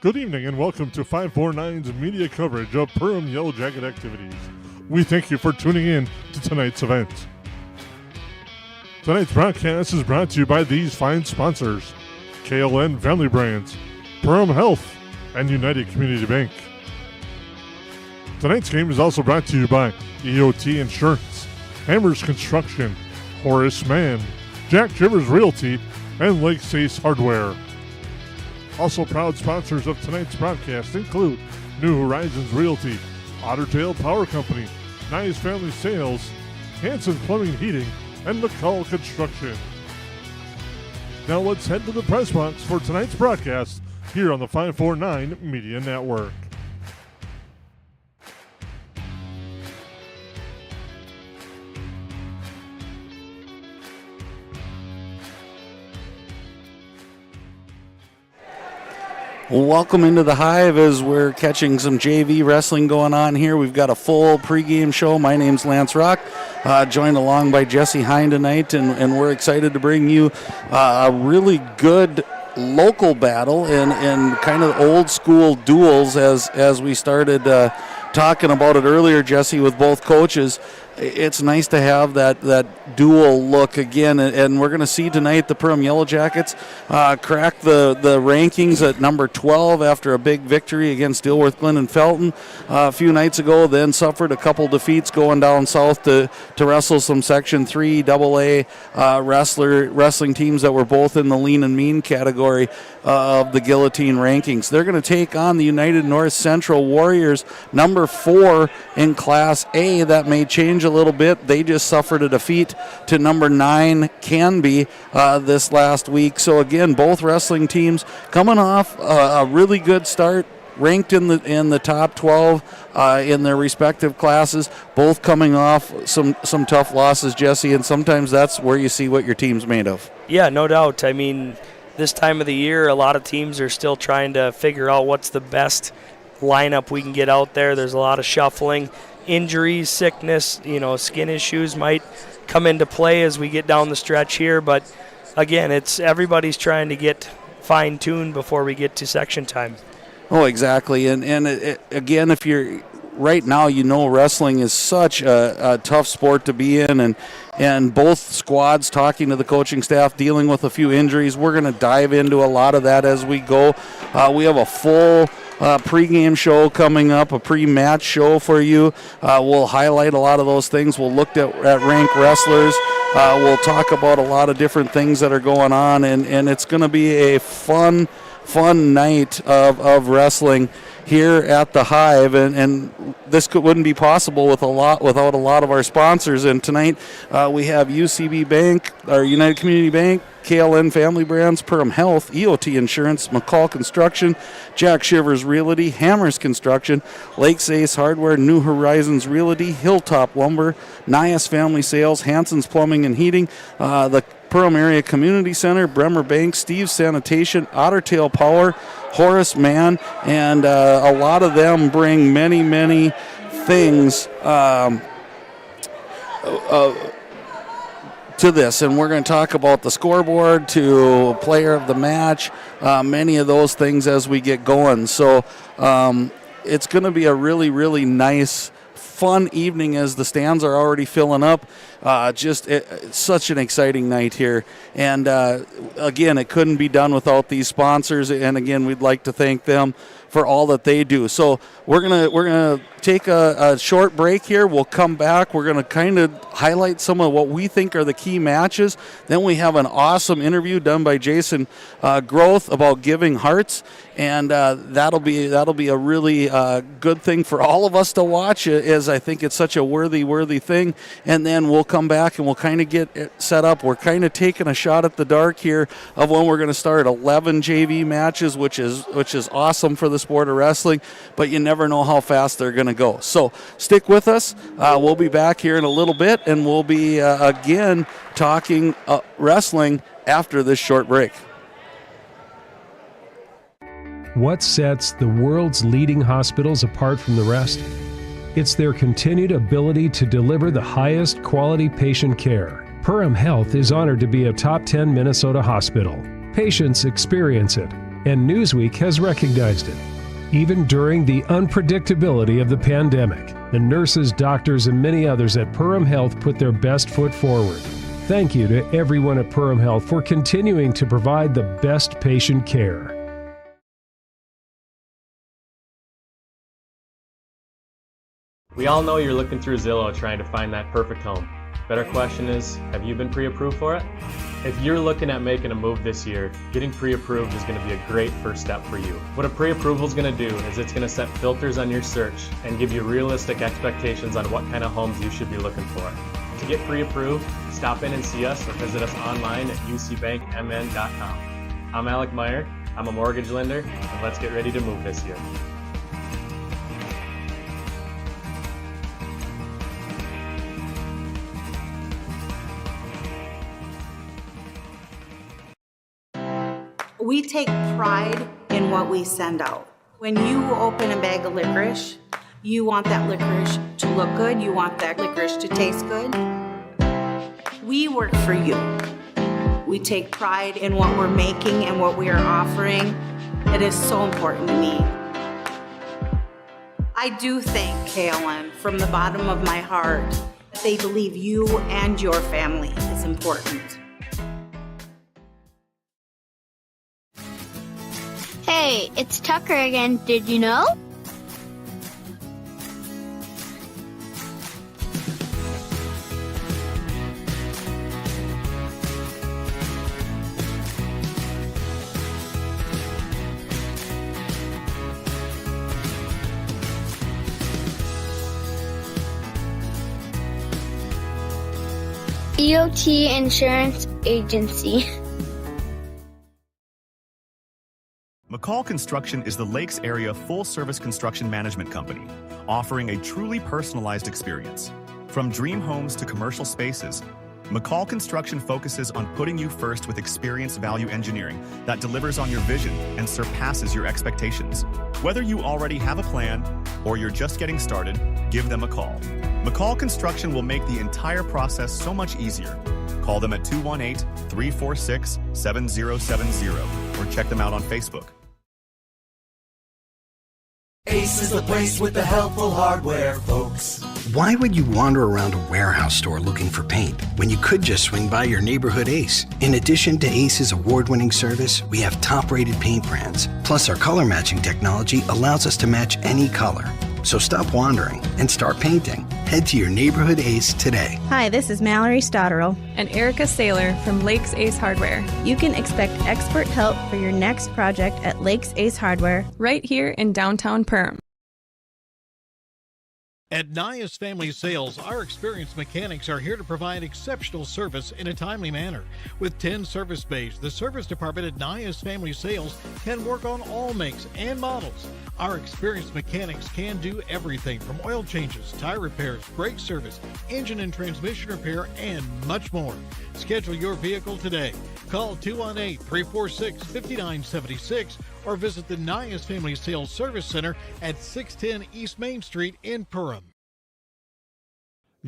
Good evening and welcome to 549's media coverage of Perham Yellowjacket activities. We thank you for tuning in to tonight's event. Tonight's broadcast is brought to you by these fine sponsors: KLN Family Brands, Perham Health, and United Community Bank. Tonight's game is also brought to you by EOT Insurance, Hammers Construction, Horace Mann, Jack Shivers Realty, and Lake Stace Hardware. Also proud sponsors of tonight's broadcast include New Horizons Realty, Ottertail Power Company, Nice Family Sales, Hanson Plumbing and Heating, and McCall Construction. Now let's head to the press box for tonight's broadcast here on the 549 Media Network. Welcome into the Hive as we're catching some JV wrestling going on here. We've got a full pregame show. My name's Lance Rock, joined along by Jesse Hine tonight, and we're excited to bring you a really good local battle and kind of old school duels as we started talking about it earlier, Jesse, with both coaches. It's nice to have that dual look again, and we're going to see tonight the Perham Yellowjackets crack the rankings at number 12 after a big victory against Dilworth Glen and Felton a few nights ago, then suffered a couple defeats going down south to wrestle some Section 3 AA wrestling teams that were both in the lean and mean category of the Guillotine rankings. They're going to take on the United North Central Warriors, number 4 in Class A. That may change a little bit. They just suffered a defeat to number 9 Canby this last week. So again, both wrestling teams coming off a really good start, ranked in the top 12 in their respective classes, both coming off some tough losses, Jesse, and sometimes that's where you see what your team's made of. Yeah, no doubt. I mean, this time of the year, a lot of teams are still trying to figure out what's the best lineup we can get out there. There's a lot of shuffling. Injuries, sickness, skin issues might come into play as we get down the stretch here. But, again, everybody's trying to get fine-tuned before we get to section time. Oh, exactly. And again, if you're right now, wrestling is such a tough sport to be in, and both squads talking to the coaching staff, dealing with a few injuries. We're going to dive into a lot of that as we go. We have a full pregame show coming up, a pre-match show for you. We'll highlight a lot of those things. We'll look at ranked wrestlers. We'll talk about a lot of different things that are going on, and it's going to be a fun night of wrestling here at the Hive, and this wouldn't be possible without a lot of our sponsors. And tonight we have UCB Bank, our United Community Bank, KLN Family Brands, Perham Health, EOT Insurance, McCall Construction, Jack Shivers Realty, Hammers Construction, Lake Stace Hardware, New Horizons Realty, Hilltop Lumber, Nias Family Sales, Hanson's Plumbing and Heating, the Perham Area Community Center, Bremer Bank, Steve's Sanitation, Ottertail Power, Horace Mann, and a lot of them bring many, many things to this, and we're going to talk about the scoreboard to player of the match, many of those things as we get going. So it's going to be a really, really nice, fun evening as the stands are already filling up. It's such an exciting night here, and again, it couldn't be done without these sponsors, and again, we'd like to thank them for all that they do. So we're gonna take a short break here. We'll come back. We're gonna kind of highlight some of what we think are the key matches. Then we have an awesome interview done by Jason Groth about giving hearts, and that'll be a really good thing for all of us to watch, as I think it's such a worthy thing. And then we'll come back and we'll kind of get it set up. We're kind of taking a shot at the dark here of when we're going to start 11 JV matches, which is awesome for the sport of wrestling, but you never know how fast they're going to go. So stick with us. We'll be back here in a little bit, and we'll be again talking wrestling after this short break. What sets the world's leading hospitals apart from the rest? It's their continued ability to deliver the highest quality patient care. Perham Health is honored to be a top 10 Minnesota hospital. Patients experience it, and Newsweek has recognized it. Even during the unpredictability of the pandemic, the nurses, doctors, and many others at Perham Health put their best foot forward. Thank you to everyone at Perham Health for continuing to provide the best patient care. We all know you're looking through Zillow trying to find that perfect home. Better question is, have you been pre-approved for it? If you're looking at making a move this year, getting pre-approved is going to be a great first step for you. What a pre-approval is going to do is it's going to set filters on your search and give you realistic expectations on what kind of homes you should be looking for. To get pre-approved, stop in and see us or visit us online at ucbankmn.com. I'm Alec Meyer, I'm a mortgage lender, and let's get ready to move this year. We take pride in what we send out. When you open a bag of licorice, you want that licorice to look good, you want that licorice to taste good. We work for you. We take pride in what we're making and what we are offering. It is so important to me. I do thank KLN from the bottom of my heart that they believe you and your family is important. Hey, it's Tucker again, did you know? EOT Insurance Agency. McCall Construction is the Lakes area full-service construction management company, offering a truly personalized experience. From dream homes to commercial spaces, McCall Construction focuses on putting you first with experienced value engineering that delivers on your vision and surpasses your expectations. Whether you already have a plan or you're just getting started, give them a call. McCall Construction will make the entire process so much easier. Call them at 218-346-7070 or check them out on Facebook. Ace is the place with the helpful hardware, folks. Why would you wander around a warehouse store looking for paint when you could just swing by your neighborhood Ace? In addition to Ace's award-winning service, we have top-rated paint brands. Plus, our color matching technology allows us to match any color. So stop wandering and start painting. Head to your neighborhood Ace today. Hi, this is Mallory Stotterell and Erica Saylor from Lakes Ace Hardware. You can expect expert help for your next project at Lakes Ace Hardware, right here in downtown Perham. At Nias Family Sales, our experienced mechanics are here to provide exceptional service in a timely manner. With 10 service bays, the service department at Nias Family Sales can work on all makes and models. Our experienced mechanics can do everything from oil changes, tire repairs, brake service, engine and transmission repair, and much more. Schedule your vehicle today. Call 218-346-5976 or visit the Nias Family Sales Service Center at 610 East Main Street in Perham.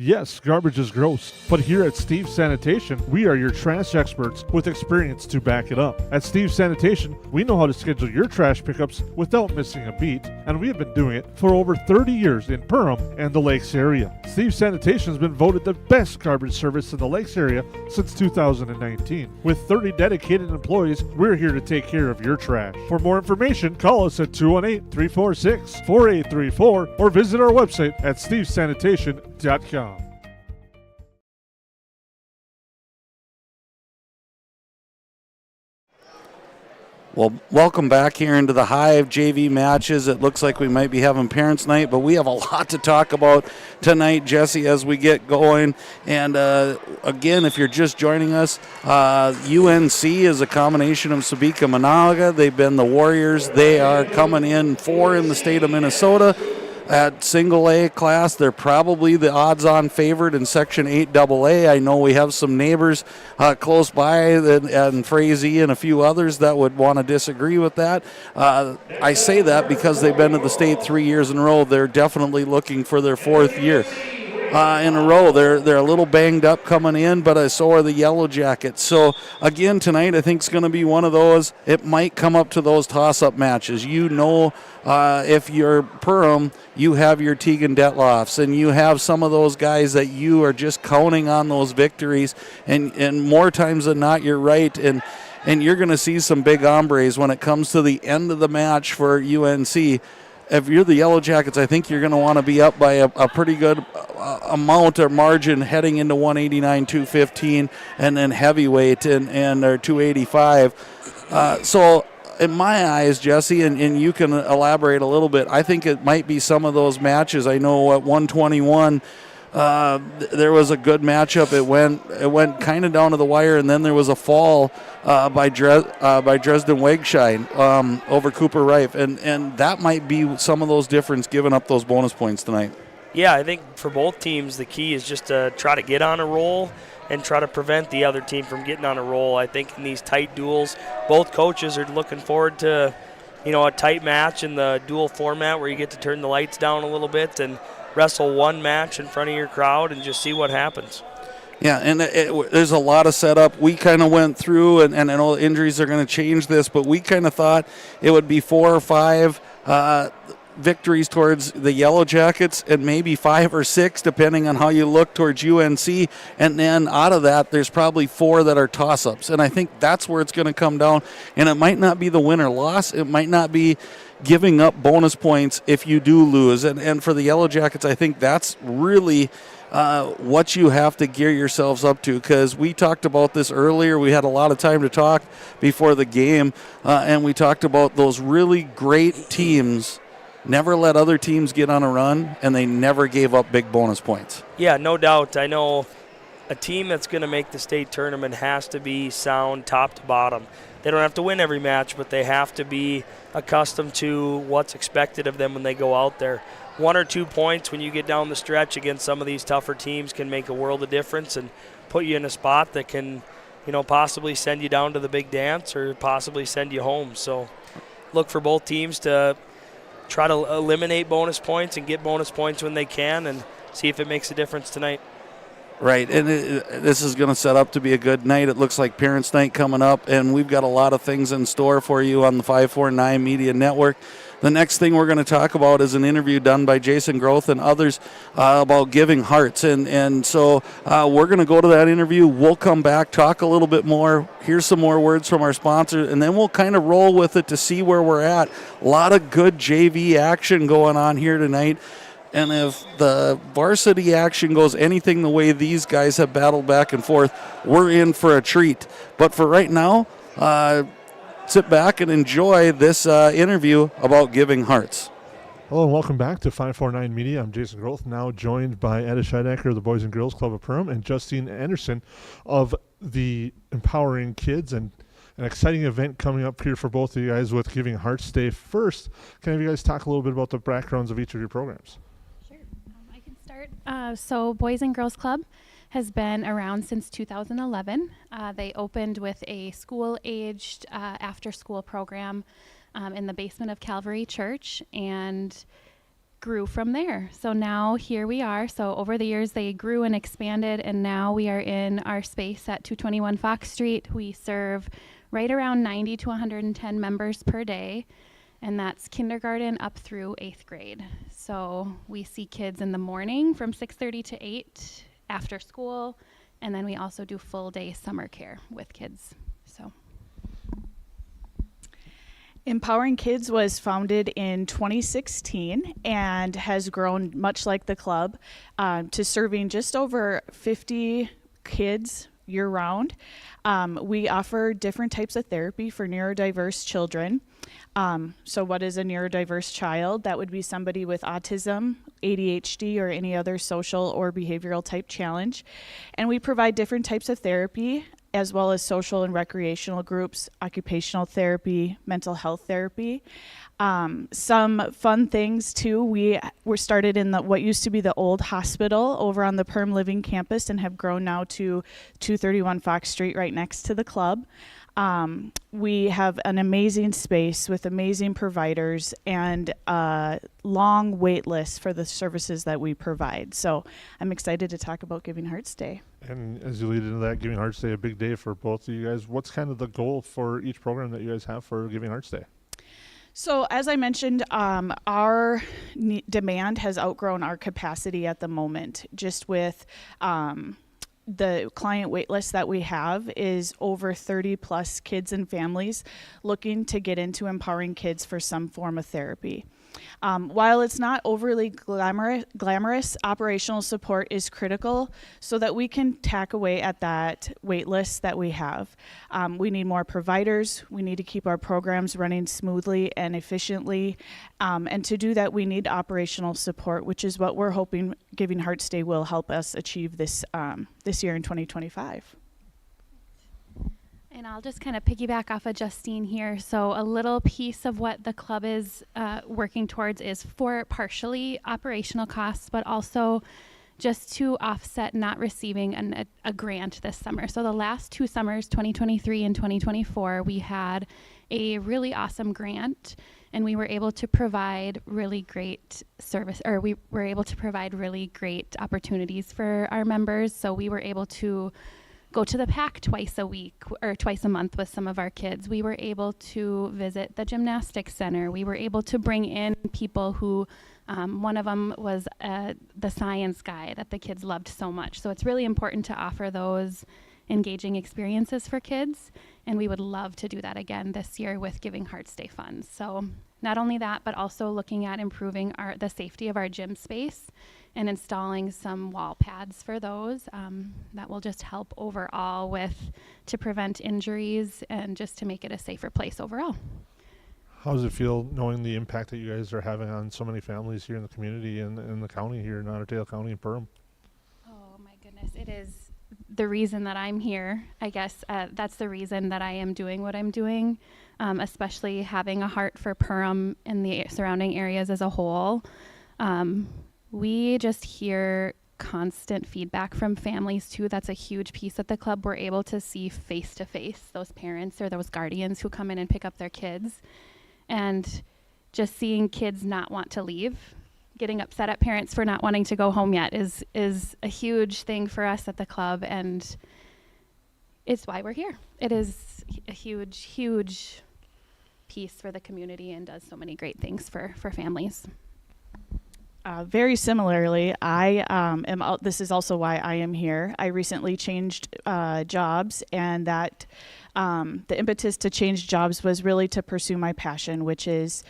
Yes, garbage is gross, but here at Steve's Sanitation, we are your trash experts with experience to back it up. At Steve's Sanitation, we know how to schedule your trash pickups without missing a beat, and we have been doing it for over 30 years in Perham and the Lakes area. Steve's Sanitation has been voted the best garbage service in the Lakes area since 2019. With 30 dedicated employees, we're here to take care of your trash. For more information, call us at 218-346-4834 or visit our website at stevesanitation.com. Well, welcome back here into the Hive JV matches. It looks like we might be having parents' night, but we have a lot to talk about tonight, Jesse, as we get going. And again, if you're just joining us, UNC is a combination of Sabika Monaga. They've been the Warriors. They are coming in 4 in the state of Minnesota. At single A class, they're probably the odds-on favorite in Section 8AA. I know we have some neighbors close by and Frazee and a few others that would want to disagree with that. I say that because they've been to the state 3 years in a row. They're definitely looking for their 4th year. in a row. They're a little banged up coming in, but so are the Yellowjackets. So again tonight, I think it's going to be one of those. It might come up to those toss-up matches. If you're Perham, you have your Tegan Detlofs, and you have some of those guys that you are just counting on those victories. And more times than not, you're right. And you're going to see some big hombres when it comes to the end of the match for UNC. If you're the Yellowjackets, I think you're going to want to be up by a pretty good amount or margin heading into 189, 215, and then heavyweight and or 285. So in my eyes, Jesse, and you can elaborate a little bit, I think it might be some of those matches. I know at 121, there was a good matchup. It went kind of down to the wire, and then there was a fall by Dresden Wegschein over Cooper Rife, and that might be some of those difference giving up those bonus points tonight. Yeah, I think for both teams, the key is just to try to get on a roll and try to prevent the other team from getting on a roll. I think in these tight duels, both coaches are looking forward to, a tight match in the dual format where you get to turn the lights down a little bit and wrestle one match in front of your crowd and just see what happens. Yeah, and there's a lot of setup. We kind of went through, and I know injuries are going to change this, but we kind of thought it would be 4 or 5 victories towards the Yellowjackets and maybe 5 or 6, depending on how you look, towards UNC. And then out of that, there's probably 4 that are toss-ups. And I think that's where it's going to come down. And it might not be the win or loss. It might not be giving up bonus points if you do lose. And for the Yellowjackets, I think that's really what you have to gear yourselves up to, because we talked about this earlier. We had a lot of time to talk before the game, and we talked about those really great teams never let other teams get on a run, and they never gave up big bonus points. Yeah, no doubt. I know a team that's going to make the state tournament has to be sound top to bottom. They don't have to win every match, but they have to be accustomed to what's expected of them when they go out there. 1 or 2 points when you get down the stretch against some of these tougher teams can make a world of difference and put you in a spot that can, possibly send you down to the big dance or possibly send you home. So look for both teams to try to eliminate bonus points and get bonus points when they can and see if it makes a difference tonight. Right, and this is going to set up to be a good night. It looks like Parents' Night coming up, and we've got a lot of things in store for you on the 549 Media Network. The next thing we're going to talk about is an interview done by Jason Groth and others about giving hearts. And so we're going to go to that interview. We'll come back, talk a little bit more, hear some more words from our sponsor, and then we'll kind of roll with it to see where we're at. A lot of good JV action going on here tonight. And if the varsity action goes anything the way these guys have battled back and forth, we're in for a treat. But for right now, sit back and enjoy this interview about giving hearts. Hello and welcome back to 549 Media. I'm Jason Groth, now joined by Etta Scheidacker of the Boys and Girls Club of Perham and Justine Anderson of the Empowering Kids, and an exciting event coming up here for both of you guys with Giving Hearts Day. First, can I have you guys talk a little bit about the backgrounds of each of your programs? Sure. I can start. So Boys and Girls Club has been around since 2011. They opened with a school-aged after-school program in the basement of Calvary Church and grew from there. So now here we are. So over the years they grew and expanded, and now we are in our space at 221 Fox Street. We serve right around 90 to 110 members per day, and that's kindergarten up through 8th grade. So we see kids in the morning from 6:30 to 8 after school, and then we also do full day summer care with kids. So Empowering Kids was founded in 2016 and has grown, much like the club, to serving just over 50 kids year-round. We offer different types of therapy for neurodiverse children. So what is a neurodiverse child? That would be somebody with autism, ADHD, or any other social or behavioral type challenge. And we provide different types of therapy, as well as social and recreational groups, occupational therapy, mental health therapy. Some fun things too, we were started in what used to be the old hospital over on the Perham Living campus and have grown now to 231 Fox Street right next to the club. We have an amazing space with amazing providers and a long wait list for the services that we provide. So I'm excited to talk about Giving Hearts Day. And as you lead into that, Giving Hearts Day, a big day for both of you guys. What's kind of the goal for each program that you guys have for Giving Hearts Day? So as I mentioned, our demand has outgrown our capacity at the moment. Just with the client wait list that we have is over 30 plus kids and families looking to get into Empowering Kids for some form of therapy. While it's not overly glamorous, operational support is critical so that we can tack away at that wait list that we have. We need more providers. We need to keep our programs running smoothly and efficiently. And to do that, we need operational support, which is what we're hoping Giving Hearts Day will help us achieve this year in 2025. And I'll just kind of piggyback off of Justine here. So a little piece of what the club is working towards is for partially operational costs, but also just to offset not receiving a grant this summer. So the last 2 summers, 2023 and 2024, we had a really awesome grant, and we were able to provide really great service, or we were able to provide really great opportunities for our members. So we were able to go to the PAC twice a week or twice a month with some of our kids. We were able to visit the gymnastics center. We were able to bring in people who, one of them was the science guy that the kids loved so much. So it's really important to offer those engaging experiences for kids, and we would love to do that again this year with Giving Hearts Day funds. So not only that, but also looking at improving the safety of our gym space and installing some wall pads for those. That will just help overall to prevent injuries and just to make it a safer place overall. How does it feel knowing the impact that you guys are having on so many families here in the community and in the county here in Otter Tail County and Perham? Oh my goodness, it is the reason that I'm here. I guess that's the reason that I am doing what I'm doing, especially having a heart for Perham and the surrounding areas as a whole. We just hear constant feedback from families too. That's a huge piece at the club. We're able to see face to face those parents or those guardians who come in and pick up their kids, and just seeing kids not want to leave, getting upset at parents for not wanting to go home yet is a huge thing for us at the club, and it's why we're here. It is a huge piece for the community and does so many great things for families. Very similarly, this is also why I am here. I recently changed jobs, and that the impetus to change jobs was really to pursue my passion, which is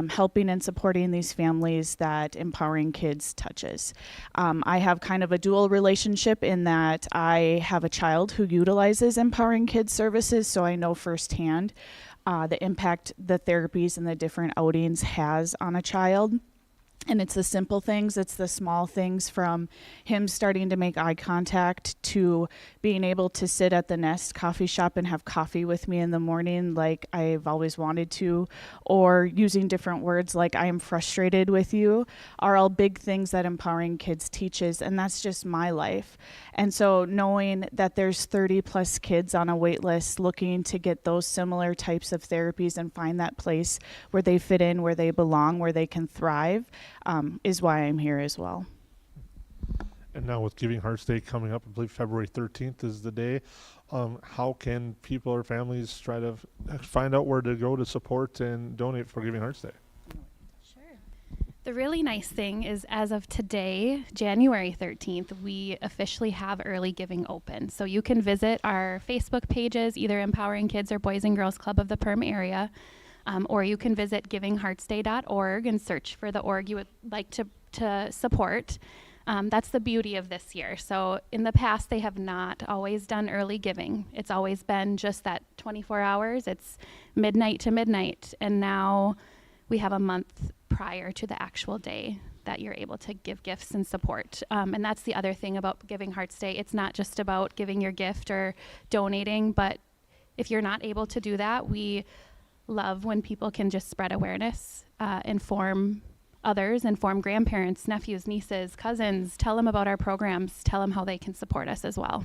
helping and supporting these families that Empowering Kids touches. I have kind of a dual relationship in that I have a child who utilizes Empowering Kids services, so I know firsthand the impact the therapies and the different outings has on a child. And it's the simple things, it's the small things, from him starting to make eye contact to being able to sit at the Nest coffee shop and have coffee with me in the morning like I've always wanted to, or using different words like I am frustrated with you, are all big things that Empowering Kids teaches, and that's just my life. And so knowing that there's 30 plus kids on a wait list looking to get those similar types of therapies and find that place where they fit in, where they belong, where they can thrive, is why I'm here as well. And now with Giving Hearts Day coming up, I believe February 13th is the day. How can people or families try to find out where to go to support and donate for Giving Hearts Day? Sure. The really nice thing is, as of today, January 13th, we officially have early giving open. So you can visit our Facebook pages, either Empowering Kids or Boys and Girls Club of the Perham area. Or you can visit givingheartsday.org and search for the org you would like to support. That's the beauty of this year. So in the past, they have not always done early giving. It's always been just that 24 hours. It's midnight to midnight. And now we have a month prior to the actual day that you're able to give gifts and support. And that's the other thing about Giving Hearts Day. It's not just about giving your gift or donating, but if you're not able to do that, we love when people can just spread awareness, inform others, inform grandparents, nephews, nieces, cousins, tell them about our programs, tell them how they can support us as well.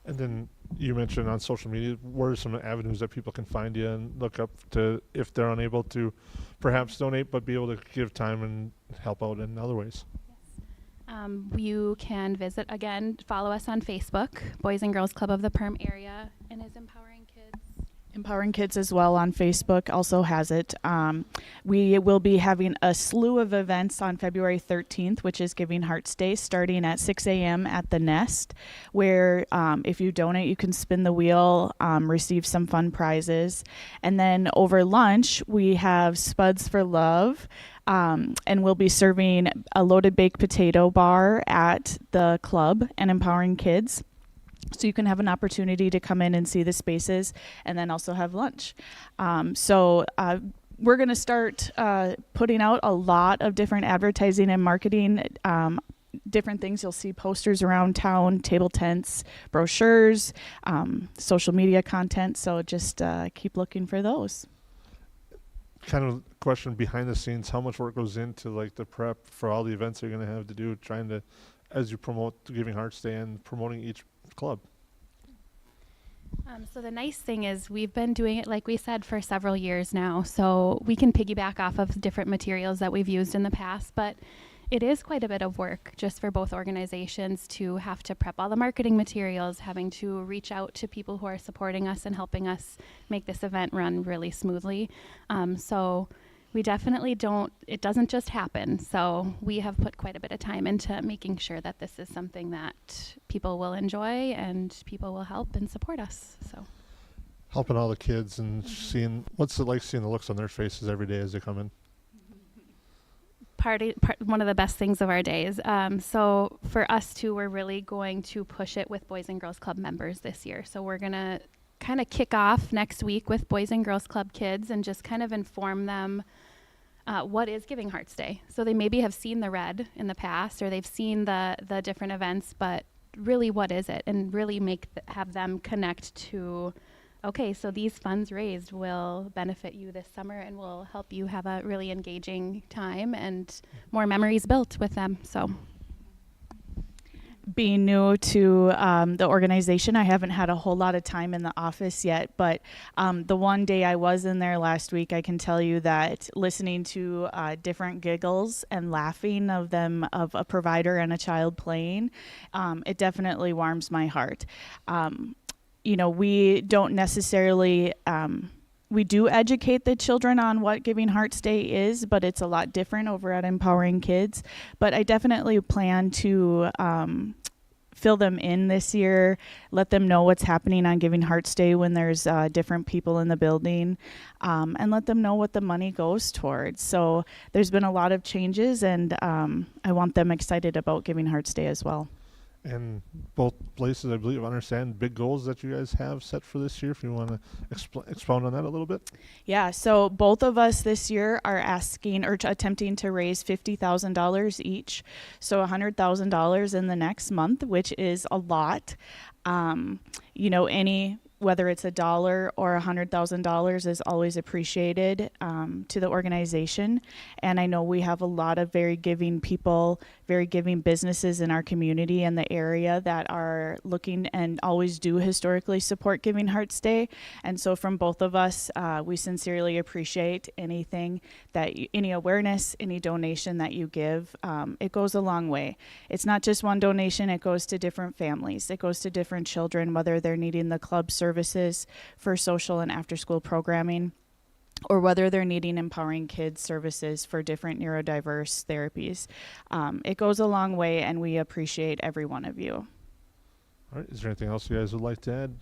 And then you mentioned on social media, what are some avenues that people can find you and look up to if they're unable to perhaps donate, but be able to give time and help out in other ways? You can visit, again, follow us on Facebook, Boys and Girls Club of the Perham area, and is Empowering Kids. Empowering Kids as well on Facebook also has it. We will be having a slew of events on February 13th, which is Giving Hearts Day, starting at 6 a.m. at the Nest, where if you donate, you can spin the wheel, receive some fun prizes. And then over lunch, we have Spuds for Love, and we'll be serving a loaded baked potato bar at the club and Empowering Kids. So you can have an opportunity to come in and see the spaces and then also have lunch. We're going to start putting out a lot of different advertising and marketing, different things. You'll see posters around town, table tents, brochures, social media content. So just keep looking for those. Kind of question behind the scenes, how much work goes into like the prep for all the events you're going to have to do, trying to, as you promote Giving Hearts Day and promoting each club? So the nice thing is we've been doing it, like we said, for several years now. So we can piggyback off of different materials that we've used in the past, but it is quite a bit of work just for both organizations to have to prep all the marketing materials, having to reach out to people who are supporting us and helping us make this event run really smoothly. So we definitely it doesn't just happen. So we have put quite a bit of time into making sure that this is something that people will enjoy and people will help and support us. So helping all the kids and seeing, what's it like seeing the looks on their faces every day as they come in? One of the best things of our days. So for us too, we're really going to push it with Boys and Girls Club members this year. So we're going to kind of kick off next week with Boys and Girls Club kids and just kind of inform them what is Giving Hearts Day. So they maybe have seen the red in the past or they've seen the different events, but really what is it? And really have them connect to, okay, so these funds raised will benefit you this summer and will help you have a really engaging time and more memories built with them. So being new to the organization, I haven't had a whole lot of time in the office yet, but the one day I was in there last week, I can tell you that listening to different giggles and laughing of them, of a provider and a child playing, it definitely warms my heart. We don't necessarily, we do educate the children on what Giving Hearts Day is, but it's a lot different over at Empowering Kids. But I definitely plan to fill them in this year, let them know what's happening on Giving Hearts Day when there's different people in the building, and let them know what the money goes towards. So there's been a lot of changes, and I want them excited about Giving Hearts Day as well. And both places, I believe, understand big goals that you guys have set for this year. If you want to expound on that a little bit. Yeah, so both of us this year are asking or attempting to raise $50,000 each. So $100,000 in the next month, which is a lot. Whether it's $1 or $100,000 is always appreciated to the organization. And I know we have a lot of very giving people, very giving businesses in our community and the area that are looking and always do historically support Giving Hearts Day. And so from both of us, we sincerely appreciate anything any awareness, any donation that you give. It goes a long way. It's not just one donation, it goes to different families. It goes to different children, whether they're needing the club services for social and after school programming, or whether they're needing Empowering Kids services for different neurodiverse therapies. It goes a long way, and we appreciate every one of you. All right. Is there anything else you guys would like to add?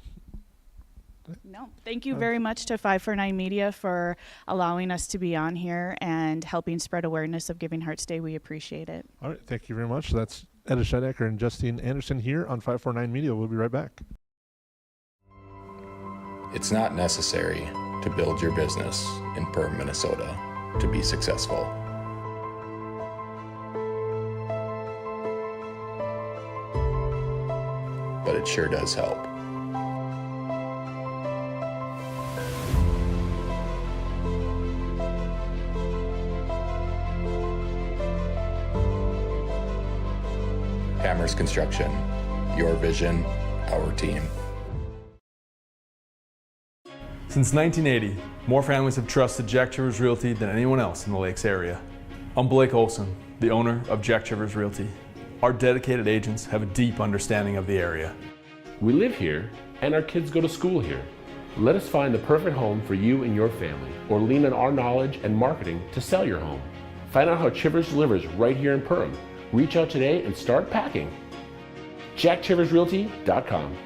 No. Thank you very much to 549 Media for allowing us to be on here and helping spread awareness of Giving Hearts Day. We appreciate it. All right. Thank you very much. That's Edda Schedecker and Justine Anderson here on 549 Media. We'll be right back. It's not necessary to build your business in Perham, Minnesota to be successful. But it sure does help. Hammers Construction, your vision, our team. Since 1980, more families have trusted Jack Chivers Realty than anyone else in the Lakes area. I'm Blake Olson, the owner of Jack Chivers Realty. Our dedicated agents have a deep understanding of the area. We live here and our kids go to school here. Let us find the perfect home for you and your family, or lean on our knowledge and marketing to sell your home. Find out how Chivers delivers right here in Perham. Reach out today and start packing. JackChiversRealty.com.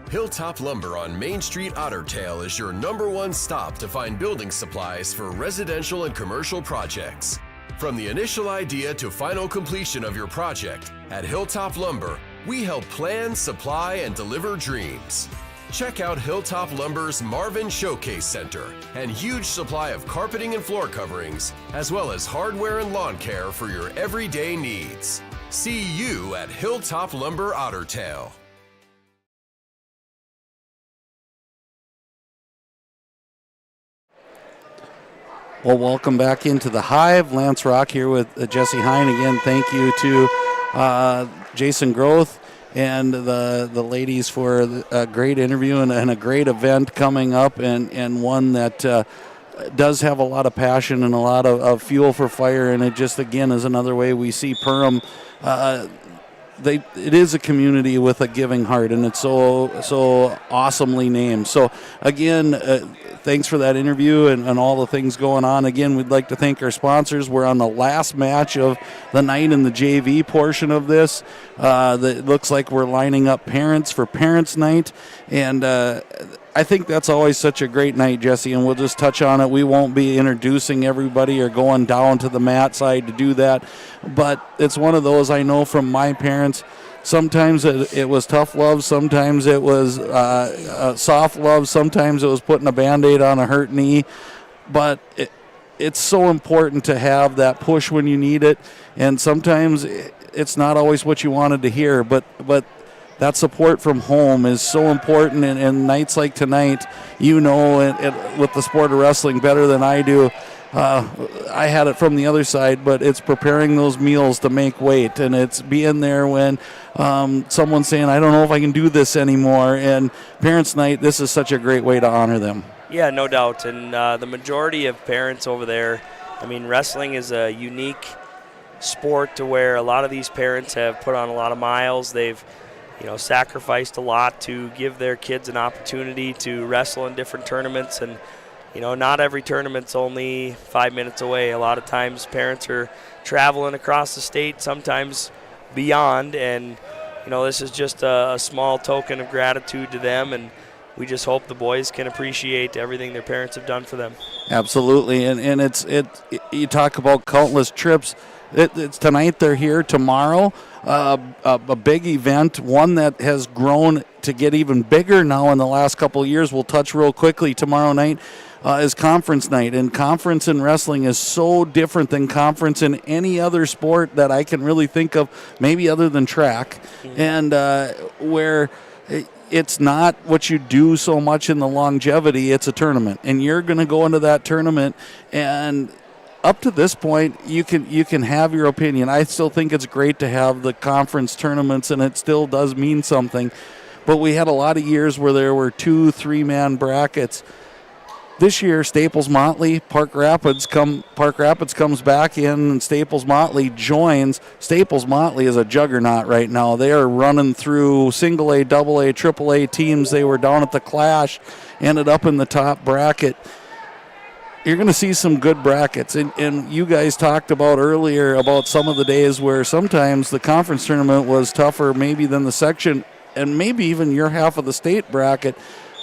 Hilltop Lumber on Main Street Ottertail is your #1 stop to find building supplies for residential and commercial projects. From the initial idea to final completion of your project, at Hilltop Lumber, we help plan, supply, and deliver dreams. Check out Hilltop Lumber's Marvin Showcase Center and huge supply of carpeting and floor coverings, as well as hardware and lawn care for your everyday needs. See you at Hilltop Lumber Ottertail. Well, welcome back into the Hive. Lance Rock here with Jesse Hine. Again, thank you to Jason Groth and the ladies for a great interview and a great event coming up, and one that does have a lot of passion and a lot of fuel for fire. And it just, again, is another way we see Perham. It is a community with a giving heart, and it's so awesomely named. So, again, thanks for that interview and all the things going on. Again, we'd like to thank our sponsors. We're on the last match of the night in the JV portion of this. It looks like we're lining up parents for Parents' Night, and I think that's always such a great night, Jesse, and we'll just touch on it. We won't be introducing everybody or going down to the mat side to do that, but it's one of those I know from my parents. Sometimes it was tough love, sometimes it was soft love, sometimes it was putting a Band-Aid on a hurt knee, but it's so important to have that push when you need it, and sometimes it's not always what you wanted to hear, but that support from home is so important, and nights like tonight, with the sport of wrestling better than I do. I had it from the other side, but it's preparing those meals to make weight, and it's being there when someone's saying, I don't know if I can do this anymore, and Parents' Night, this is such a great way to honor them. Yeah, no doubt, and the majority of parents over there, wrestling is a unique sport to where a lot of these parents have put on a lot of miles. They've sacrificed a lot to give their kids an opportunity to wrestle in different tournaments, and not every tournament's only 5 minutes away. A lot of times parents are traveling across the state, sometimes beyond, and this is just a small token of gratitude to them, and we just hope the boys can appreciate everything their parents have done for them. Absolutely, and you talk about countless trips. It's tonight, they're here. Tomorrow, a big event, one that has grown to get even bigger now in the last couple of years. We'll touch real quickly. Tomorrow night is conference night, and conference in wrestling is so different than conference in any other sport that I can really think of, maybe other than track, and where it's not what you do so much in the longevity, it's a tournament, and you're going to go into that tournament, and up to this point, you can have your opinion. I still think it's great to have the conference tournaments, and it still does mean something. But we had a lot of years where there were 2-3-man brackets. This year, Staples-Motley, Park Rapids comes back in, and Staples-Motley joins. Staples-Motley is a juggernaut right now. They are running through single A, double A, triple A teams. They were down at the Clash, ended up in the top bracket. You're going to see some good brackets, and you guys talked about earlier about some of the days where sometimes the conference tournament was tougher maybe than the section, and maybe even your half of the state bracket.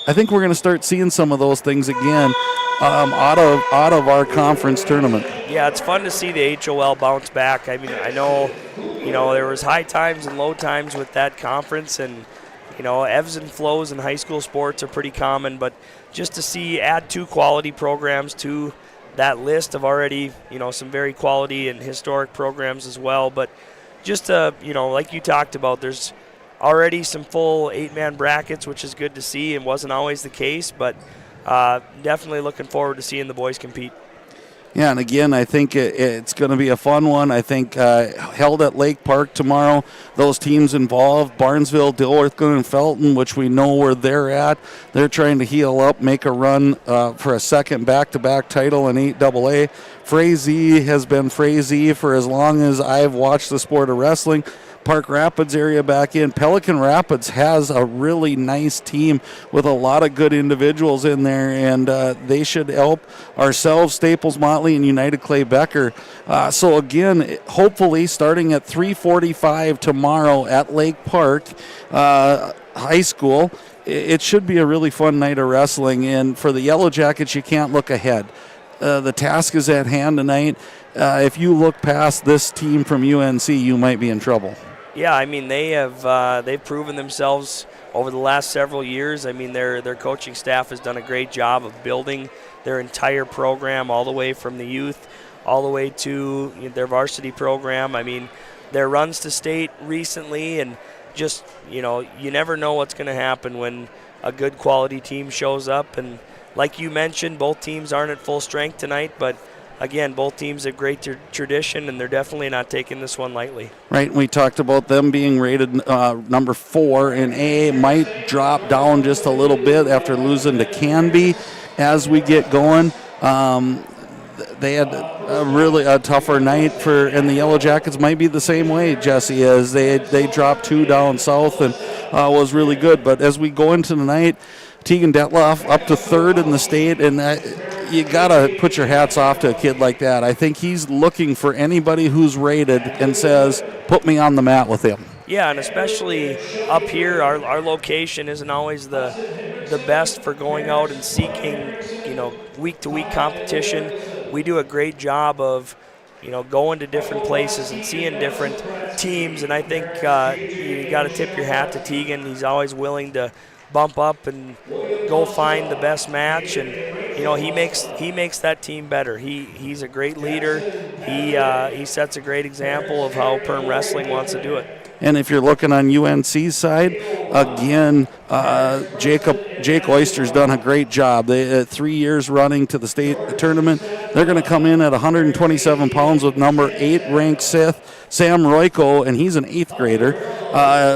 I think we're going to start seeing some of those things again out of our conference tournament. Yeah, it's fun to see the HOL bounce back. I know, there was high times and low times with that conference, and ebbs and flows in high school sports are pretty common, but just to add 2 quality programs to that list of already, some very quality and historic programs as well. But just, like you talked about, there's already some full 8-man brackets, which is good to see and wasn't always the case, but definitely looking forward to seeing the boys compete. Yeah, and again, I think it's going to be a fun one. I think held at Lake Park tomorrow. Those teams involved, Barnesville, Dilworth, and Felton, which we know where they're at. They're trying to heal up, make a run for a second back-to-back title in 8AA. Frazee has been Frazee for as long as I've watched the sport of wrestling. Park Rapids area back in. Pelican Rapids has a really nice team with a lot of good individuals in there, and they should help ourselves, Staples Motley, and United Clay Becker. So again, hopefully starting at 3:45 tomorrow at Lake Park High School, it should be a really fun night of wrestling. And for the Yellowjackets, you can't look ahead. The task is at hand tonight. If you look past this team from UNC, you might be in trouble. Yeah, I mean, they've proven themselves over the last several years. I mean, their coaching staff has done a great job of building their entire program, all the way from the youth all the way to their varsity program. I mean, their runs to state recently, and just, you never know what's going to happen when a good quality team shows up. And like you mentioned, both teams aren't at full strength tonight, but again, both teams have great tradition, and they're definitely not taking this one lightly. Right, we talked about them being rated number 4 in A. Might drop down just a little bit after losing to Canby as we get going. They had a tougher night and the Yellowjackets might be the same way, Jesse, as they dropped 2 down south and was really good. But as we go into the night, Tegan Detloff up to 3rd in the state, and you got to put your hats off to a kid like that. I think he's looking for anybody who's rated and says, put me on the mat with him. Yeah, and especially up here, our location isn't always the best for going out and seeking, week-to-week competition. We do a great job of, going to different places and seeing different teams, and I think you got to tip your hat to Tegan. He's always willing to bump up and go find the best match, and he makes that team better. He's a great leader. He sets a great example of how Perm Wrestling wants to do it. And if you're looking on UNC's side, again, Jake Oyster's done a great job. They 3 years running to the state tournament. They're going to come in at 127 pounds with number 8 ranked Sith Sam Royko, and he's an 8th grader.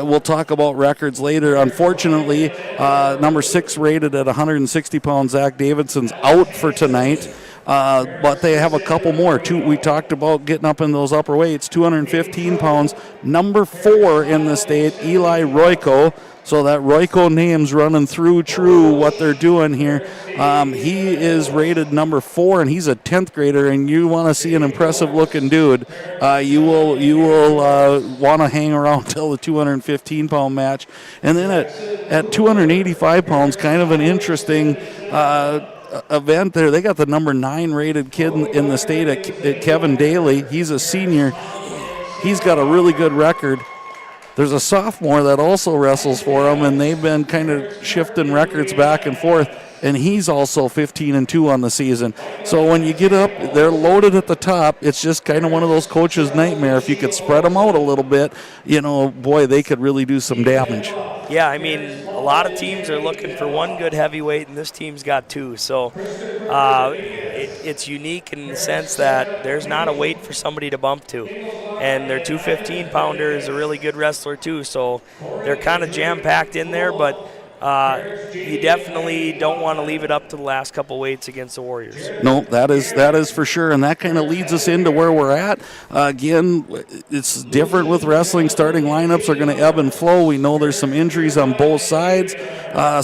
We'll talk about records later. Unfortunately, number 6 rated at 160 pounds, Zach Davidson's out for tonight. But they have a couple more. We talked about getting up in those upper weights. 215 pounds, number 4 in the state, Eli Royko. So that Royko name's running through true what they're doing here. He is rated number 4, and he's a 10th grader, and you want to see an impressive-looking dude. You will want to hang around till the 215-pound match. And then at 285 pounds, kind of an interesting event there. They got the number 9 rated kid in the state at Kevin Daly. He's a senior. He's got a really good record. There's a sophomore that also wrestles for them, and they've been kind of shifting records back and forth, and he's also 15-2 on the season. So when you get up, they're loaded at the top. It's just kind of one of those coaches' nightmare. If you could spread them out a little bit, boy, they could really do some damage. Yeah, I mean, a lot of teams are looking for one good heavyweight, and this team's got 2. So it's unique in the sense that there's not a weight for somebody to bump to. And their 215-pounder is a really good wrestler, too. So they're kind of jam-packed in there, but you definitely don't want to leave it up to the last couple weights against the Warriors. No, that is for sure, and that kind of leads us into where we're at. Again, it's different with wrestling. Starting lineups are going to ebb and flow. We know there's some injuries on both sides,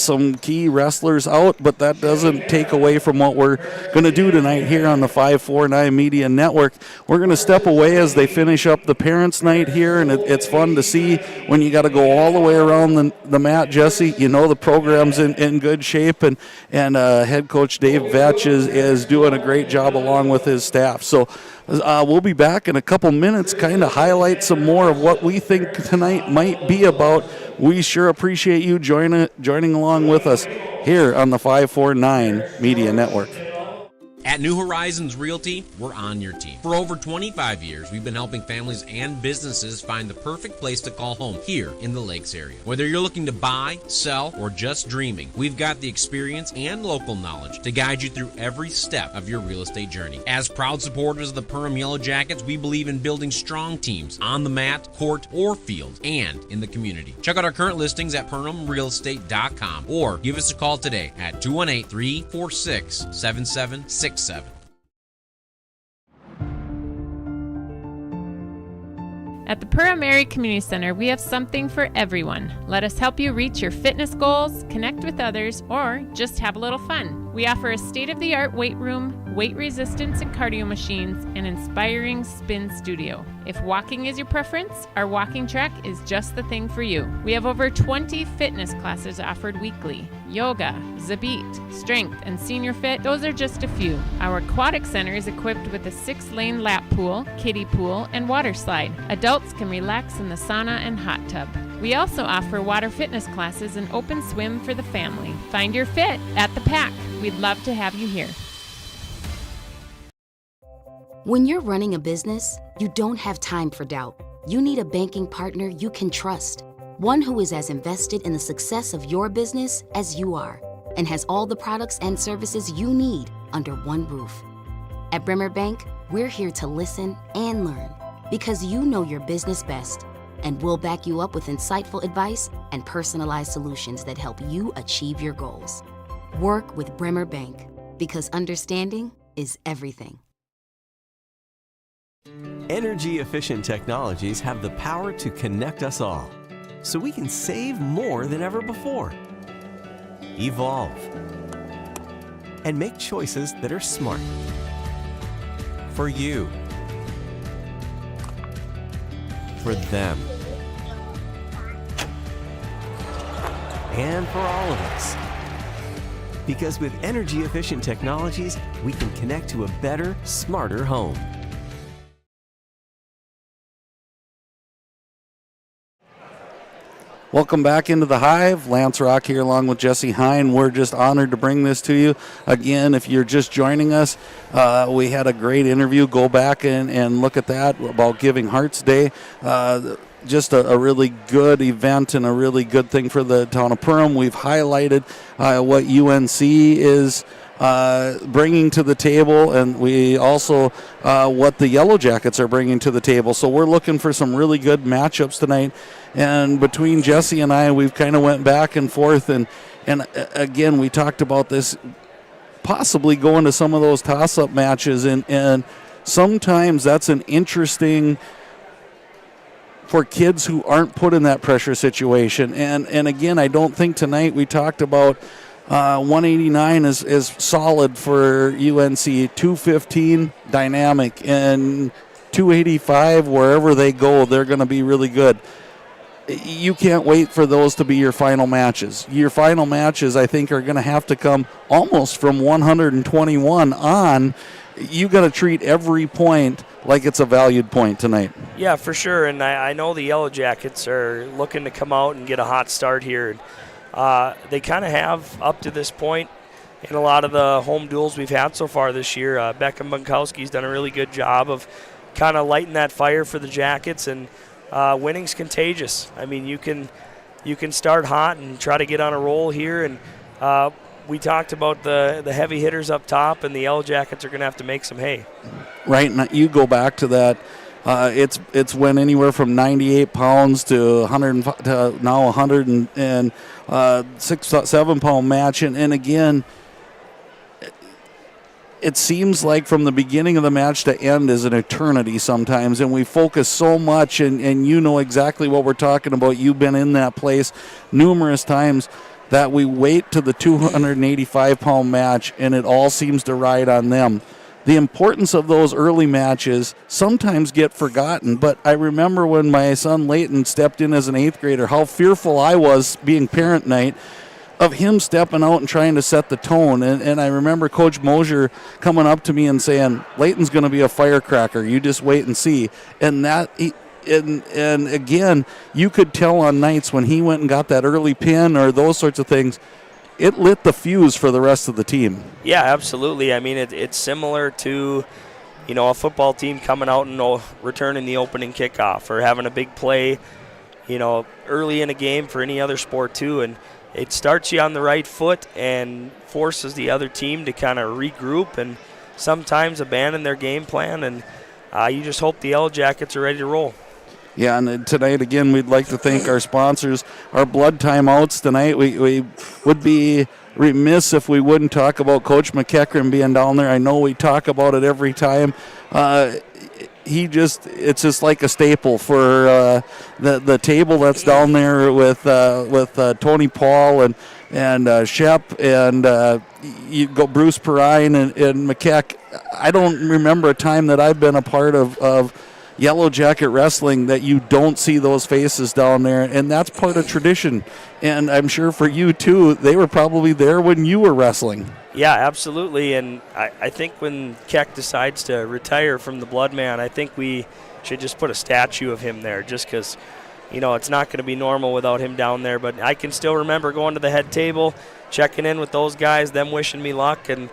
some key wrestlers out, but that doesn't take away from what we're going to do tonight here on the 549 Media Network. We're going to step away as they finish up the Parents' Night here, and it's fun to see when you got to go all the way around the mat, Jesse. The program's in good shape, and head coach Dave Vetch is doing a great job along with his staff. So we'll be back in a couple minutes, kind of highlight some more of what we think tonight might be about. We sure appreciate you joining along with us here on the 549 Media Network. At New Horizons Realty, we're on your team. For over 25 years, we've been helping families and businesses find the perfect place to call home here in the Lakes area. Whether you're looking to buy, sell, or just dreaming, we've got the experience and local knowledge to guide you through every step of your real estate journey. As proud supporters of the Perham Yellowjackets, we believe in building strong teams on the mat, court, or field, and in the community. Check out our current listings at perhamrealestate.com or give us a call today at 218-346-7767. At the Perham Area Community Center, we have something for everyone. Let us help you reach your fitness goals, connect with others, or just have a little fun. We offer a state-of-the-art weight room, weight resistance and cardio machines, and inspiring spin studio. If walking is your preference, our walking track is just the thing for you. We have over 20 fitness classes offered weekly. Yoga, Zabit, Strength, and Senior Fit, those are just a few. Our aquatic center is equipped with a 6-lane lap pool, kiddie pool, and water slide. Adults can relax in the sauna and hot tub. We also offer water fitness classes and open swim for the family. Find your fit at the Pack. We'd love to have you here. When you're running a business, you don't have time for doubt. You need a banking partner you can trust. One who is as invested in the success of your business as you are, and has all the products and services you need under one roof. At Bremer Bank, we're here to listen and learn, because you know your business best, and we'll back you up with insightful advice and personalized solutions that help you achieve your goals. Work with Bremer Bank, because understanding is everything. Energy-efficient technologies have the power to connect us all, so we can save more than ever before. Evolve. And make choices that are smart. For you. For them. And for all of us. Because with energy-efficient technologies, we can connect to a better, smarter home. Welcome back into the Hive. Lance Rock here along with Jesse Hine. We're just honored to bring this to you. Again, if you're just joining us, we had a great interview. Go back and look at that about Giving Hearts Day. Just a really good event and a really good thing for the town of Perham. We've highlighted what UNC is bringing to the table, and we also what the Yellowjackets are bringing to the table. So we're looking for some really good matchups tonight. And between Jesse and I, we've kind of went back and forth, and again, we talked about this possibly going to some of those toss-up matches, and sometimes that's an interesting for kids who aren't put in that pressure situation. And again, I don't think tonight we talked about 189 is solid for UNC, 215 dynamic, and 285 wherever they go, they're going to be really good. You can't wait for those to be your final matches. Your final matches, I think, are going to have to come almost from 121 on. You got to treat every point like it's a valued point tonight. Yeah, for sure. And I know the Yellowjackets are looking to come out and get a hot start here. They kind of have up to this point in a lot of the home duels we've had so far this year. Beckham Bunkowski's done a really good job of kind of lighting that fire for the Jackets, and winning's contagious. I mean, you can start hot and try to get on a roll here, and we talked about the heavy hitters up top, and the Yellowjackets are going to have to make some hay. Right, and you go back to that. It's went anywhere from 98 pounds to 100 to now 107 pound match, and again, it seems like from the beginning of the match to end is an eternity sometimes, and we focus so much, and you know exactly what we're talking about. You've been in that place numerous times, that we wait to the 285-pound match, and it all seems to ride on them. The importance of those early matches sometimes get forgotten, but I remember when my son Leighton stepped in as an 8th grader, how fearful I was being parent night of him stepping out and trying to set the tone. And I remember Coach Mosier coming up to me and saying, Leighton's going to be a firecracker. You just wait and see. And that, and again, you could tell on nights when he went and got that early pin or those sorts of things, it lit the fuse for the rest of the team. Yeah, absolutely. I mean, it's similar to, a football team coming out and returning the opening kickoff or having a big play, early in a game for any other sport too. And it starts you on the right foot and forces the other team to kind of regroup and sometimes abandon their game plan. And you just hope the Yellowjackets are ready to roll. Yeah, and tonight, again, we'd like to thank our sponsors. Our blood timeouts tonight, we would be remiss if we wouldn't talk about Coach McEachran being down there. I know we talk about it every time. It's just like a staple for the table that's down there with Tony Paul and Shep and you go Bruce Perrine and McKeck. I don't remember a time that I've been a part of Yellowjacket wrestling that you don't see those faces down there, and that's part of tradition. And I'm sure for you too, they were probably there when you were wrestling. Yeah, absolutely. And I think when Keck decides to retire from the Bloodman, I think we should just put a statue of him there just because, it's not going to be normal without him down there. But I can still remember going to the head table, checking in with those guys, them wishing me luck, and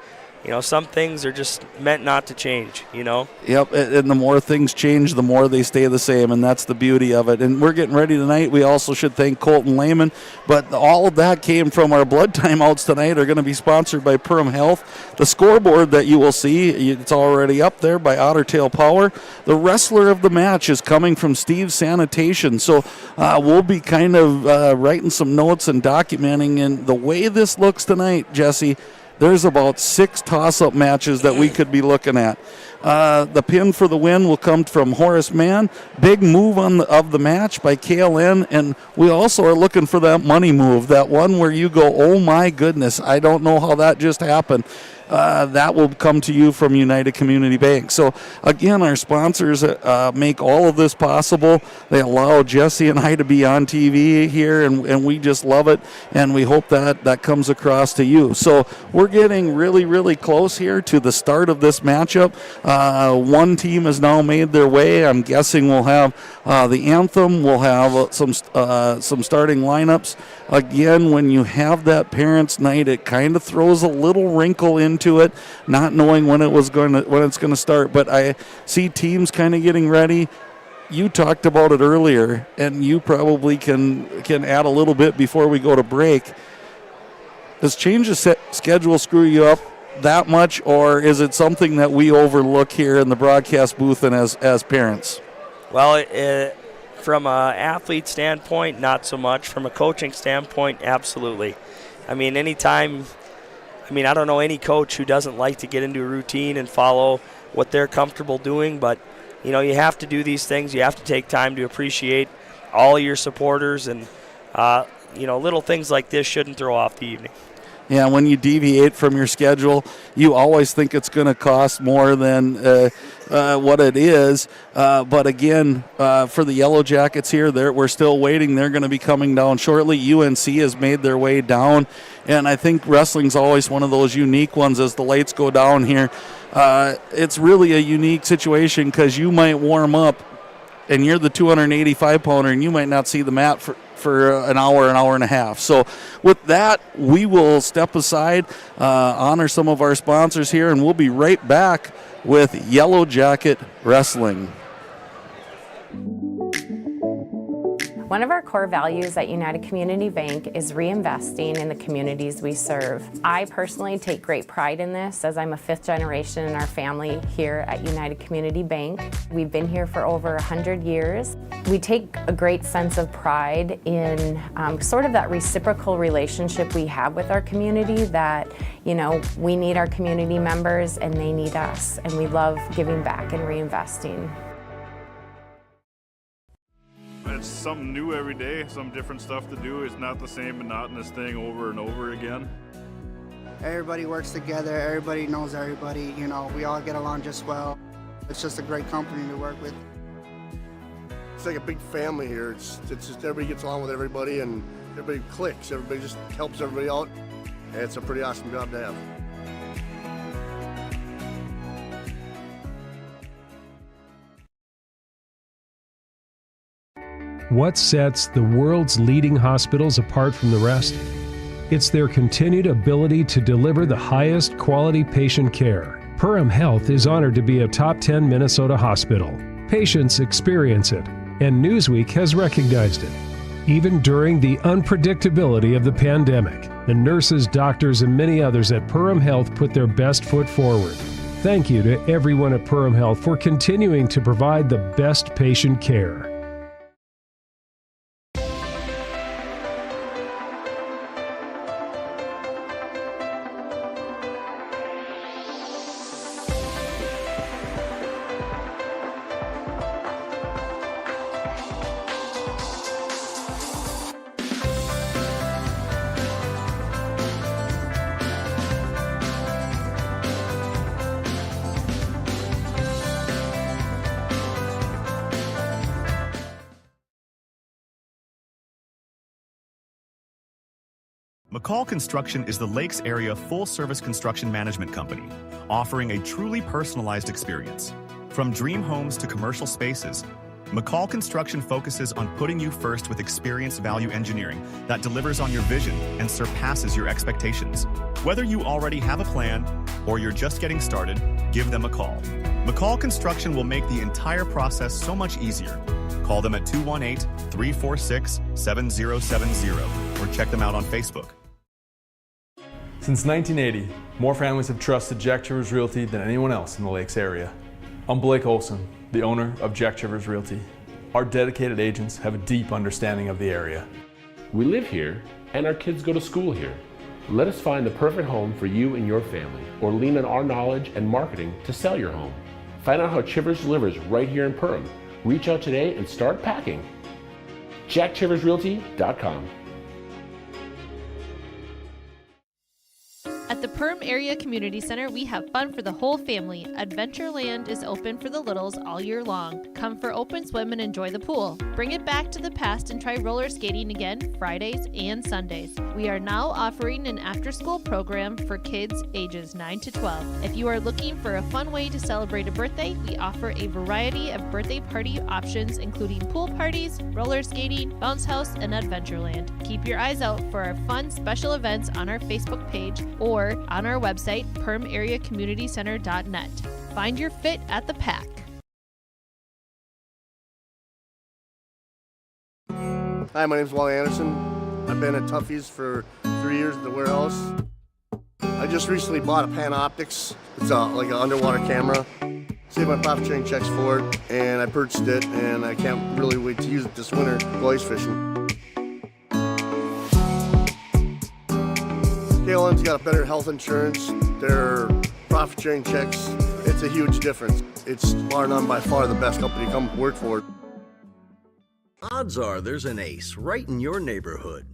some things are just meant not to change, Yep, and the more things change, the more they stay the same, and that's the beauty of it. And we're getting ready tonight. We also should thank Colton Lehman, but all of that came from our blood timeouts tonight are going to be sponsored by Perham Health. The scoreboard that you will see, it's already up there by Otter Tail Power. The wrestler of the match is coming from Steve's Sanitation, so we'll be kind of writing some notes and documenting. And the way this looks tonight, Jesse, there's about 6 toss-up matches that we could be looking at. The pin for the win will come from Horace Mann. Big move of the match by KLN, and we also are looking for that money move, that one where you go, oh my goodness, I don't know how that just happened. That will come to you from United Community Bank. So, again, our sponsors make all of this possible. They allow Jesse and I to be on TV here, and we just love it, and we hope that comes across to you. So we're getting really, really close here to the start of this matchup. One team has now made their way. I'm guessing we'll have the anthem. We'll have some starting lineups. Again, when you have that parents' night, it kind of throws a little wrinkle into it, not knowing when it's going to start. But I see teams kind of getting ready. You talked about it earlier, and you probably can add a little bit before we go to break. Does change the schedule screw you up that much, or is it something that we overlook here in the broadcast booth and as parents? Well, from an athlete standpoint, not so much. From a coaching standpoint, absolutely. I mean, I don't know any coach who doesn't like to get into a routine and follow what they're comfortable doing, but, you have to do these things. You have to take time to appreciate all your supporters, and, little things like this shouldn't throw off the evening. Yeah, when you deviate from your schedule, you always think it's going to cost more than what it is. But again, for the Yellowjackets here, we're still waiting. They're going to be coming down shortly. UNC has made their way down, and I think wrestling's always one of those unique ones as the lights go down here. It's really a unique situation because you might warm up, and you're the 285-pounder, and you might not see the mat for an hour and a half. So with that, we will step aside, honor some of our sponsors here, and we'll be right back with Yellowjacket Wrestling. One of our core values at United Community Bank is reinvesting in the communities we serve. I personally take great pride in this as I'm a 5th generation in our family here at United Community Bank. We've been here for over 100 years. We take a great sense of pride in sort of that reciprocal relationship we have with our community that, we need our community members and they need us, and we love giving back and reinvesting. It's something new every day, some different stuff to do. It's not the same monotonous thing over and over again. Everybody works together, everybody knows everybody, we all get along just well. It's just a great company to work with. It's like a big family here. It's just everybody gets along with everybody and everybody clicks. Everybody just helps everybody out. And it's a pretty awesome job to have. What sets the world's leading hospitals apart from the rest? it's their continued ability to deliver the highest quality patient care. Perham Health is honored to be a top 10 Minnesota hospital. Patients experience it, and Newsweek has recognized it. Even during the unpredictability of the pandemic, the nurses, doctors, and many others at Perham Health put their best foot forward. Thank you to everyone at Perham Health for continuing to provide the best patient care. McCall Construction is the Lakes area full-service construction management company, offering a truly personalized experience. From dream homes to commercial spaces, McCall Construction focuses on putting you first with experienced value engineering that delivers on your vision and surpasses your expectations. Whether you already have a plan or you're just getting started, give them a call. McCall Construction will make the entire process so much easier. Call them at 218-346-7070 or check them out on Facebook. Since 1980, more families have trusted Jack Chivers Realty than anyone else in the Lakes area. I'm Blake Olson, the owner of Jack Chivers Realty. Our dedicated agents have a deep understanding of the area. We live here and our kids go to school here. Let us find the perfect home for you and your family, or lean on our knowledge and marketing to sell your home. Find out how Chivers delivers right here in Perham. Reach out today and start packing. JackChiversRealty.com. At the Perham Area Community Center, we have fun for the whole family. Adventureland is open for the littles all year long. Come for open swim and enjoy the pool. Bring it back to the past and try roller skating again Fridays and Sundays. We are now offering an after-school program for kids ages 9 to 12. If you are looking for a fun way to celebrate a birthday, we offer a variety of birthday party options, including pool parties, roller skating, bounce house, and Adventureland. Keep your eyes out for our fun special events on our Facebook page or on our website, perhamareacommunitycenter.net. Find your fit at the pack. Hi, my name's Wally Anderson. I've been at Tuffy's for 3 years at the warehouse. I just recently bought a Panoptics. It's like an underwater camera. Saved my profit sharing checks for it, and I purchased it, and I can't really wait to use it this winter go ice fishing. KLM's got a better health insurance. Their profit sharing checks, it's a huge difference. It's bar none by far the best company to come work for. Odds are there's an ace right in your neighborhood.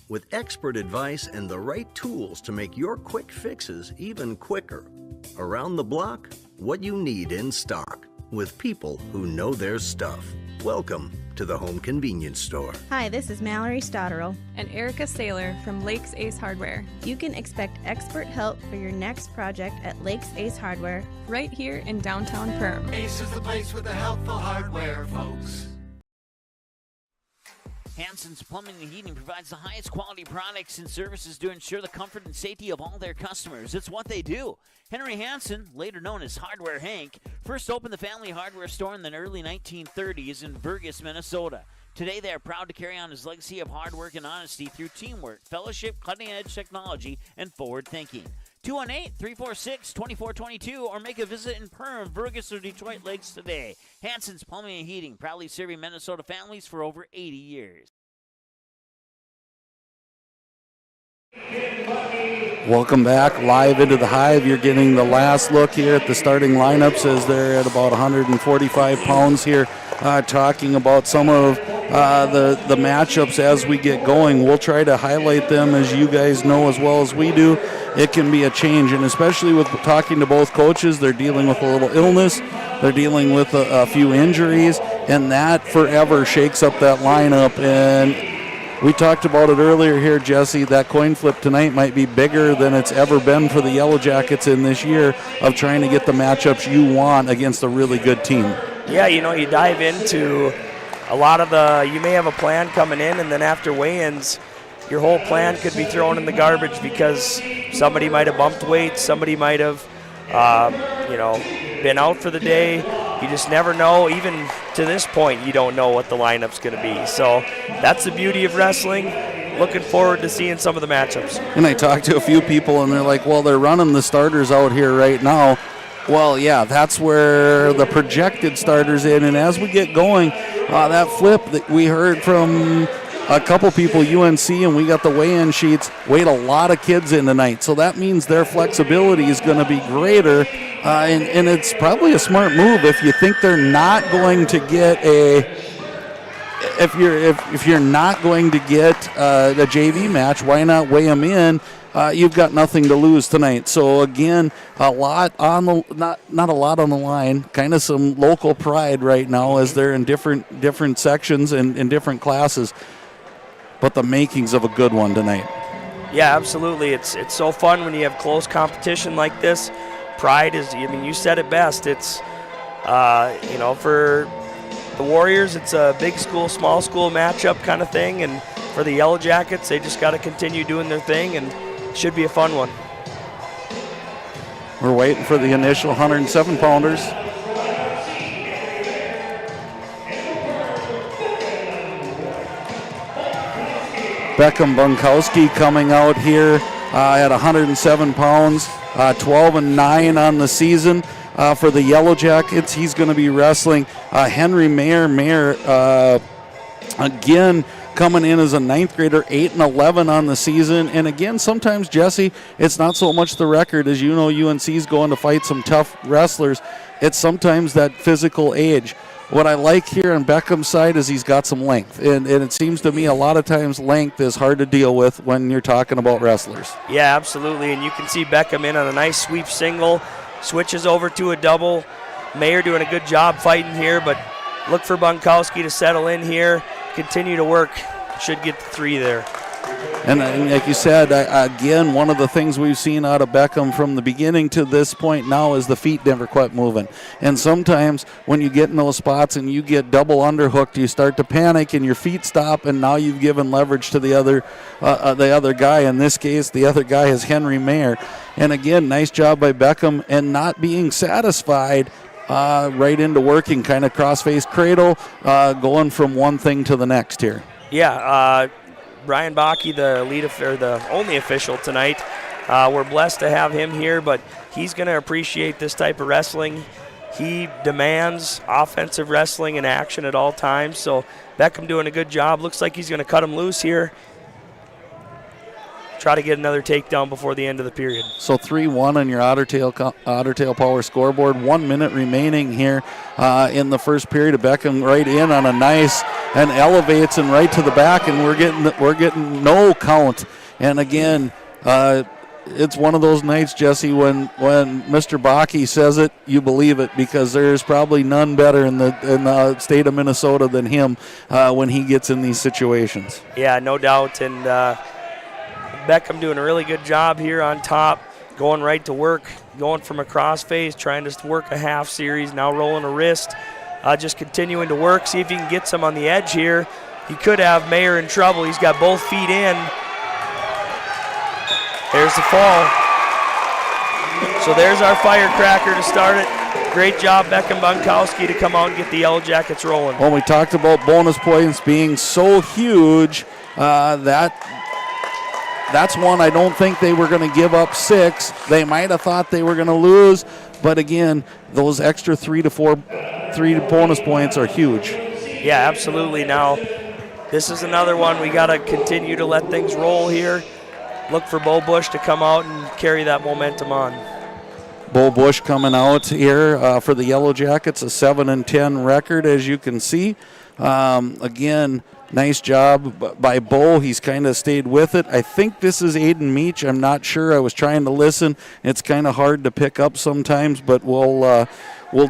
With expert advice and the right tools to make your quick fixes even quicker. Around the block, what you need in stock. With people who know their stuff. Welcome to the Home Convenience Store. Hi, this is Mallory Stotterell and Erica Saylor from Lakes Ace Hardware. You can expect expert help for your next project at Lakes Ace Hardware, right here in downtown Perham. Ace is the place with the helpful hardware, folks. Hansen's Plumbing and Heating provides the highest quality products and services to ensure the comfort and safety of all their customers. It's what they do. Henry Hansen, later known as Hardware Hank, first opened the family hardware store in the early 1930s in Burgess, Minnesota. Today, they are proud to carry on his legacy of hard work and honesty through teamwork, fellowship, cutting-edge technology, and forward thinking. 218-346-2422 or make a visit in Perham, Burgess, or Detroit Lakes today. Hansen's Plumbing and Heating, proudly serving Minnesota families for over 80 years. Welcome back live into the Hive. You're getting the last look here at the starting lineups as they're at about 145 pounds here, talking about some of the matchups as we get going. We'll try to highlight them, as you guys know as well as we do. It can be a change, and especially with talking to both coaches, they're dealing with a little illness, they're dealing with a few injuries, and that forever shakes up that lineup. And we talked about it earlier here, Jesse, that coin flip tonight might be bigger than it's ever been for the Yellowjackets in this year of trying to get the matchups you want against a really good team. Yeah, you know, you dive into a lot of you may have a plan coming in, and then after weigh-ins, your whole plan could be thrown in the garbage because somebody might have bumped weights, somebody might have, been out for the day. You just never know. Even to this point, you don't know what the lineup's going to be. So that's the beauty of wrestling. Looking forward to seeing some of the matchups. And I talked to a few people, and they're like, well, they're running the starters out here right now. Well, yeah, that's where the projected starters in. And as we get going, that flip that we heard from a couple people, UNC, and we got the weigh-in sheets, weighed a lot of kids in tonight. So that means their flexibility is going to be greater. And it's probably a smart move if you think they're not going to get if you're not going to get a JV match, why not weigh them in? You've got nothing to lose tonight. So again, a lot on the not a lot on the line. Kind of some local pride right now as they're in different sections and in different classes. But the makings of a good one tonight. Yeah, absolutely. It's so fun when you have close competition like this. Pride is, you said it best. It's, for the Warriors, it's a big school, small school matchup kind of thing. And for the Yellowjackets, they just got to continue doing their thing, and it should be a fun one. We're waiting for the initial 107-pounders. Beckham Bunkowski coming out here at 107 pounds, 12-9 on the season for the Yellowjackets. He's going to be wrestling Henry Mayer. Mayer, again, coming in as a 9th grader, 8-11 on the season. And again, sometimes, Jesse, it's not so much the record. As you know, UNC's going to fight some tough wrestlers. It's sometimes that physical age. What I like here on Beckham's side is he's got some length. And it seems to me a lot of times length is hard to deal with when you're talking about wrestlers. Yeah, absolutely. And you can see Beckham in on a nice sweep single, switches over to a double. Mayer doing a good job fighting here, but look for Bunkowski to settle in here, continue to work. Should get the 3 there. And like you said, again, one of the things we've seen out of Beckham from the beginning to this point now is the feet never quit moving. And sometimes when you get in those spots and you get double underhooked, you start to panic and your feet stop, and now you've given leverage to the other guy. In this case, the other guy is Henry Mayer. And again, nice job by Beckham and not being satisfied. Right into working, kind of cross-face cradle, going from one thing to the next here. Yeah, Brian Bakke, the only official tonight. We're blessed to have him here, but he's going to appreciate this type of wrestling. He demands offensive wrestling and action at all times. So Beckham doing a good job. Looks like he's going to cut him loose here. Try to get another takedown before the end of the period. So 3-1 on your Otter Tail Power scoreboard. 1 minute remaining here in the first period. Beckham right in on a nice and elevates and right to the back, and we're getting no count. And again, it's one of those nights, Jesse, when Mr. Bakke says it, you believe it, because there's probably none better in the state of Minnesota than him when he gets in these situations. Yeah, no doubt. And Beckham doing a really good job here on top, going right to work, going from a crossface, trying to work a half series, now rolling a wrist, just continuing to work, see if he can get some on the edge here. He could have Mayer in trouble. He's got both feet in. There's the fall. So there's our firecracker to start it. Great job, Beckham Bunkowski, to come out and get the Yellowjackets rolling. Well, we talked about bonus points being so huge that's one I don't think they were going to give up 6. They might have thought they were going to lose, but again, those extra 3 bonus points are huge. Yeah, absolutely. Now, this is another one we got to continue to let things roll here. Look for Bo Bush to come out and carry that momentum on. Bo Bush coming out here for the Yellowjackets, a 7-10 record, as you can see. Again, nice job by Bo. He's kind of stayed with it. I think this is Aiden Meach. I'm not sure. I was trying to listen. It's kind of hard to pick up sometimes, but we'll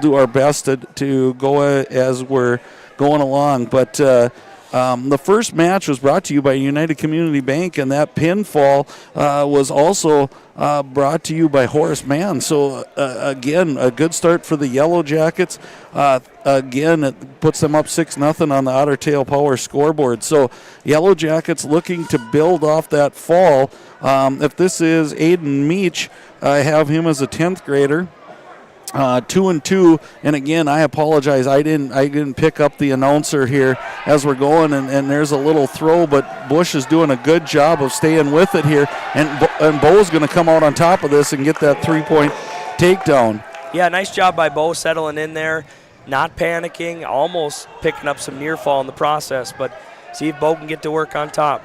do our best to go as we're going along. But The first match was brought to you by United Community Bank, and that pinfall was also brought to you by Horace Mann. So, again, a good start for the Yellowjackets. Again, it puts them up 6-0 on the Otter Tail Power scoreboard. So, Yellowjackets looking to build off that fall. If this is Aiden Meach, I have him as a 10th grader. 2-2, and again, I apologize. I didn't pick up the announcer here as we're going, and there's a little throw, but Bush is doing a good job of staying with it here, and Bo's going to come out on top of this and get that 3-point takedown. Yeah, nice job by Bo settling in there, not panicking, almost picking up some near fall in the process, but see if Bo can get to work on top.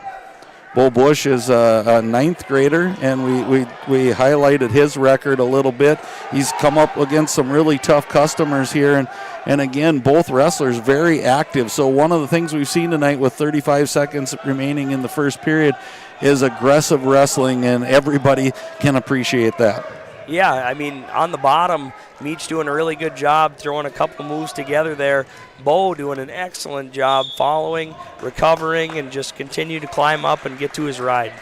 Bo Bush is a 9th grader, and we highlighted his record a little bit. He's come up against some really tough customers here, and again, both wrestlers very active. So one of the things we've seen tonight with 35 seconds remaining in the first period is aggressive wrestling, and everybody can appreciate that. Yeah, I mean, on the bottom, Meach doing a really good job throwing a couple moves together there. Bo doing an excellent job following, recovering, and just continue to climb up and get to his ride.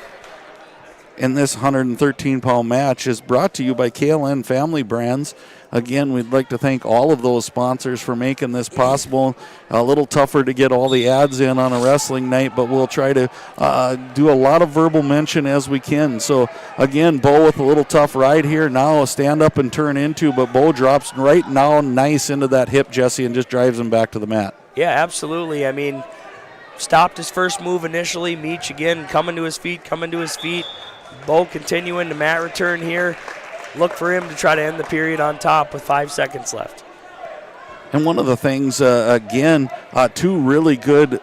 And this 113-pound match is brought to you by KLN Family Brands. Again, we'd like to thank all of those sponsors for making this possible. A little tougher to get all the ads in on a wrestling night, but we'll try to do a lot of verbal mention as we can. So, again, Bo with a little tough ride here. Now a stand up and turn into, but Bo drops right now nice into that hip, Jesse, and just drives him back to the mat. Yeah, absolutely. I mean, stopped his first move initially. Meach again coming to his feet. Bo continuing the mat return here. Look for him to try to end the period on top with 5 seconds left. And one of the things, again, two really good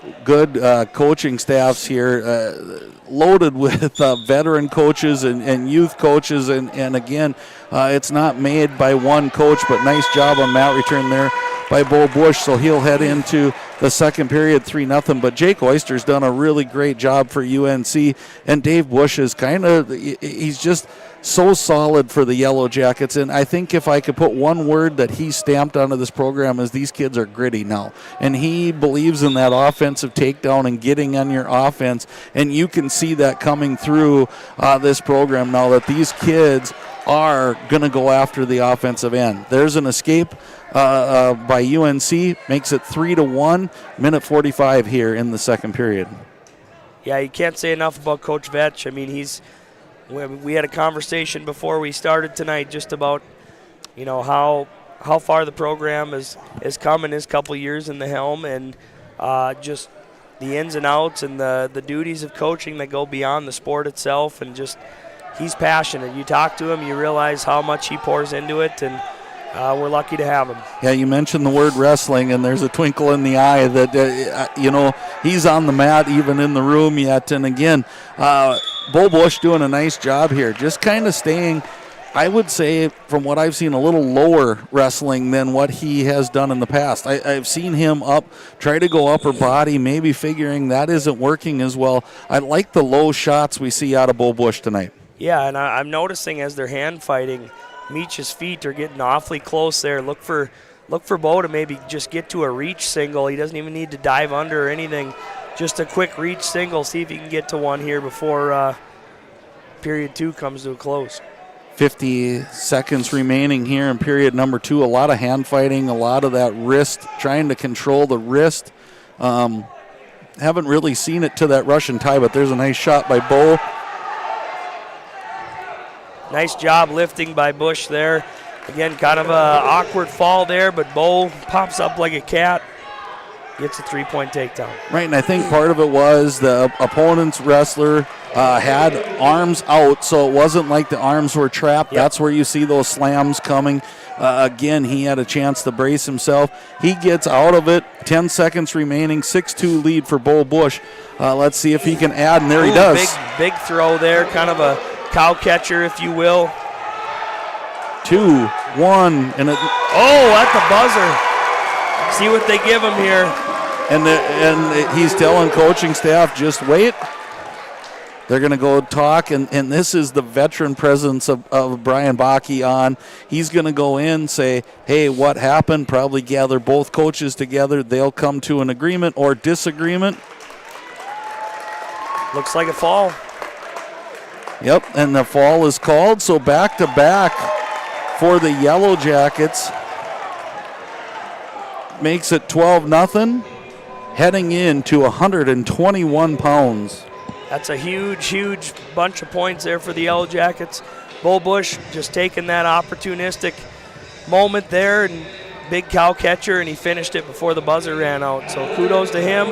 coaching staffs here, loaded with veteran coaches and youth coaches. And again, it's not made by one coach, but nice job on mat return there by Bo Bush. So he'll head into the second period 3-0. But Jake Oyster's done a really great job for UNC. And Dave Bush is he's just so solid for the Yellowjackets, and I think if I could put one word that he stamped onto this program is these kids are gritty now, and he believes in that offensive takedown and getting on your offense, and you can see that coming through this program now, that these kids are going to go after the offensive end. There's an escape by UNC, makes it 3-1, minute 45 here in the second period. Yeah, you can't say enough about Coach Vetch. I mean, we had a conversation before we started tonight just about, how far the program has come in his couple years in the helm, and just the ins and outs and the duties of coaching that go beyond the sport itself, and just he's passionate. You talk to him, you realize how much he pours into it, and we're lucky to have him. Yeah, you mentioned the word wrestling, and there's a twinkle in the eye that, he's on the mat even in the room yet. And again, Bo Bush doing a nice job here, just kind of staying, I would say, from what I've seen, a little lower wrestling than what he has done in the past. I've seen him try to go upper body, maybe figuring that isn't working as well. I like the low shots we see out of Bo Bush tonight. Yeah, and I'm noticing as they're hand fighting, Meach's feet are getting awfully close there. Look for Bo to maybe just get to a reach single. He doesn't even need to dive under or anything. Just a quick reach single. See if he can get to one here before period 2 comes to a close. 50 seconds remaining here in period number 2. A lot of hand fighting, a lot of that wrist, trying to control the wrist. Haven't really seen it to that Russian tie, but there's a nice shot by Bo. Nice job lifting by Bush there. Again, kind of an awkward fall there, but Bo pops up like a cat. Gets a 3-point takedown. Right, and I think part of it was the opponent's wrestler had arms out, so it wasn't like the arms were trapped. Yep. That's where you see those slams coming. Again, he had a chance to brace himself. He gets out of it. 10 seconds remaining. 6-2 lead for Bo Bush. Let's see if he can add, and there he does. Big throw there, kind of a cow catcher, if you will. 2-1, and at the buzzer. See what they give him here. And he's telling coaching staff, just wait. They're going to go talk, and this is the veteran presence of Brian Bakke on. He's going to go in, say, hey, what happened? Probably gather both coaches together. They'll come to an agreement or disagreement. Looks like a fall. Yep, and the fall is called, so back-to-back for the Yellowjackets. Makes it 12-0, heading into 121 pounds. That's a huge, huge bunch of points there for the Yellowjackets. Bo Bush just taking that opportunistic moment there, and big cow catcher, and he finished it before the buzzer ran out. So kudos to him.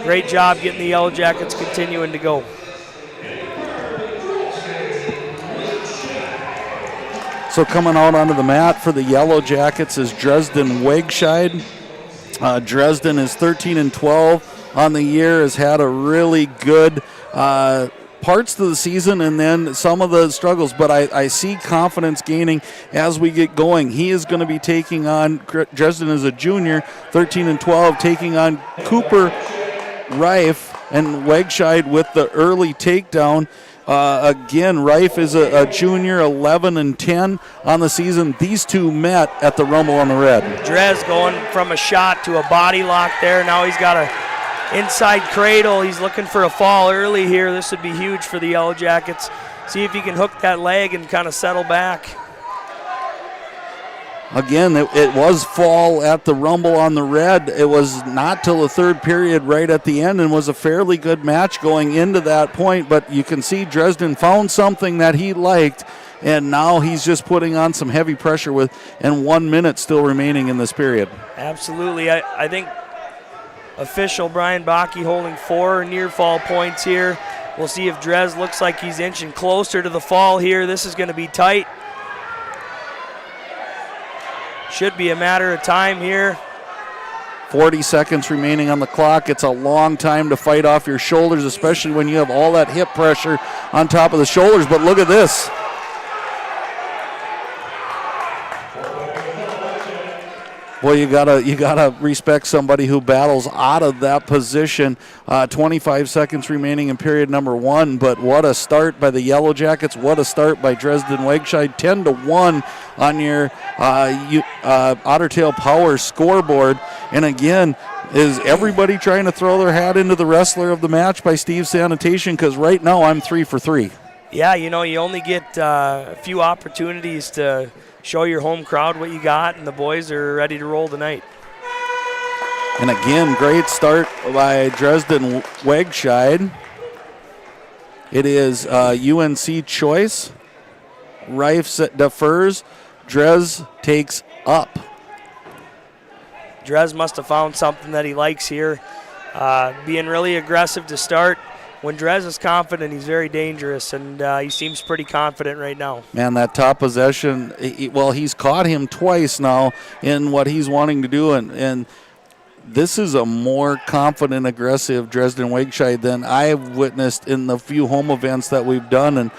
Great job getting the Yellowjackets continuing to go. So coming out onto the mat for the Yellowjackets is Dresden Wegscheid. Dresden is 13-12 on the year, has had a really good parts of the season and then some of the struggles, but I see confidence gaining as we get going. He is going to be taking on, Dresden is a junior, 13-12, taking on Cooper Reif and Wegscheid with the early takedown. Again, Reif is a junior, 11-10 on the season. These two met at the Rumble on the Red. Drez going from a shot to a body lock there. Now he's got a inside cradle. He's looking for a fall early here. This would be huge for the Yellowjackets. See if he can hook that leg and kind of settle back. Again, it was fall at the Rumble on the Red. It was not till the third period right at the end and was a fairly good match going into that point, but you can see Dresden found something that he liked, and now he's just putting on some heavy pressure and 1 minute still remaining in this period. Absolutely. I think official Brian Bakke holding 4 near fall points here. We'll see if Drez looks like he's inching closer to the fall here. This is going to be tight. Should be a matter of time here. 40 seconds remaining on the clock. It's a long time to fight off your shoulders, especially when you have all that hip pressure on top of the shoulders. But look at this. Well, you gotta respect somebody who battles out of that position. 25 seconds remaining in period number 1, but what a start by the Yellowjackets. What a start by Dresden Wegscheid. 10-1 on your Ottertail Power scoreboard. And again, is everybody trying to throw their hat into the wrestler of the match by Steve Sanitation? Because right now I'm 3 for 3. Yeah, you only get a few opportunities to show your home crowd what you got, and the boys are ready to roll tonight. And again, great start by Dresden Wegscheid. It is UNC choice. Reif defers. Drez takes up. Drez must have found something that he likes here. Being really aggressive to start. When Drez is confident, he's very dangerous, and he seems pretty confident right now. Man, that top possession, he's caught him twice now in what he's wanting to do, and this is a more confident, aggressive Dresden Wegscheid than I've witnessed in the few home events that we've done, and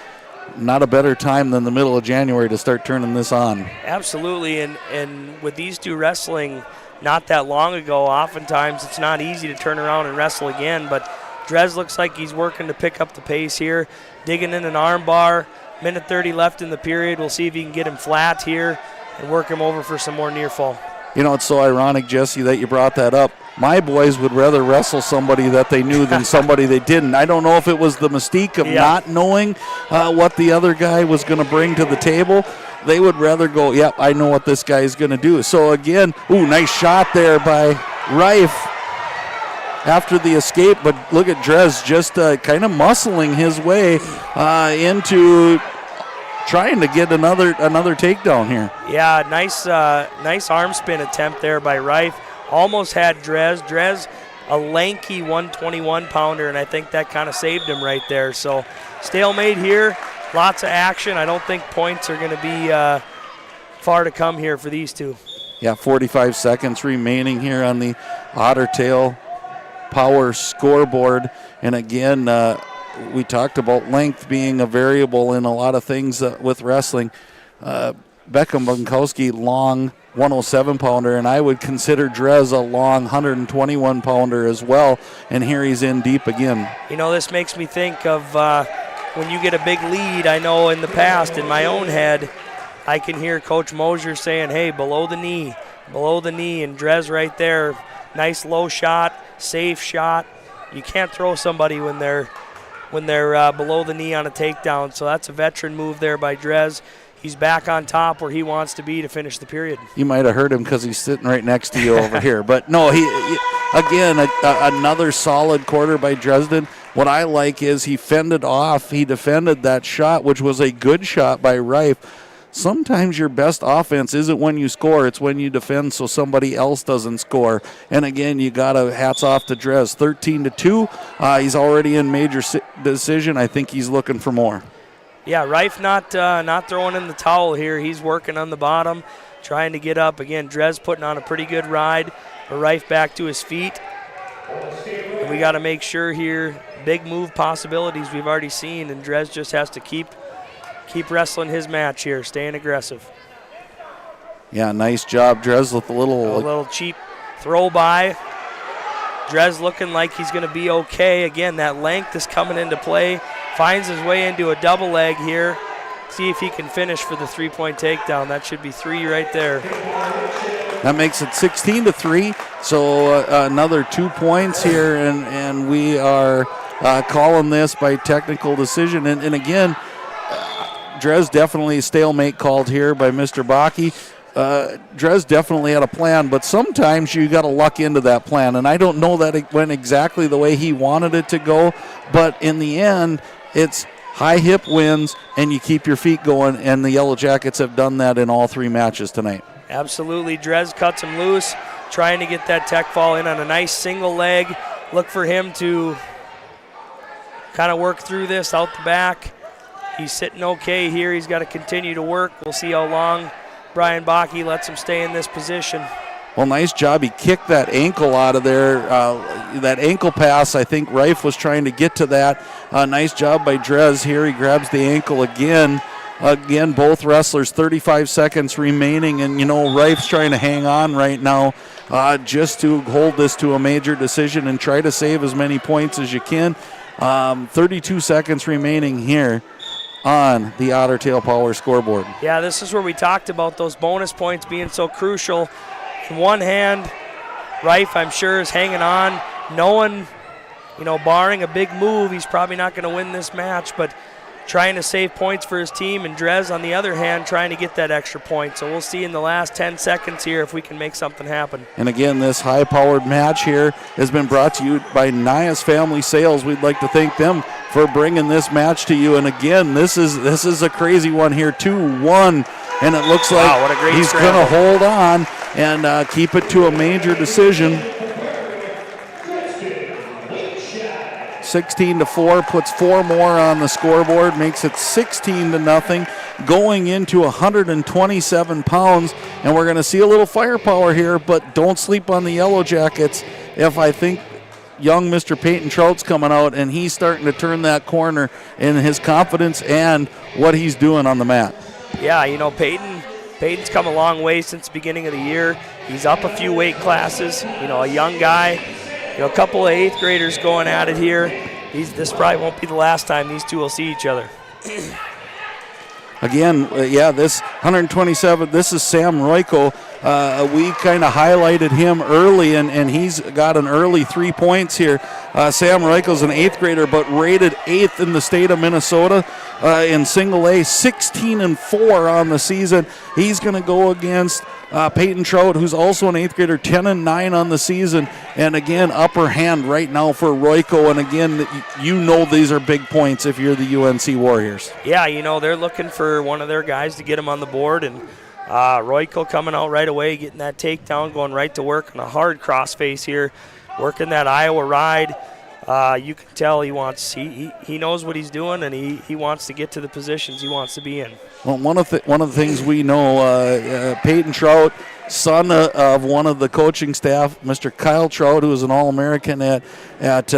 not a better time than the middle of January to start turning this on. Absolutely, and with these two wrestling not that long ago, oftentimes it's not easy to turn around and wrestle again, but Drez looks like he's working to pick up the pace here, digging in an arm bar. Minute 30 left in the period. We'll see if he can get him flat here and work him over for some more near fall. It's so ironic, Jesse, that you brought that up. My boys would rather wrestle somebody that they knew than somebody they didn't. I don't know if it was the mystique of not knowing what the other guy was going to bring to the table. They would rather go, yep, I know what this guy is going to do. So again, nice shot there by Reif after the escape, but look at Drez just kind of muscling his way into trying to get another takedown here. Yeah, nice arm spin attempt there by Reif. Almost had Drez. Drez, a lanky 121-pounder, and I think that kind of saved him right there. So stalemate here, lots of action. I don't think points are going to be far to come here for these two. Yeah, 45 seconds remaining here on the Ottertail Power scoreboard. And again, we talked about length being a variable in a lot of things with wrestling. Beckham Bunkowski, long, 107-pounder, and I would consider Drez a long 121-pounder as well, and here he's in deep again. You know, this makes me think of when you get a big lead. I know in the past, in my own head, I can hear Coach Mosier saying, hey, below the knee, and Drez right there, nice low shot, safe shot. You can't throw somebody when they're below the knee on a takedown, so that's a veteran move there by Drez. He's back on top where he wants to be to finish the period. You might have heard him because he's sitting right next to you over here. But no, again, another solid quarter by Dresden. What I like is he fended off. He defended that shot, which was a good shot by Rife. Sometimes your best offense isn't when you score, it's when you defend so somebody else doesn't score. And again, you got to hats off to Drez. 13-2. He's already in major decision. I think he's looking for more. Yeah, Rife not throwing in the towel here. He's working on the bottom, trying to get up. Again, Drez putting on a pretty good ride. But Rife back to his feet. And we got to make sure here, big move possibilities we've already seen, and Drez just has to keep wrestling his match here, staying aggressive. Yeah, nice job, Drez, with a little cheap throw by. Drez looking like he's going to be okay. Again, that length is coming into play. Finds his way into a double leg here. See if he can finish for the three-point takedown. That should be 3 right there. That makes it 16-3. So another 2 points here, and we are calling this by technical decision. And again, Drez definitely stalemate called here by Mr. Bakke. Drez definitely had a plan, but sometimes you got to luck into that plan. And I don't know that it went exactly the way he wanted it to go, but in the end, it's high hip wins, and you keep your feet going, and the Yellowjackets have done that in all 3 matches tonight. Absolutely. Drez cuts him loose, trying to get that tech fall in on a nice single leg. Look for him to kind of work through this out the back. He's sitting okay here. He's got to continue to work. We'll see how long Brian Bakke lets him stay in this position. Well, nice job. He kicked that ankle out of there. That ankle pass, I think Rife was trying to get to that. Nice job by Drez here. He grabs the ankle again. Again, both wrestlers, 35 seconds remaining, and, you know, Rife's trying to hang on right now just to hold this to a major decision and try to save as many points as you can. 32 seconds remaining here on the Otter Tail Power scoreboard. Yeah, this is where we talked about those bonus points being so crucial. In one hand, Rife, I'm sure, is hanging on, knowing, you know, barring a big move, he's probably not going to win this match, but trying to save points for his team, and Drez, on the other hand, trying to get that extra point. So we'll see in the last 10 seconds here if we can make something happen. And again, this high-powered match here has been brought to you by Nias Family Sales. We'd like to thank them for bringing this match to you. And again, this is a crazy one here, 2-1, and it looks like what a great he's going to hold on and keep it to a major decision. 16-4, puts 4 more on the scoreboard, makes it 16-0, going into 127 pounds, and we're going to see a little firepower here, but don't sleep on the Yellowjackets. If I think young Mr. Peyton Trout's coming out, and he's starting to turn that corner in his confidence and what he's doing on the mat. Yeah, you know, Peyton's come a long way since the beginning of the year. He's up a few weight classes, you know, a young guy. You know, a couple of 8th graders going at it here. This probably won't be the last time these two will see each other. Again, this 127, this is Sam Royko. We kind of highlighted him early, and he's got an early 3 points here. Sam Royko's an 8th grader, but rated 8th in the state of Minnesota in single A, 16-4 on the season. He's going to go against Peyton Trout, who's also an 8th grader, 10-9 on the season. And again, upper hand right now for Royko. And again, you know these are big points if you're the UNC Warriors. Yeah, you know, they're looking for one of their guys to get him on the board. And Royko coming out right away, getting that takedown, going right to work on a hard crossface here, working that Iowa ride. You can tell he knows what he's doing, and he wants to get to the positions he wants to be in. Well, one of the things we know, Peyton Trout, son of one of the coaching staff, Mr. Kyle Trout, who was an All-American at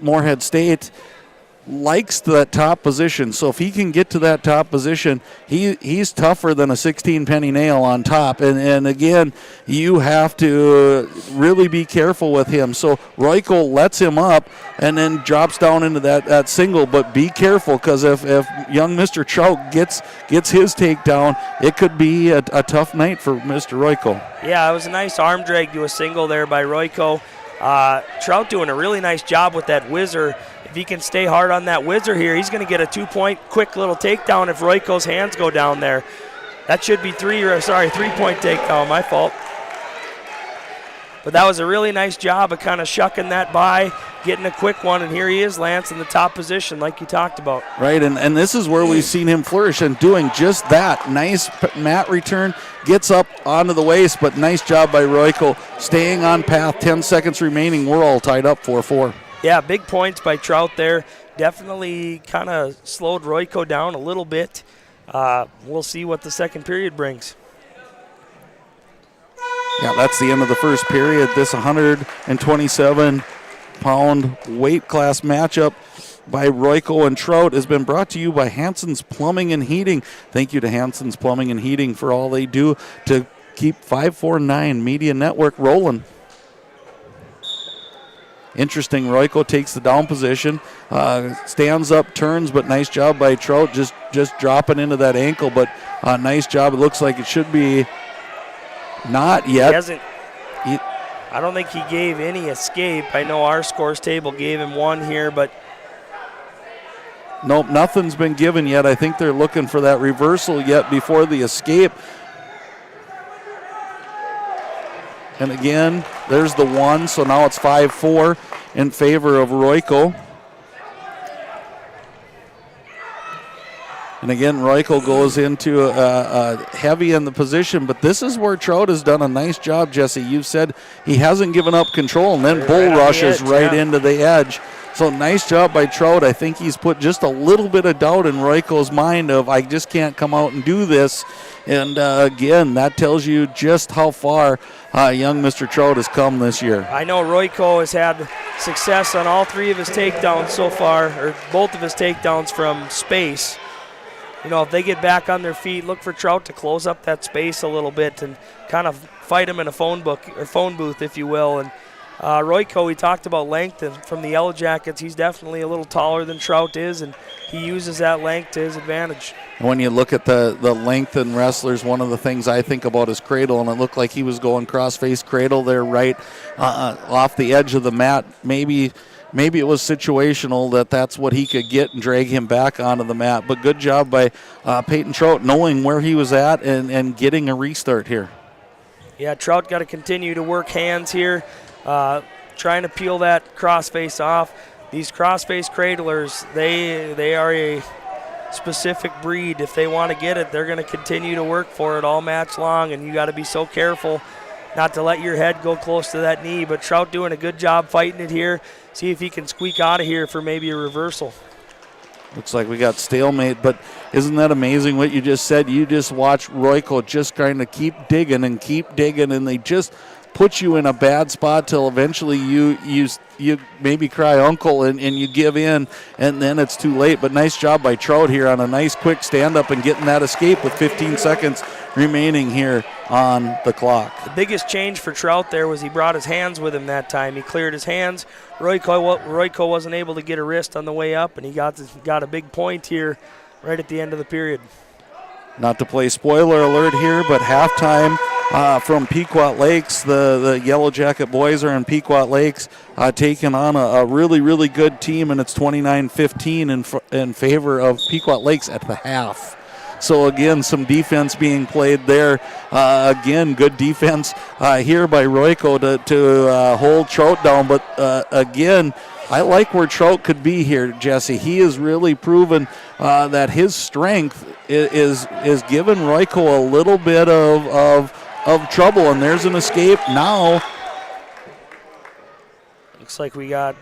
Moorhead State. likes that top position. So if he can get to that top position, he's tougher than a 16-penny nail on top. And again, you have to really be careful with him. So Royko lets him up and then drops down into that single. But be careful, because if young Mr. Trout gets his takedown, it could be a tough night for Mr. Royko. Yeah, it was a nice arm drag to a single there by Royko. Trout doing a really nice job with that whizzer. If he can stay hard on that whizzer here, he's going to get a 2-point quick little takedown if Royko's hands go down there. That should be 3-point takedown, my fault. But that was a really nice job of kind of shucking that by, getting a quick one, and here he is, Lance, in the top position like you talked about. Right, and this is where we've seen him flourish and doing just that. Nice mat return, gets up onto the waist, but nice job by Royko, staying on path, 10 seconds remaining. We're all tied up 4-4. Yeah, big points by Trout there. Definitely kind of slowed Royko down a little bit. We'll see what the second period brings. Yeah, that's the end of the first period. This 127-pound weight class matchup by Royko and Trout has been brought to you by Hansen's Plumbing and Heating. Thank you to Hansen's Plumbing and Heating for all they do to keep 549 Media Network rolling. Interesting, Royko takes the down position, stands up, turns, but nice job by Trout just dropping into that ankle, but nice job. It looks like it should be not yet. I don't think he gave any escape. I know our scores table gave him one here, but nope, nothing's been given yet. I think they're looking for that reversal yet before the escape. And again, there's the one, so now it's 5-4 in favor of Royko. And again, Royko goes into heavy in the position, but this is where Trout has done a nice job, Jesse. You've said he hasn't given up control, and then bull rushes right into the edge. So nice job by Trout. I think he's put just a little bit of doubt in Royko's mind of, I just can't come out and do this. And again, that tells you just how far young Mr. Trout has come this year. I know Royko has had success on all three of his takedowns so far, or both of his takedowns from space. You know, if they get back on their feet, look for Trout to close up that space a little bit and kind of fight him in a phone booth, if you will. And Royko, we talked about length, and from the Yellowjackets, he's definitely a little taller than Trout is, and he uses that length to his advantage. When you look at the length in wrestlers, one of the things I think about is cradle, and it looked like he was going cross-face cradle there right off the edge of the mat. Maybe it was situational that's what he could get and drag him back onto the mat. But good job by Peyton Trout knowing where he was at and getting a restart here. Yeah, Trout got to continue to work hands here, trying to peel that crossface off. These crossface cradlers, they are a specific breed. If they want to get it, they're going to continue to work for it all match long, and you got to be so careful not to let your head go close to that knee. But Trout doing a good job fighting it here. See if he can squeak out of here for maybe a reversal. Looks like we got stalemate, but isn't that amazing what you just said? You just watch Royko just trying to keep digging, and they just put you in a bad spot till eventually you maybe cry uncle and you give in, and then it's too late. But nice job by Trout here on a nice quick stand-up and getting that escape with 15 seconds remaining here on the clock. The biggest change for Trout there was he brought his hands with him that time. He cleared his hands. Royko wasn't able to get a wrist on the way up, and he got a big point here right at the end of the period. Not to play spoiler alert here, but halftime from Pequot Lakes. The Yellowjacket boys are in Pequot Lakes taking on a really, really good team, and it's 29-15 in favor of Pequot Lakes at the half. So again, some defense being played there. Again, good defense here by Royko to hold Trout down. But again, I like where Trout could be here, Jesse. He has really proven that his strength is giving Royko a little bit of trouble. And there's an escape now. Looks like we got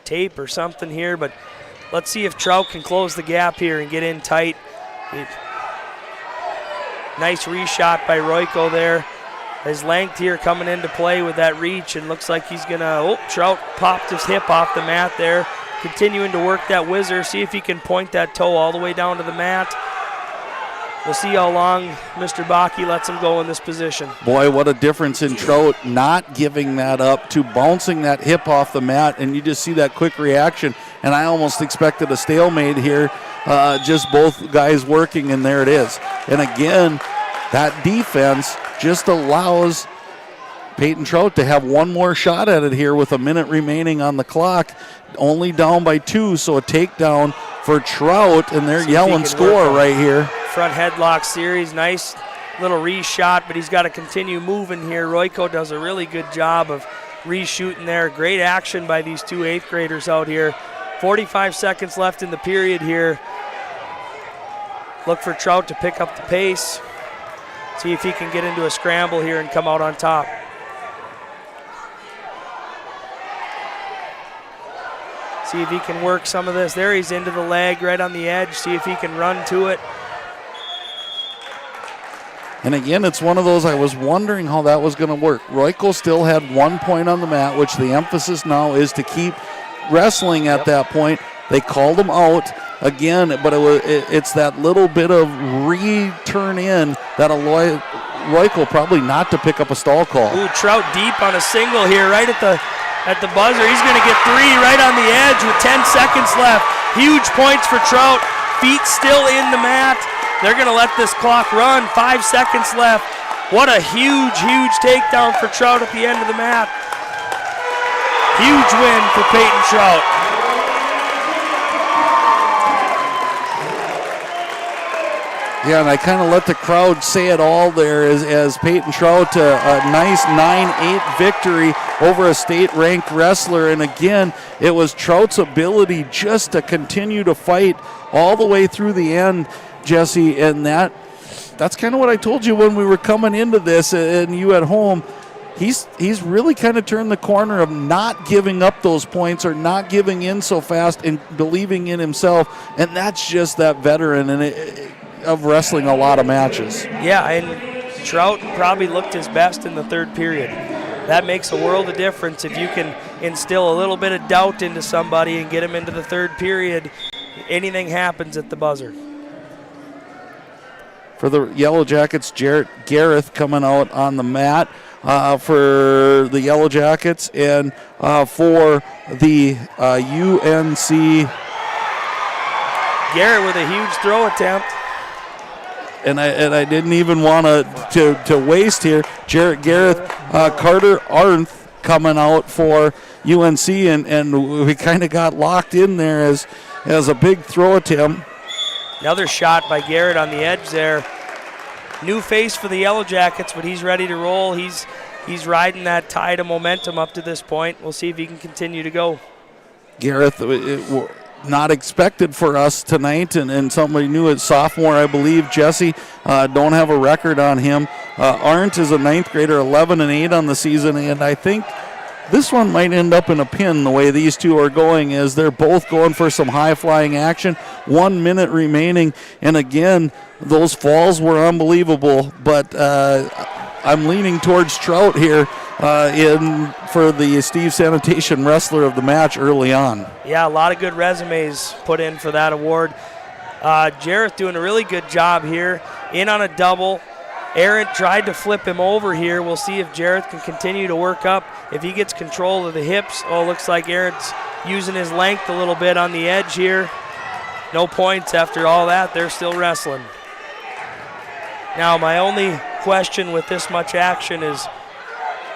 tape or something here, but let's see if Trout can close the gap here and get in tight. Nice reshot by Royko there. His length here coming into play with that reach, and looks like he's going to, Trout popped his hip off the mat there. continuing to work that whizzer, see if he can point that toe all the way down to the mat. We'll see how long Mr. Bakke lets him go in this position. Boy, what a difference in Trout not giving that up to bouncing that hip off the mat, and you just see that quick reaction. And I almost expected a stalemate here, just both guys working, and there it is. And again, that defense just allows Peyton Trout to have one more shot at it here with a minute remaining on the clock, only down by 2, so a takedown for Trout, and they're yelling score right here. Front headlock series, nice little re-shot, but he's got to continue moving here. Royko does a really good job of re-shooting there. Great action by these 2 8th graders out here. 45 seconds left in the period here. Look for Trout to pick up the pace. See if he can get into a scramble here and come out on top. See if he can work some of this. There he's into the leg right on the edge. See if he can run to it. And again, it's one of those, I was wondering how that was going to work. Royko still had 1 point on the mat, which the emphasis now is to keep wrestling at that point. They called him out again, but it's that little bit of return in that allowed Royko probably not to pick up a stall call. Ooh, Trout deep on a single here right at the buzzer. He's going to get 3 right on the edge with 10 seconds left. Huge points for Trout. Feet still in the mat. They're going to let this clock run. 5 seconds left. What a huge, huge takedown for Trout at the end of the mat. Huge win for Peyton Trout. Yeah, and I kind of let the crowd say it all there as Peyton Trout, a nice 9-8 victory over a state-ranked wrestler. And again, it was Trout's ability just to continue to fight all the way through the end, Jesse, and that's kind of what I told you when we were coming into this and you at home. He's really kind of turned the corner of not giving up those points or not giving in so fast and believing in himself, and that's just that veteran of wrestling a lot of matches. Yeah, and Trout probably looked his best in the third period. That makes a world of difference if you can instill a little bit of doubt into somebody and get him into the third period. Anything happens at the buzzer. For the Yellowjackets, Jarrett Gareth coming out on the mat for the Yellowjackets, and for the UNC. Garrett with a huge throw attempt. And I didn't even want to waste here. Jarrett Gareth, Carter Arnth coming out for UNC, and we kind of got locked in there as a big throw attempt. Another shot by Garrett on the edge there. New face for the Yellowjackets, but he's ready to roll. He's riding that tide of momentum up to this point. We'll see if he can continue to go. Gareth, not expected for us tonight, and somebody new at sophomore, I believe. Jesse, don't have a record on him. Arndt is a 9th grader, 11-8 on the season, and I think this one might end up in a pin the way these two are going, as they're both going for some high-flying action. 1 minute remaining, and again, those falls were unbelievable, but I'm leaning towards Trout here for the Steve Sanitation Wrestler of the match early on. Yeah, a lot of good resumes put in for that award. Jarrett doing a really good job here. In on a double. Aaron tried to flip him over here. We'll see if Jarrett can continue to work up. If he gets control of the hips, looks like Aaron's using his length a little bit on the edge here. No points after all that. They're still wrestling. Now, my only question with this much action is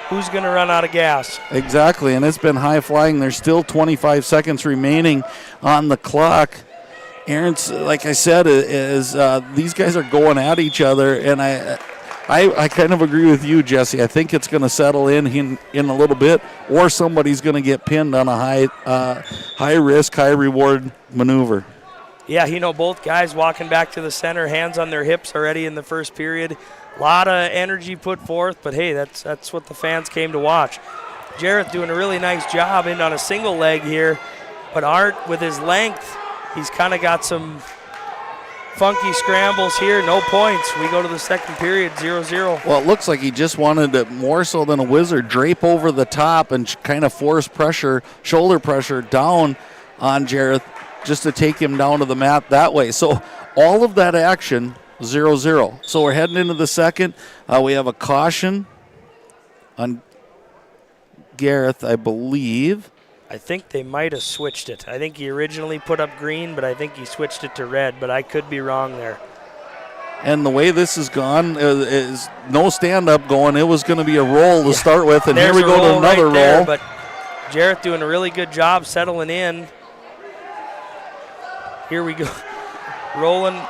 who's going to run out of gas? Exactly, and it's been high flying. There's still 25 seconds remaining on the clock. Aaron's, like I said, these guys are going at each other, and I kind of agree with you, Jesse. I think it's going to settle in a little bit, or somebody's going to get pinned on a high risk, high reward maneuver. Yeah, both guys walking back to the center, hands on their hips already in the first period. A lot of energy put forth, but hey, that's what the fans came to watch. Jarrett doing a really nice job in on a single leg here, but Art with his length, he's kind of got some funky scrambles here. No points. We go to the second period, 0-0. Well, it looks like he just wanted to, more so than a wizard, drape over the top and kind of force pressure, shoulder pressure down on Jareth just to take him down to the mat that way. So all of that action, 0-0. So we're heading into the second. We have a caution on Gareth, I believe. I think they might have switched it. I think he originally put up green, but I think he switched it to red, but I could be wrong there. And the way this has gone is no stand-up going. It was going to be a roll to start with, and There's here we go to another there, roll. But Jareth doing a really good job settling in. Here we go. Rolling.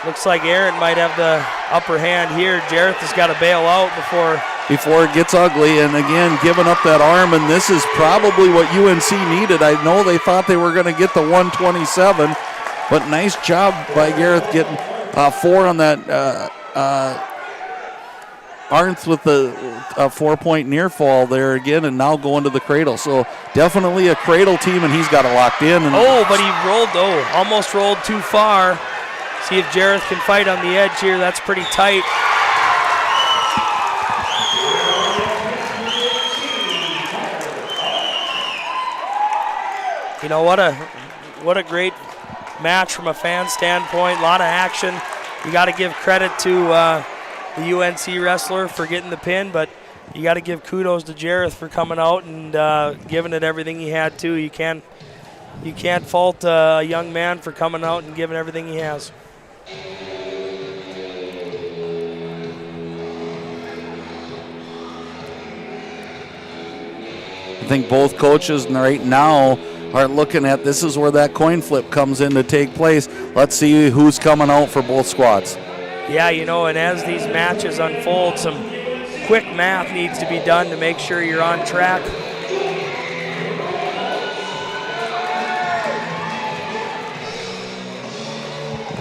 Looks like Aaron might have the upper hand here. Jareth has got to bail out before it gets ugly, and again, giving up that arm, and this is probably what UNC needed. I know they thought they were going to get the 127, but nice job by Gareth getting 4 on that. Arndt with the 4-point near fall there again, and now going to the cradle. So definitely a cradle team, and he's got it locked in. And but he rolled, almost rolled too far. See if Jareth can fight on the edge here. That's pretty tight. You know, what a great match from a fan standpoint. A lot of action. You got to give credit to the UNC wrestler for getting the pin, but you got to give kudos to Jareth for coming out and giving it everything he had to. You can't fault a young man for coming out and giving everything he has. I think both coaches right now are looking at this is where that coin flip comes in to take place. Let's see who's coming out for both squads. Yeah, you know, and as these matches unfold, some quick math needs to be done to make sure you're on track.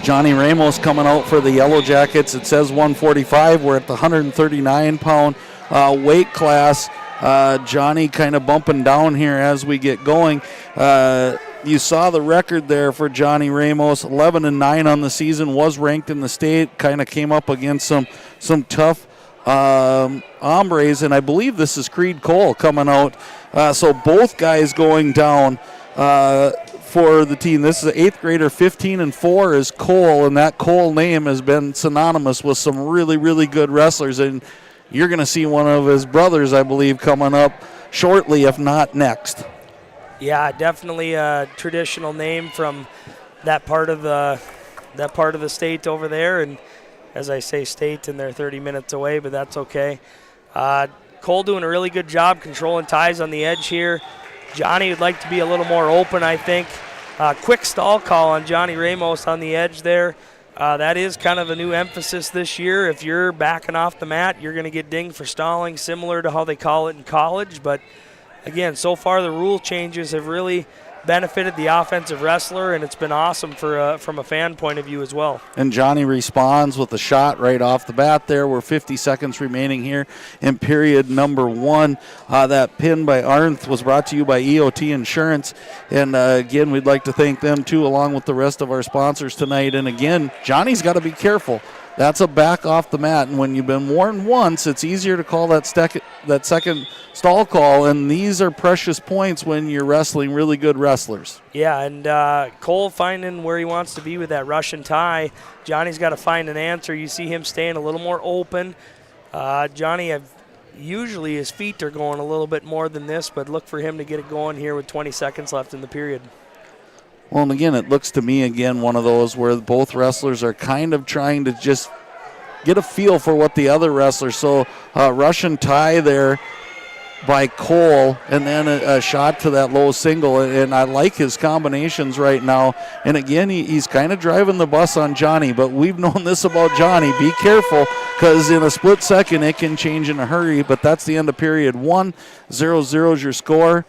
Johnny Ramos coming out for the Yellowjackets. It says 145. We're at the 139-pound weight class. Johnny kind of bumping down here as we get going. You saw the record there for Johnny Ramos, 11-9 on the season, was ranked in the state, kind of came up against some tough hombres, and I believe this is Creed Cole coming out. So both guys going down for the team. This is an 8th grader, 15-4 is Cole, and that Cole name has been synonymous with some really, really good wrestlers, and you're going to see one of his brothers, I believe, coming up shortly, if not next. Yeah, definitely a traditional name from that part of the state over there, and as I say state, and they're 30 minutes away, but that's okay. Cole doing a really good job controlling ties on the edge here. Johnny would like to be a little more open, I think. Quick stall call on Johnny Ramos on the edge there. That is kind of a new emphasis this year. If you're backing off the mat, you're going to get dinged for stalling, similar to how they call it in college. But again, so far the rule changes have really benefited the offensive wrestler, and it's been awesome from a fan point of view as well. And Johnny responds with a shot right off the bat there. We're 50 seconds remaining here in period number 1. That pin by Arndt was brought to you by EOT Insurance. And again, we'd like to thank them too, along with the rest of our sponsors tonight. And again, Johnny's got to be careful. That's a back off the mat, and when you've been warned once, it's easier to call that second stall call, and these are precious points when you're wrestling really good wrestlers. Yeah, and Cole finding where he wants to be with that Russian tie. Johnny's got to find an answer. You see him staying a little more open. Johnny, usually his feet are going a little bit more than this, but look for him to get it going here with 20 seconds left in the period. Well, and again, it looks to me, again, one of those where both wrestlers are kind of trying to just get a feel for what the other wrestlers. So Russian tie there by Cole, and then a shot to that low single. And I like his combinations right now. And again, he's kind of driving the bus on Johnny, but we've known this about Johnny. Be careful, because in a split second, it can change in a hurry. But that's the end of period 1. 0-0 is your score.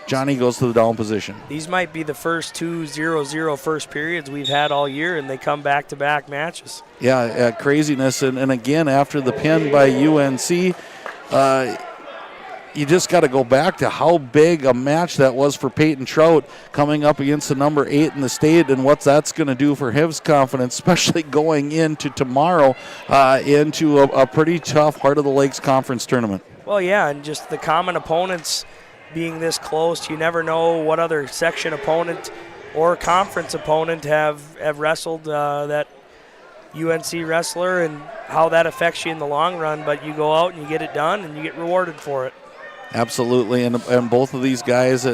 Johnny goes to the down position. These might be the first 2 0-0 first periods we've had all year, and they come back-to-back matches. Yeah, craziness. And again, after the pin by UNC, you just got to go back to how big a match that was for Peyton Trout coming up against the number 8 in the state, and what that's going to do for his confidence, especially going into tomorrow into a pretty tough Heart of the Lakes Conference tournament. Well, yeah, and just the common opponents being this close. You never know what other section opponent or conference opponent have wrestled that UNC wrestler and how that affects you in the long run, but you go out and you get it done and you get rewarded for it. Absolutely, and both of these guys,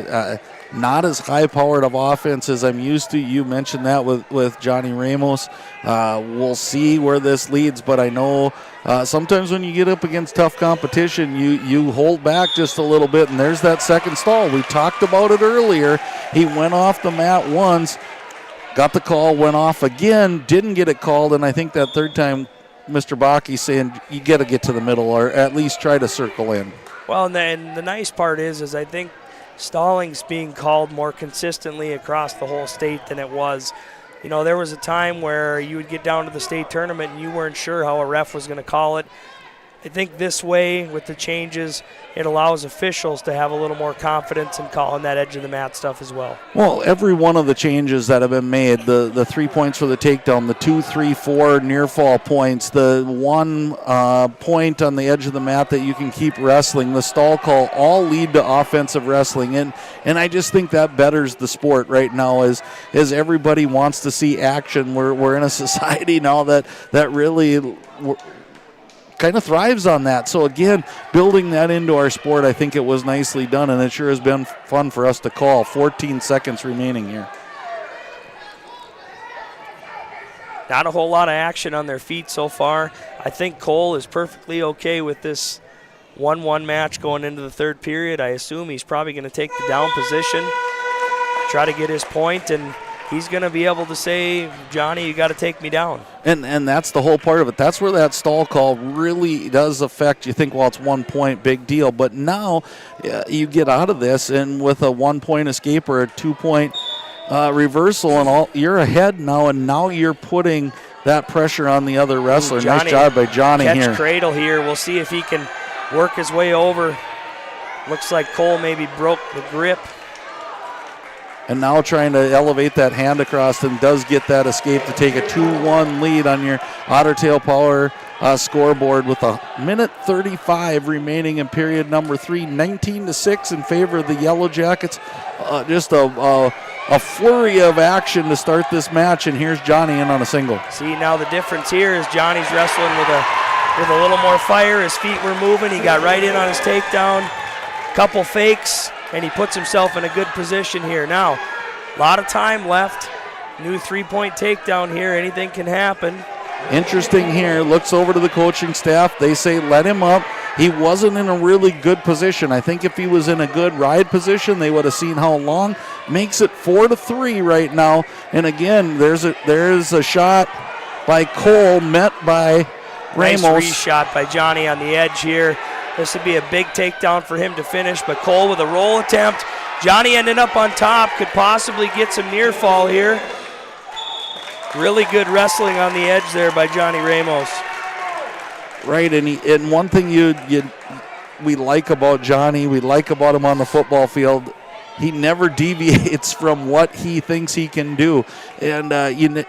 not as high-powered of offense as I'm used to. You mentioned that with Johnny Ramos. We'll see where this leads, but I know sometimes when you get up against tough competition, you hold back just a little bit, and there's that second stall. We talked about it earlier. He went off the mat once, got the call, went off again, didn't get it called, and I think that third time Mr. Baki's saying you got to get to the middle or at least try to circle in. Well, and then the nice part is I think stalling's being called more consistently across the whole state than it was. You know, there was a time where you would get down to the state tournament and you weren't sure how a ref was going to call it. I think this way, with the changes, it allows officials to have a little more confidence in calling that edge of the mat stuff as well. Well, every one of the changes that have been made, the 3 points for the takedown, the 2, 3, 4 near fall points, the 1 point on the edge of the mat that you can keep wrestling, the stall call, all lead to offensive wrestling. And I just think that betters the sport right now as everybody wants to see action. We're in a society now that really kind of thrives on that. So again, building that into our sport, I think it was nicely done, and it sure has been fun for us to call. 14 seconds remaining here. Not a whole lot of action on their feet so far. I think Cole is perfectly okay with this 1-1 match going into the third period. I assume he's probably going to take the down position, try to get his point, and he's going to be able to say, Johnny, you got to take me down. And that's the whole part of it. That's where that stall call really does affect. You think, well, it's 1 point, big deal. But now you get out of this, and with a 1 point escape or a 2 point reversal, and all, you're ahead now, and now you're putting that pressure on the other wrestler. Johnny, nice job by Johnny catch here. Cradle here. We'll see if he can work his way over. Looks like Cole maybe broke the grip. And now trying to elevate that hand across, and does get that escape to take a 2-1 lead on your Otter Tail Power scoreboard with 1:35 remaining in period number 3. 19-6 in favor of the Yellowjackets. Just a flurry of action to start this match, and here's Johnny in on a single. See, now the difference here is Johnny's wrestling with a little more fire. His feet were moving. He got right in on his takedown. Couple fakes, and he puts himself in a good position here. Now, a lot of time left. New 3-point takedown here. Anything can happen. Interesting here. Looks over to the coaching staff. They say let him up. He wasn't in a really good position. I think if he was in a good ride position, they would have seen how long. Makes it 4-3 right now. And again, there's a shot by Cole met by Ramos. Nice re-shot by Johnny on the edge here. This would be a big takedown for him to finish, but Cole with a roll attempt. Johnny ending up on top, could possibly get some near fall here. Really good wrestling on the edge there by Johnny Ramos. Right, and one thing we like about Johnny, we like about him on the football field, he never deviates from what he thinks he can do. And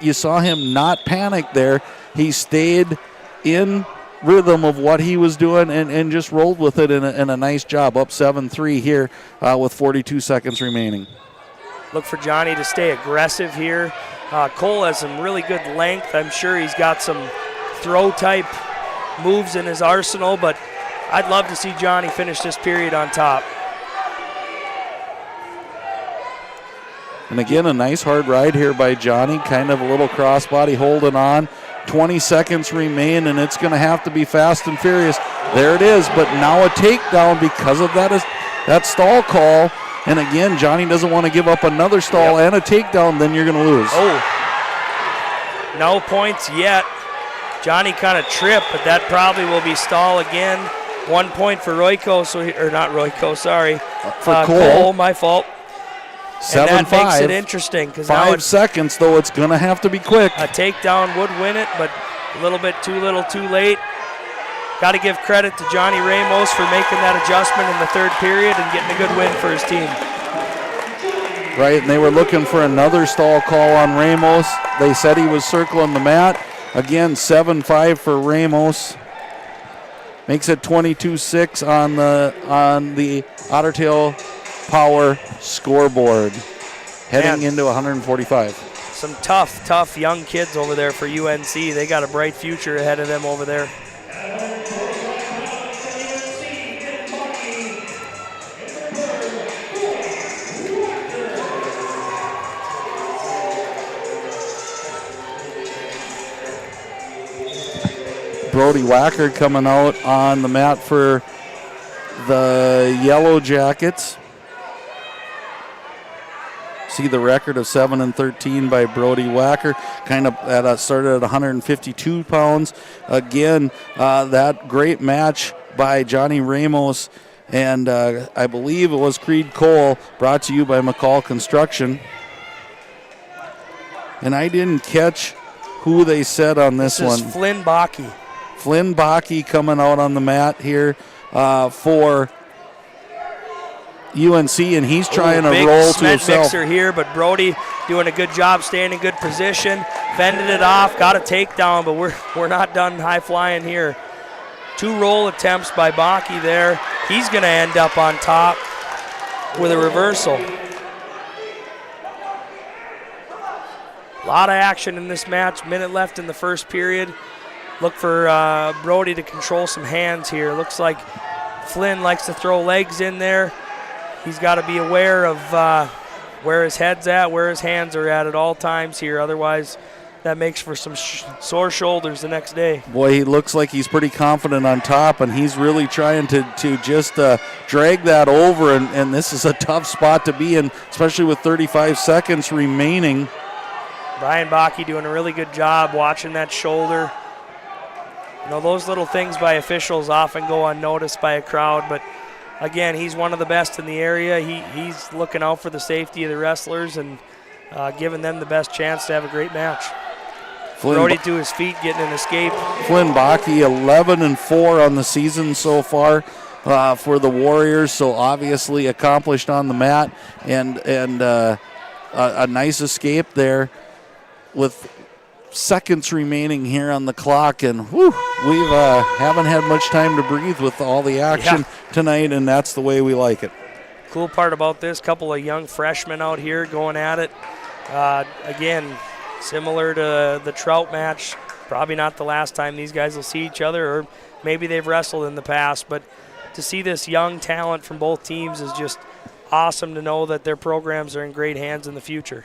you saw him not panic there. He stayed in rhythm of what he was doing and just rolled with it in a nice job. Up 7-3 here with 42 seconds remaining. Look for Johnny to stay aggressive here. Cole has some really good length. I'm sure he's got some throw-type moves in his arsenal, but I'd love to see Johnny finish this period on top. And again, a nice hard ride here by Johnny. Kind of a little crossbody holding on. 20 seconds remain, and it's going to have to be fast and furious. There it is, but now a takedown because of that stall call. And again, Johnny doesn't want to give up another stall and a takedown, then you're going to lose. Oh, no points yet. Johnny kind of tripped, but that probably will be stall again. 1 point for Royko, for Cole, my fault. 7-5. And that makes it interesting. 5 seconds, though it's going to have to be quick. A takedown would win it, but a little bit too little, too late. Got to give credit to Johnny Ramos for making that adjustment in the third period and getting a good win for his team. Right, and they were looking for another stall call on Ramos. They said he was circling the mat. Again, 7-5 for Ramos. Makes it 22-6 on the Otter Tail power scoreboard heading into 145. Some tough young kids over there for UNC. They got a bright future ahead of them over there. Brody Wacker coming out on the mat for the Yellowjackets. See the record of 7-13 by Brody Wacker. Kind of started at 152 pounds. Again, that great match by Johnny Ramos and I believe it was Creed Cole, brought to you by McCall Construction. And I didn't catch who they said on this one. This is Flynn Bakke. Flynn Bakke coming out on the mat here for UNC, and he's trying to roll to himself. Mixer here, but Brody doing a good job, staying in good position, fended it off, got a takedown, but we're not done high flying here. 2 roll attempts by Bakke there. He's going to end up on top with a reversal. A lot of action in this match. Minute left in the first period. Look for Brody to control some hands here. Looks like Flynn likes to throw legs in there. He's got to be aware of where his head's at, where his hands are at all times here. Otherwise, that makes for some sore shoulders the next day. Boy, he looks like he's pretty confident on top, and he's really trying to just drag that over, and this is a tough spot to be in, especially with 35 seconds remaining. Brian Bakke doing a really good job watching that shoulder. You know, those little things by officials often go unnoticed by a crowd, but again, he's one of the best in the area. He's looking out for the safety of the wrestlers and giving them the best chance to have a great match. Brody to his feet, getting an escape. Flynn Bakke, 11-4 on the season so far for the Warriors, so obviously accomplished on the mat, and a nice escape there with seconds remaining here on the clock, and we haven't had much time to breathe with all the action tonight, and that's the way we like it. Cool part about this, couple of young freshmen out here going at it. Again, similar to the Trout match, probably not the last time these guys will see each other, or maybe they've wrestled in the past, but to see this young talent from both teams is just awesome to know that their programs are in great hands in the future.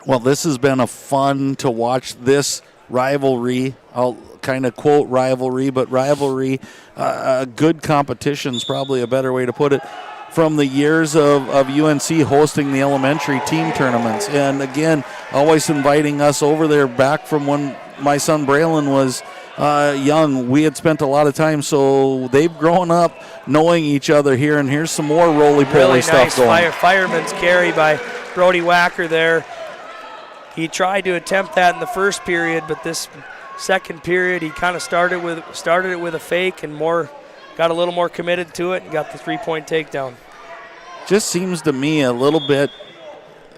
Well, this has been a fun to watch this rivalry. I'll kind of quote rivalry, but rivalry, good competition is probably a better way to put it, from the years of UNC hosting the elementary team tournaments. And again, always inviting us over there back from when my son Braylon was young. We had spent a lot of time, so they've grown up knowing each other here, and here's some more roly-poly really stuff nice going. Fireman's carry by Brody Wacker there. He tried to attempt that in the first period, but this second period he kind of started it with a fake and got a little more committed to it and got the 3-point takedown. Just seems to me a little bit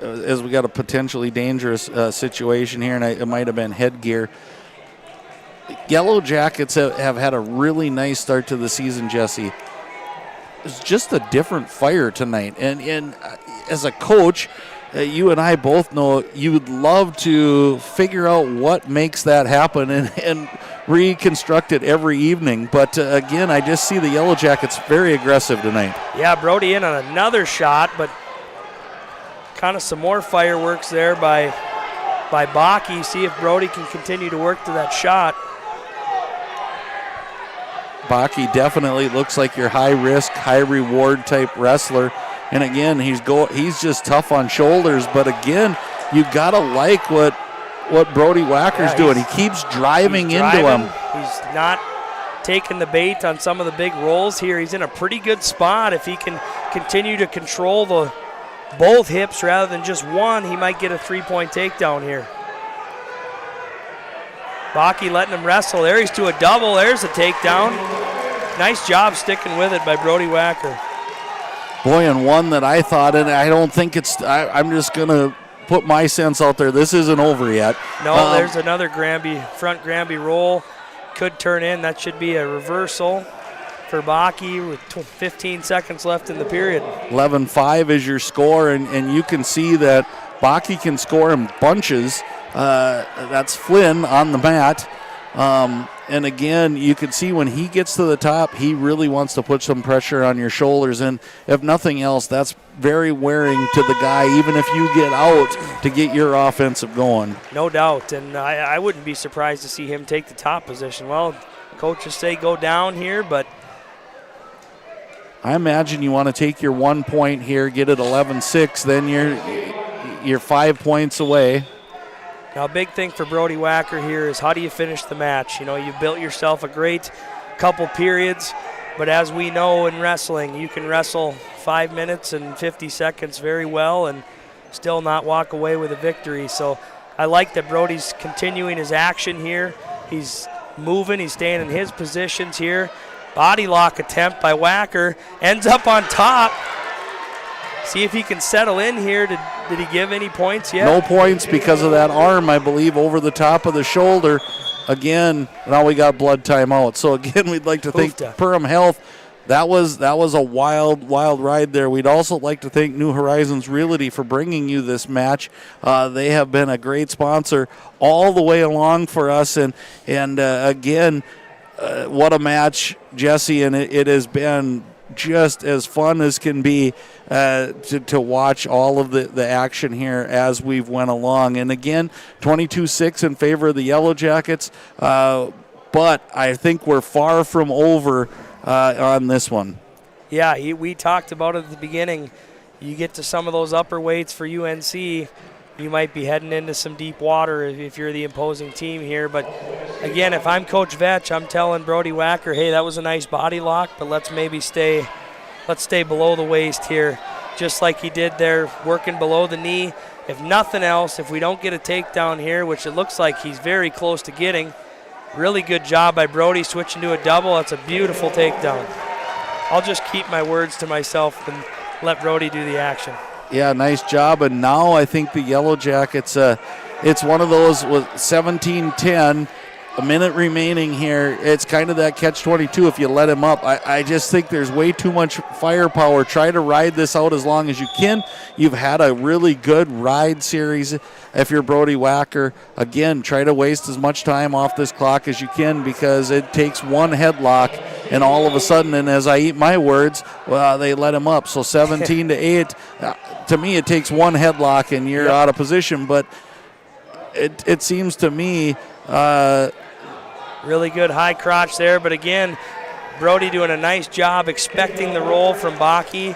as we got a potentially dangerous situation here, and it might have been headgear. Yellowjackets have had a really nice start to the season, Jesse. It's just a different fire tonight, and as a coach, you and I both know you would love to figure out what makes that happen and reconstruct it every evening. But again, I just see the Yellowjackets very aggressive tonight. Yeah, Brody in on another shot, but kind of some more fireworks there by Bakke. See if Brody can continue to work to that shot. Bakke definitely looks like your high-risk, high-reward type wrestler. And again, he's just tough on shoulders. But again, you got to like what Brody Wacker's doing. He keeps driving into him. He's not taking the bait on some of the big rolls here. He's in a pretty good spot. If he can continue to control both hips rather than just one, he might get a 3-point takedown here. Bakke letting him wrestle. There he's to a double. There's a takedown. Nice job sticking with it by Brody Wacker. Boy, and one that I thought, and I don't think I'm just going to put my sense out there. This isn't over yet. No, there's another front Granby roll. Could turn in. That should be a reversal. for Baki with 15 seconds left in the period. 11-5 is your score, and you can see that Baki can score in bunches. That's Flynn on the mat. And again, you can see when he gets to the top, he really wants to put some pressure on your shoulders. And if nothing else, that's very wearing to the guy, even if you get out to get your offensive going. No doubt. And I wouldn't be surprised to see him take the top position. Well, coaches say go down here, but I imagine you want to take your 1 point here, get it 11-6, then you're 5 points away. Now, a big thing for Brody Wacker here is how do you finish the match? You know, you built yourself a great couple periods, but as we know in wrestling, you can wrestle 5 minutes and 50 seconds very well and still not walk away with a victory. So I like that Brody's continuing his action here. He's moving, he's staying in his positions here. Body lock attempt by Wacker, ends up on top. See if he can settle in here. Did he give any points yet? No points because of that arm, I believe, over the top of the shoulder. Again, now we got blood timeout. So again, we'd like to thank Perham Health. That was a wild ride there. We'd also like to thank New Horizons Realty for bringing you this match. They have been a great sponsor all the way along for us. And again, what a match, Jesse, and it has been just as fun as can be to watch all of the action here as we've went along. And again, 22-6 in favor of the Yellowjackets, but I think we're far from over on this one. Yeah, we talked about it at the beginning. You get to some of those upper weights for UNC, you might be heading into some deep water if you're the imposing team here. But again, if I'm Coach Vetch, I'm telling Brody Wacker, hey, that was a nice body lock, but let's stay below the waist here, just like he did there, working below the knee. If nothing else, if we don't get a takedown here, which it looks like he's very close to getting, really good job by Brody switching to a double. That's a beautiful takedown. I'll just keep my words to myself and let Brody do the action. Yeah, nice job. And now I think the Yellowjackets, it's one of those with 17-10, a minute remaining here. It's kind of that catch-22 if you let him up. I just think there's way too much firepower. Try to ride this out as long as you can. You've had a really good ride series. If you're Brody Wacker, again, try to waste as much time off this clock as you can because it takes one headlock and all of a sudden, and as I eat my words, well, they let him up. So 17-8, to me it takes one headlock and you're out of position. But it seems to me really good high crotch there. But again, Brody doing a nice job expecting the roll from Baki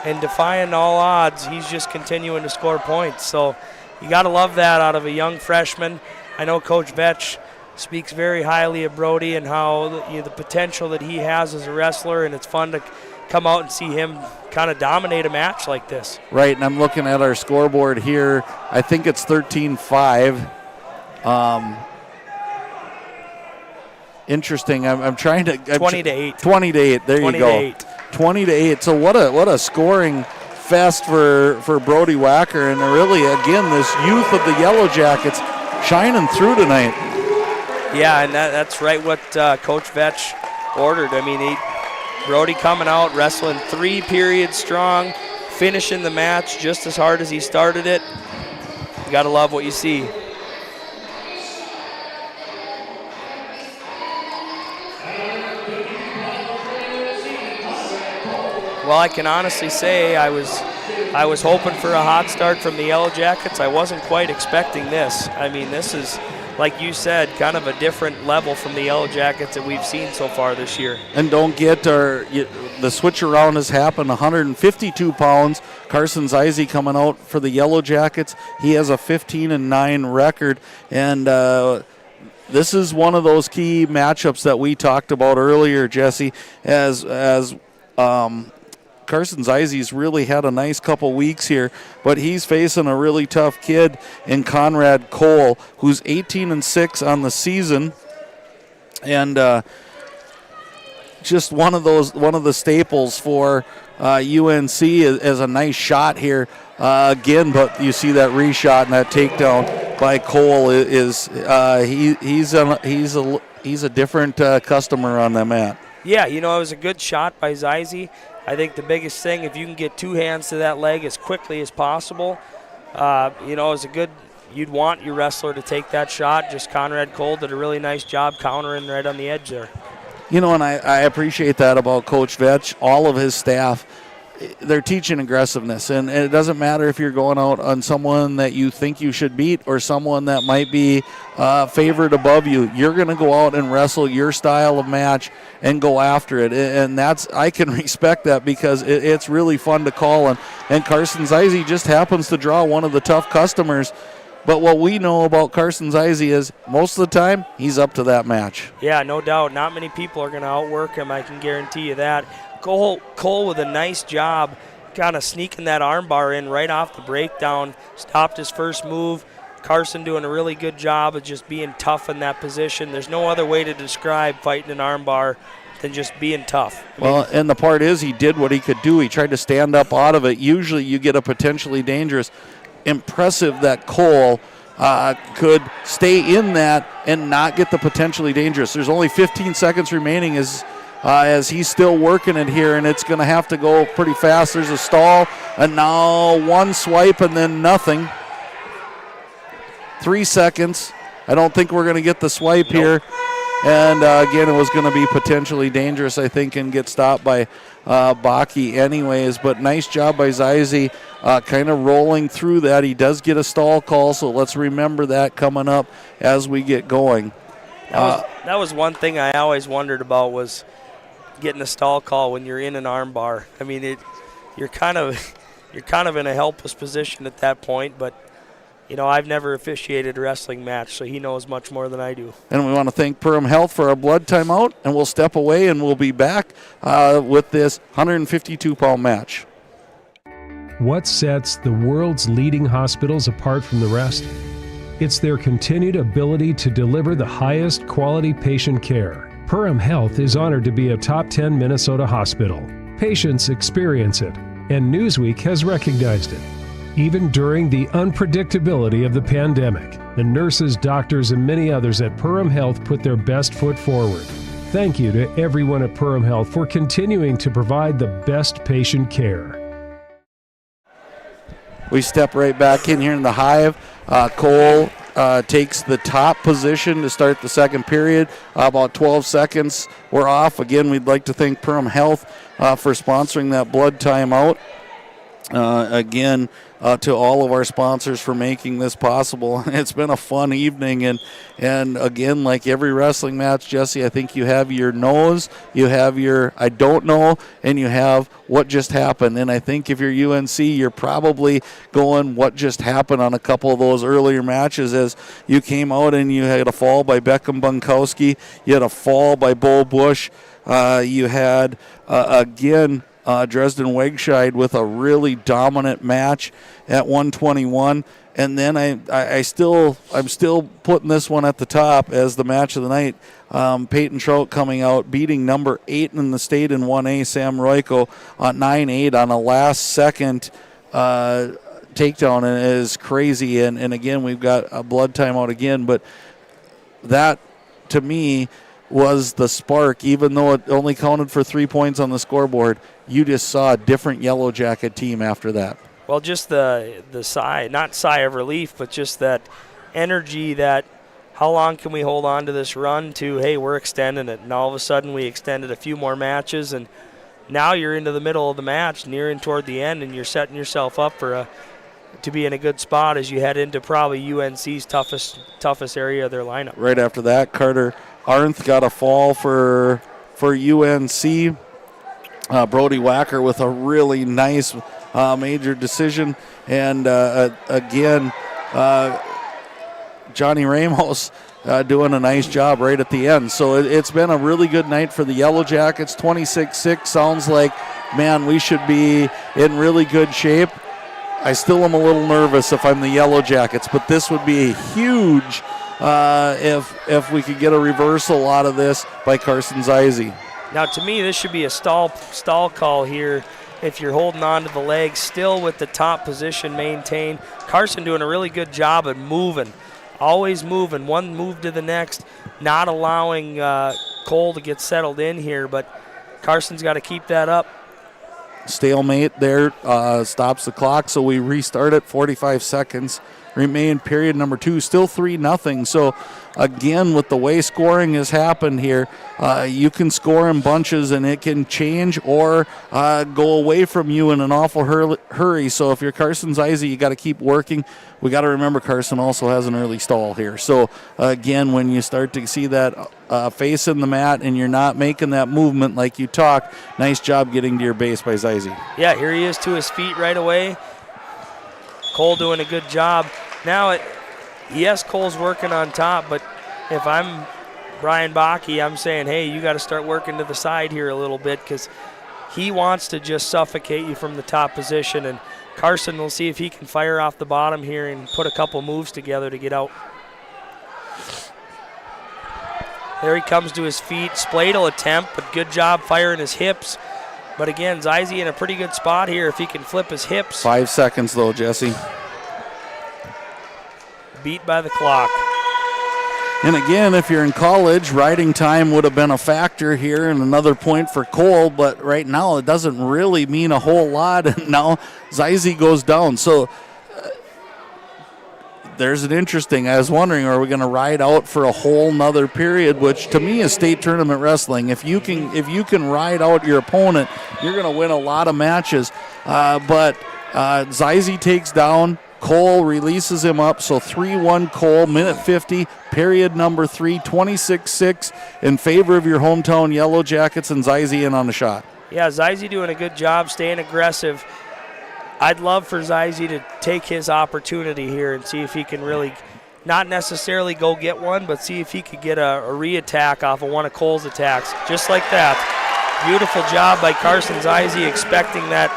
and defying all odds. He's just continuing to score points. So you got to love that out of a young freshman. I know Coach Vetch speaks very highly of Brody and how the potential that he has as a wrestler, and it's fun to come out and see him kind of dominate a match like this. Right, and I'm looking at our scoreboard here. I think it's 13-5. Interesting. I'm trying to 20-8. 20-8. There you go. 20-8. So what a scoring fest for Brody Wacker, and really again this youth of the Yellowjackets shining through tonight. Yeah, and that's right what Coach Vetch ordered. I mean, Brody coming out, wrestling 3 periods strong, finishing the match just as hard as he started it. You got to love what you see. Well, I can honestly say I was hoping for a hot start from the Yellowjackets. I wasn't quite expecting this. I mean, this is, like you said, kind of a different level from the Yellowjackets that we've seen so far this year. And don't get the switch around has happened. 152 pounds. Carson Zeise coming out for the Yellowjackets. He has a 15-9 record, and this is one of those key matchups that we talked about earlier, Jesse, as Carson Zeise's really had a nice couple weeks here, but he's facing a really tough kid in Conrad Cole, who's 18-6 on the season, and just one of the staples for UNC as a nice shot here again. But you see that reshot and that takedown by Cole is he's a different customer on the mat. Yeah, it was a good shot by Zize. I think the biggest thing, if you can get 2 hands to that leg as quickly as possible, is a good, you'd want your wrestler to take that shot. Just Conrad Cole did a really nice job countering right on the edge there. And I appreciate that about Coach Vetch, all of his staff. They're teaching aggressiveness, and it doesn't matter if you're going out on someone that you think you should beat or someone that might be favored above you. You're going to go out and wrestle your style of match and go after it, and I can respect that because it's really fun to call, and Carson Zize just happens to draw one of the tough customers. But what we know about Carson Zize is most of the time he's up to that match. Yeah, no doubt. Not many people are going to outwork him, I can guarantee you that. Cole with a nice job kind of sneaking that armbar in right off the breakdown, stopped his first move. Carson doing a really good job of just being tough in that position. There's no other way to describe fighting an armbar than just being tough. And the part is he did what he could do. He tried to stand up out of it. Usually you get a potentially dangerous. Impressive that Cole could stay in that and not get the potentially dangerous. There's only 15 seconds remaining as he's still working it here, and it's going to have to go pretty fast. There's a stall, and now one swipe and then nothing. 3 seconds. I don't think we're going to get the swipe here. And again, it was going to be potentially dangerous, I think, and get stopped by Baki anyways. But nice job by Zize kind of rolling through that. He does get a stall call, so let's remember that coming up as we get going. That was one thing I always wondered about was getting a stall call when you're in an arm bar. I mean, you're kind of in a helpless position at that point, but I've never officiated a wrestling match, so he knows much more than I do. And we want to thank Perham Health for our blood timeout, and we'll step away and we'll be back with this 152-pound match. What sets the world's leading hospitals apart from the rest? It's their continued ability to deliver the highest quality patient care. Perham Health is honored to be a top 10 Minnesota hospital. Patients experience it, and Newsweek has recognized it. Even during the unpredictability of the pandemic, the nurses, doctors, and many others at Perham Health put their best foot forward. Thank you to everyone at Perham Health for continuing to provide the best patient care. We step right back in here in the Hive. Cole takes the top position to start the second period. About 12 seconds we're off. Again, we'd like to thank Perham Health for sponsoring that blood timeout. Again, to all of our sponsors for making this possible. It's been a fun evening, and again, like every wrestling match, Jesse, I think you have your knows, you have your I don't know, and you have what just happened. And I think if you're UNC, you're probably going what just happened on a couple of those earlier matches as you came out and you had a fall by Beckham Bunkowski, you had a fall by Bo Bush, you had, again, Dresden Wegscheid with a really dominant match at 121, and then I'm still putting this one at the top as the match of the night. Peyton Trout coming out, beating number 8 in the state in 1A, Sam Royko, on 9-8 on a last-second takedown, and it is crazy. And again, we've got a blood timeout again, but that to me was the spark. Even though it only counted for 3 points on the scoreboard, you just saw a different Yellowjacket team after that. Well, just the sigh, not sigh of relief, but just that energy that how long can we hold on to this run to, hey, we're extending it. And all of a sudden we extended a few more matches, and now you're into the middle of the match, nearing toward the end, and you're setting yourself up for to be in a good spot as you head into probably UNC's toughest area of their lineup. Right after that, Carter Arnth got a fall for UNC. Brody Wacker with a really nice major decision. And again, Johnny Ramos doing a nice job right at the end. So it's been a really good night for the Yellowjackets. 26-6 sounds like, man, we should be in really good shape. I still am a little nervous if I'm the Yellowjackets, but this would be huge if we could get a reversal out of this by Carson Zize. Now, to me, this should be a stall call here if you're holding on to the legs, still with the top position maintained. Carson doing a really good job at moving, always moving, one move to the next, not allowing Cole to get settled in here, but Carson's got to keep that up. Stalemate there stops the clock, so we restart it. 45 seconds remain, period number 2, still 3-0. So again, with the way scoring has happened here, you can score in bunches and it can change or go away from you in an awful hurry. So if you're Carson Zeise, you got to keep working. We got to remember Carson also has an early stall here. So again, when you start to see that face in the mat and you're not making that movement like you talked, nice job getting to your base by Zeise. Yeah, here he is to his feet right away. Cole doing a good job. Now, yes, Cole's working on top, but if I'm Brian Bakke, I'm saying, hey, you got to start working to the side here a little bit because he wants to just suffocate you from the top position. And Carson will see if he can fire off the bottom here and put a couple moves together to get out. There he comes to his feet. Spladle attempt, but good job firing his hips. But again, Zeise in a pretty good spot here if he can flip his hips. 5 seconds though, Jesse. Beat by the clock. And again, if you're in college, riding time would have been a factor here and another point for Cole, but right now it doesn't really mean a whole lot. And now Zeise goes down. So there's an interesting, I was wondering, are we going to ride out for a whole nother period, which to me is state tournament wrestling. If you can ride out your opponent, you're going to win a lot of matches. But Zeise takes down, Cole releases him up, so 3-1 Cole, minute 50, period number 3, 26-6 in favor of your hometown Yellowjackets, and Zeise in on the shot. Yeah, Zeise doing a good job staying aggressive. I'd love for Zeise to take his opportunity here and see if he can really not necessarily go get one, but see if he could get a re-attack off of one of Cole's attacks, just like that. Beautiful job by Carson Zeise, expecting that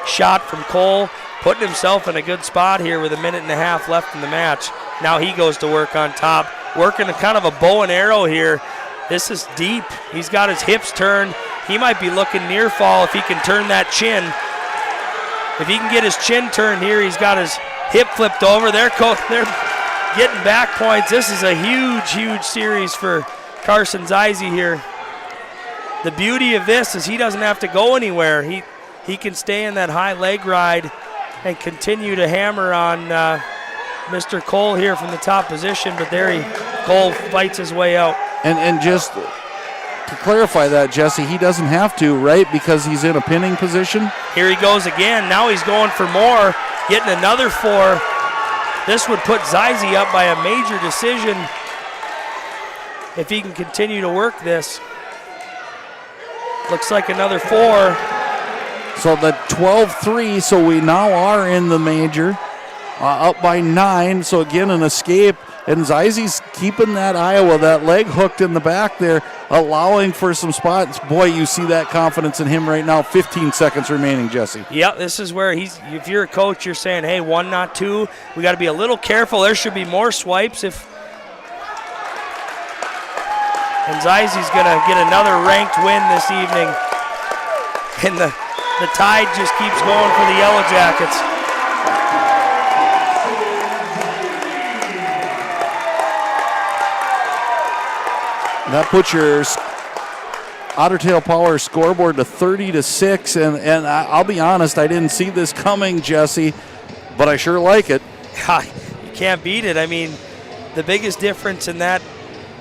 shot from Cole, putting himself in a good spot here with a minute and a half left in the match. Now he goes to work on top, working a kind of a bow and arrow here. This is deep. He's got his hips turned. He might be looking near fall if he can turn that chin. If he can get his chin turned here, he's got his hip flipped over. They're getting back points. This is a huge, huge series for Carson Zeise here. The beauty of this is he doesn't have to go anywhere. He can stay in that high leg ride and continue to hammer on Mr. Cole here from the top position. But there Cole fights his way out. And just to clarify that, Jesse, he doesn't have to, right? Because he's in a pinning position. Here he goes again. Now he's going for more, getting another 4. This would put Zeise up by a major decision if he can continue to work this. Looks like another 4. So the 12-3, so we now are in the major, up by 9. So again, an escape. And Zeise's keeping that Iowa, that leg hooked in the back there, allowing for some spots. Boy, you see that confidence in him right now. 15 seconds remaining, Jesse. Yeah, this is where if you're a coach, you're saying, hey, 1, not 2. We got to be a little careful. There should be more swipes. And Zeise's going to get another ranked win this evening. And the tide just keeps going for the Yellowjackets. That puts your Otter Tail Power scoreboard to 30-6, and I'll be honest, I didn't see this coming, Jesse, but I sure like it. You can't beat it. I mean, the biggest difference in that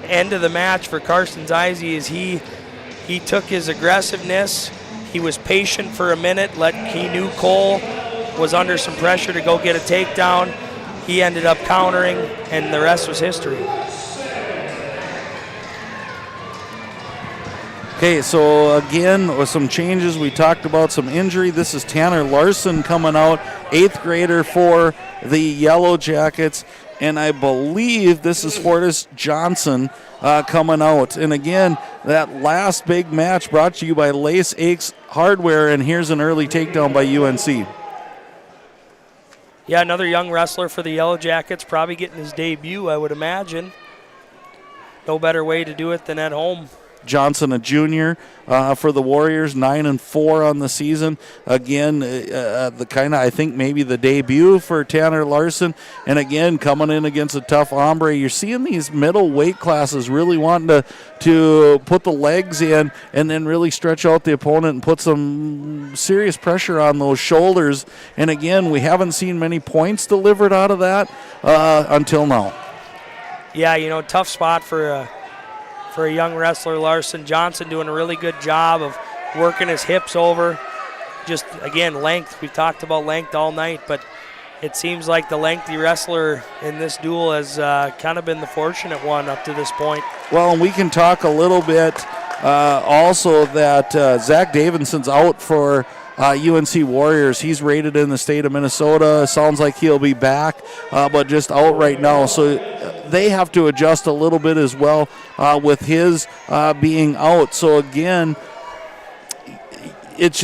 end of the match for Carson Zeise is he took his aggressiveness. He was patient for a minute. He knew Cole was under some pressure to go get a takedown. He ended up countering, and the rest was history. Okay, so again, with some changes, we talked about some injury. This is Tanner Larson coming out, 8th grader for the Yellowjackets, and I believe this is Fortis Johnson coming out. And again, that last big match brought to you by Lace Aches Hardware, and here's an early takedown by UNC. Yeah, another young wrestler for the Yellowjackets, probably getting his debut, I would imagine. No better way to do it than at home. Johnson, a junior for the Warriors, 9-4 on the season. Again, the kind of, I think, maybe the debut for Tanner Larson. And again, coming in against a tough hombre. You're seeing these middle weight classes really wanting to put the legs in and then really stretch out the opponent and put some serious pressure on those shoulders. And again, we haven't seen many points delivered out of that until now. Yeah, tough spot for a young wrestler. Larson. Johnson doing a really good job of working his hips over. Just, again, length. We've talked about length all night, but it seems like the lengthy wrestler in this duel has kind of been the fortunate one up to this point. Well, and we can talk a little bit also that Zach Davidson's out for UNC Warriors. He's rated in the state of Minnesota. Sounds like he'll be back, but just out right now. So they have to adjust a little bit as well with his being out. So again, it's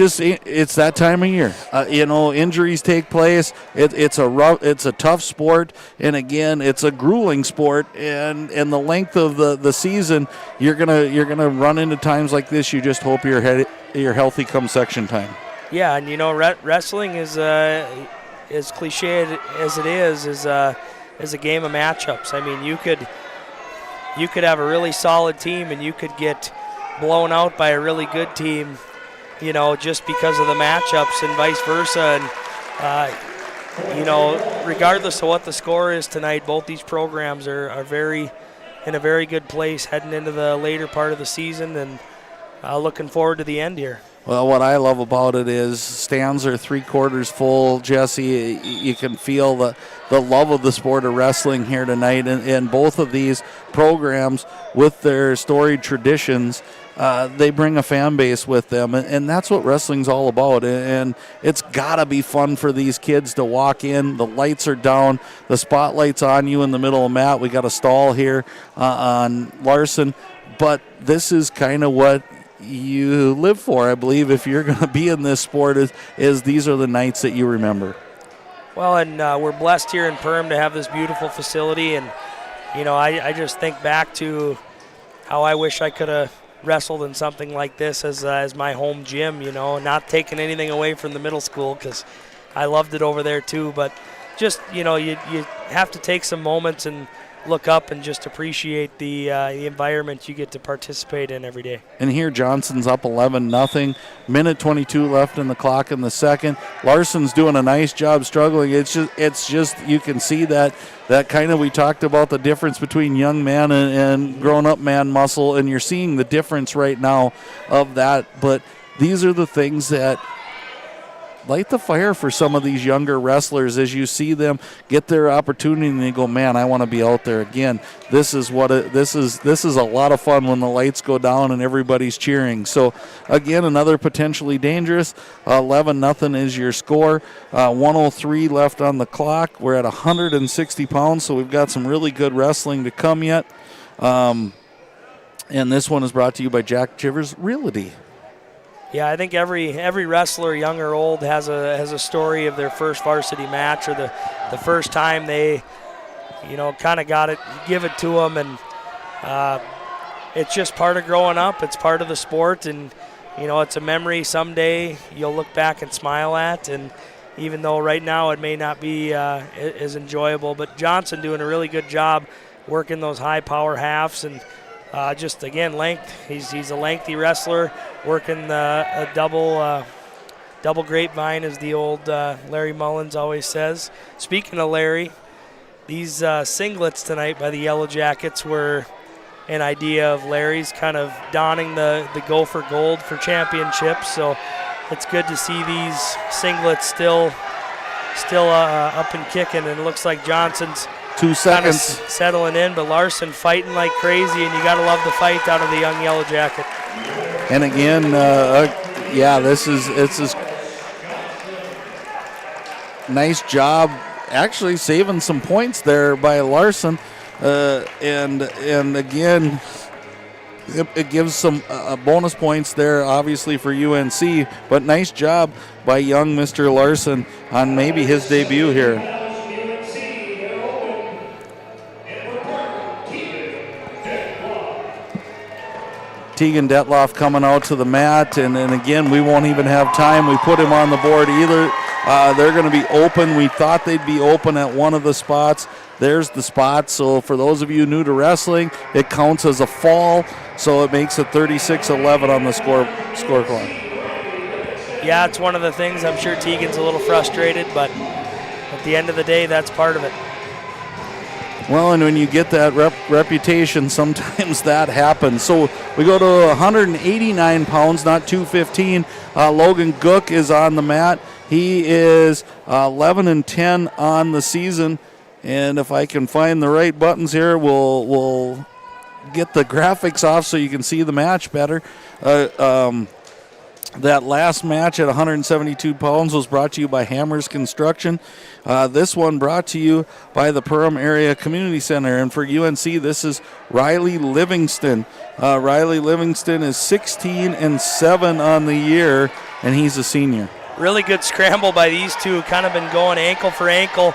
that time of year. Injuries take place. It's a tough sport, and again, it's a grueling sport. And the length of the season, you're gonna run into times like this. You just hope you're healthy come section time. Yeah, and wrestling is as cliche as it is a game of matchups. I mean, you could have a really solid team and you could get blown out by a really good team, just because of the matchups and vice versa. And regardless of what the score is tonight, both these programs are in a very good place heading into the later part of the season, and looking forward to the end here. Well, what I love about it is stands are 3/4 full. Jesse, you can feel the love of the sport of wrestling here tonight. And both of these programs, with their storied traditions, they bring a fan base with them. And that's what wrestling's all about. And it's got to be fun for these kids to walk in. The lights are down. The spotlight's on you in the middle of the mat. We got a stall here on Larson. But this is kind of what you live for, I believe, if you're going to be in this sport, is these are the nights that you remember. Well, and we're blessed here in Perham to have this beautiful facility, and I just think back to how I wish I could have wrestled in something like this as my home gym. Not taking anything away from the middle school, because I loved it over there too, but just you have to take some moments and look up and just appreciate the environment you get to participate in every day. And here Johnson's up 11-0. Minute 22 left in the clock in the second. Larson's doing a nice job struggling. It's just you can see that kind of, we talked about the difference between young man and grown-up man muscle, and you're seeing the difference right now of that. But these are the things that light the fire for some of these younger wrestlers as you see them get their opportunity and they go, man, I want to be out there again. This is a lot of fun when the lights go down and everybody's cheering. So again, another potentially dangerous 11-0 is your score. 103 left on the clock. We're at 160 pounds, so we've got some really good wrestling to come yet. And this one is brought to you by Jack Chivers Realty. Yeah, I think every wrestler, young or old, has a story of their first varsity match, or the first time they, kind of got it, give it to them, and it's just part of growing up. It's part of the sport, and it's a memory someday you'll look back and smile at. And even though right now it may not be as enjoyable, but Johnson doing a really good job working those high power halves and. Just again, length. He's a lengthy wrestler, working a double grapevine, as the old Larry Mullins always says. Speaking of Larry, these singlets tonight by the Yellowjackets were an idea of Larry's, kind of donning the go for gold for championships. So it's good to see these singlets still up and kicking. And it looks like Johnson's 2 seconds settling in, but Larson fighting like crazy, and you got to love the fight out of the young Yellowjacket. And again, this is nice job, actually saving some points there by Larson, and again, it gives some bonus points there, obviously, for UNC. But nice job by young Mr. Larson on maybe his debut here. Tegan Detloff coming out to the mat, and again, we won't even have time. We put him on the board either. They're going to be open. We thought they'd be open at one of the spots. There's the spot. So for those of you new to wrestling, it counts as a fall, so it makes it 36-11 on the score clock. Yeah, it's one of the things. I'm sure Tegan's a little frustrated, but at the end of the day, that's part of it. Well, and when you get that reputation, sometimes that happens. So we go to 189 pounds, not 215. Logan Gook is on the mat. He is 11-10 on the season. And if I can find the right buttons here, we'll get the graphics off so you can see the match better. That last match at 172 pounds was brought to you by Hammers Construction. This one brought to you by the Perham Area Community Center. And for UNC, this is Riley Livingston. Riley Livingston is 16-7 on the year, and he's a senior. Really good scramble by these two. Kind of been going ankle for ankle.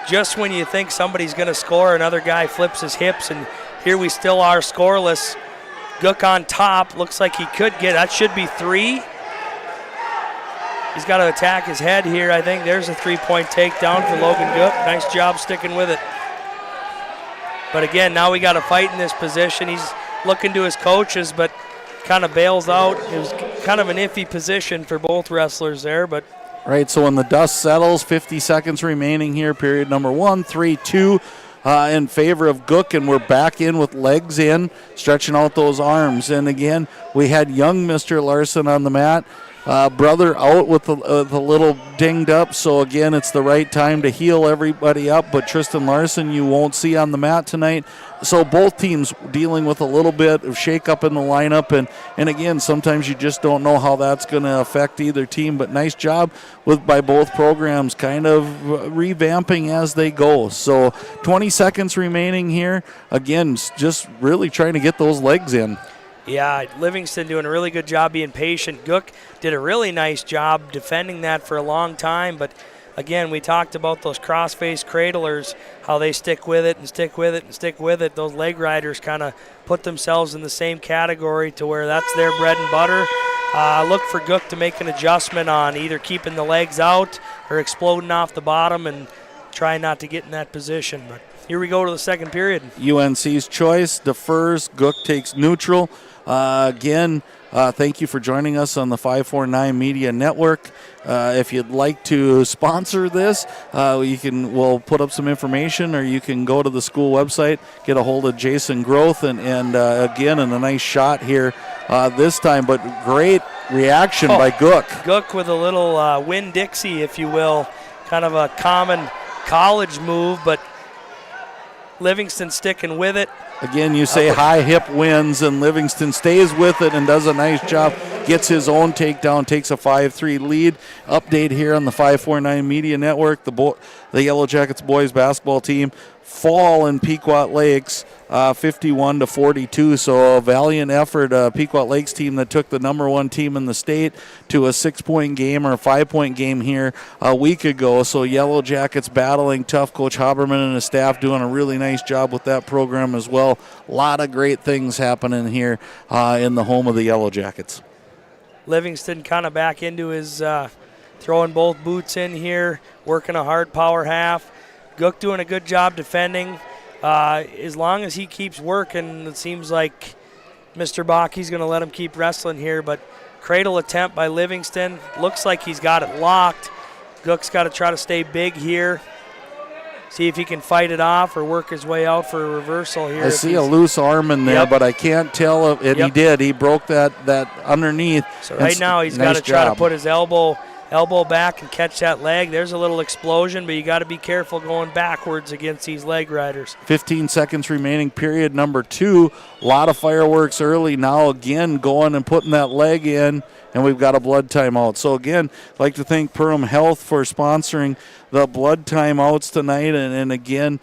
Just when you think somebody's going to score, another guy flips his hips, and here we still are scoreless. Gook on top. Looks like he could get, that should be 3. He's got to attack his head here, I think. There's a 3-point takedown for Logan Gook. Nice job sticking with it. But again, now we got to fight in this position. He's looking to his coaches, but kind of bails out. It was kind of an iffy position for both wrestlers there, but. Right, so when the dust settles, 50 seconds remaining here, period number 1, 3-2. In favor of Gook, and we're back in with legs in, stretching out those arms. And again, we had young Mr. Larson on the mat. Brother out with a little dinged up, so again, it's the right time to heal everybody up. But Tristan Larson you won't see on the mat tonight. So both teams dealing with a little bit of shake-up in the lineup. And again, sometimes you just don't know how that's going to affect either team. But nice job by both programs kind of revamping as they go. So 20 seconds remaining here. Again, just really trying to get those legs in. Yeah, Livingston doing a really good job being patient. Gook did a really nice job defending that for a long time, but again, we talked about those cross-face cradlers, how they stick with it and stick with it and stick with it. Those leg riders kind of put themselves in the same category to where that's their bread and butter. Look for Gook to make an adjustment on either keeping the legs out or exploding off the bottom and trying not to get in that position. But here we go to the second period. UNC's choice defers. Gook takes neutral. Again, thank you for joining us on the 549 Media Network. If you'd like to sponsor this, we'll put up some information, or you can go to the school website, get a hold of Jason Groth, and again, and a nice shot here this time, but great reaction by Gook. Gook with a little Winn-Dixie, if you will, kind of a common college move, but Livingston sticking with it. Again, you say high hip wins, and Livingston stays with it and does a nice job. Gets his own takedown, takes a 5-3 lead. Update here on the 549 Media Network. The Yellowjackets boys basketball team fall in Pequot Lakes 51-42. So a valiant effort. Pequot Lakes team that took the number 1 team in the state to a 6-point game or a 5-point game here a week ago. So Yellowjackets battling tough. Coach Haberman and his staff doing a really nice job with that program as well. A lot of great things happening here in the home of the Yellowjackets. Livingston kind of back into his throwing both boots in here, working a hard power half. Gook doing a good job defending. As long as he keeps working, it seems like Mr. Baki's going to let him keep wrestling here. But cradle attempt by Livingston. Looks like he's got it locked. Gook's got to try to stay big here. See if he can fight it off or work his way out for a reversal here. I see a loose arm in there, but I can't tell if he did. He broke that underneath. So right now he's got to try to put his elbow back and catch that leg. There's a little explosion, but you got to be careful going backwards against these leg riders. 15 seconds remaining, period number 2. A lot of fireworks early. Now again going and putting that leg in, and we've got a blood timeout. So again, I'd like to thank Perham Health for sponsoring the blood timeouts tonight. And again,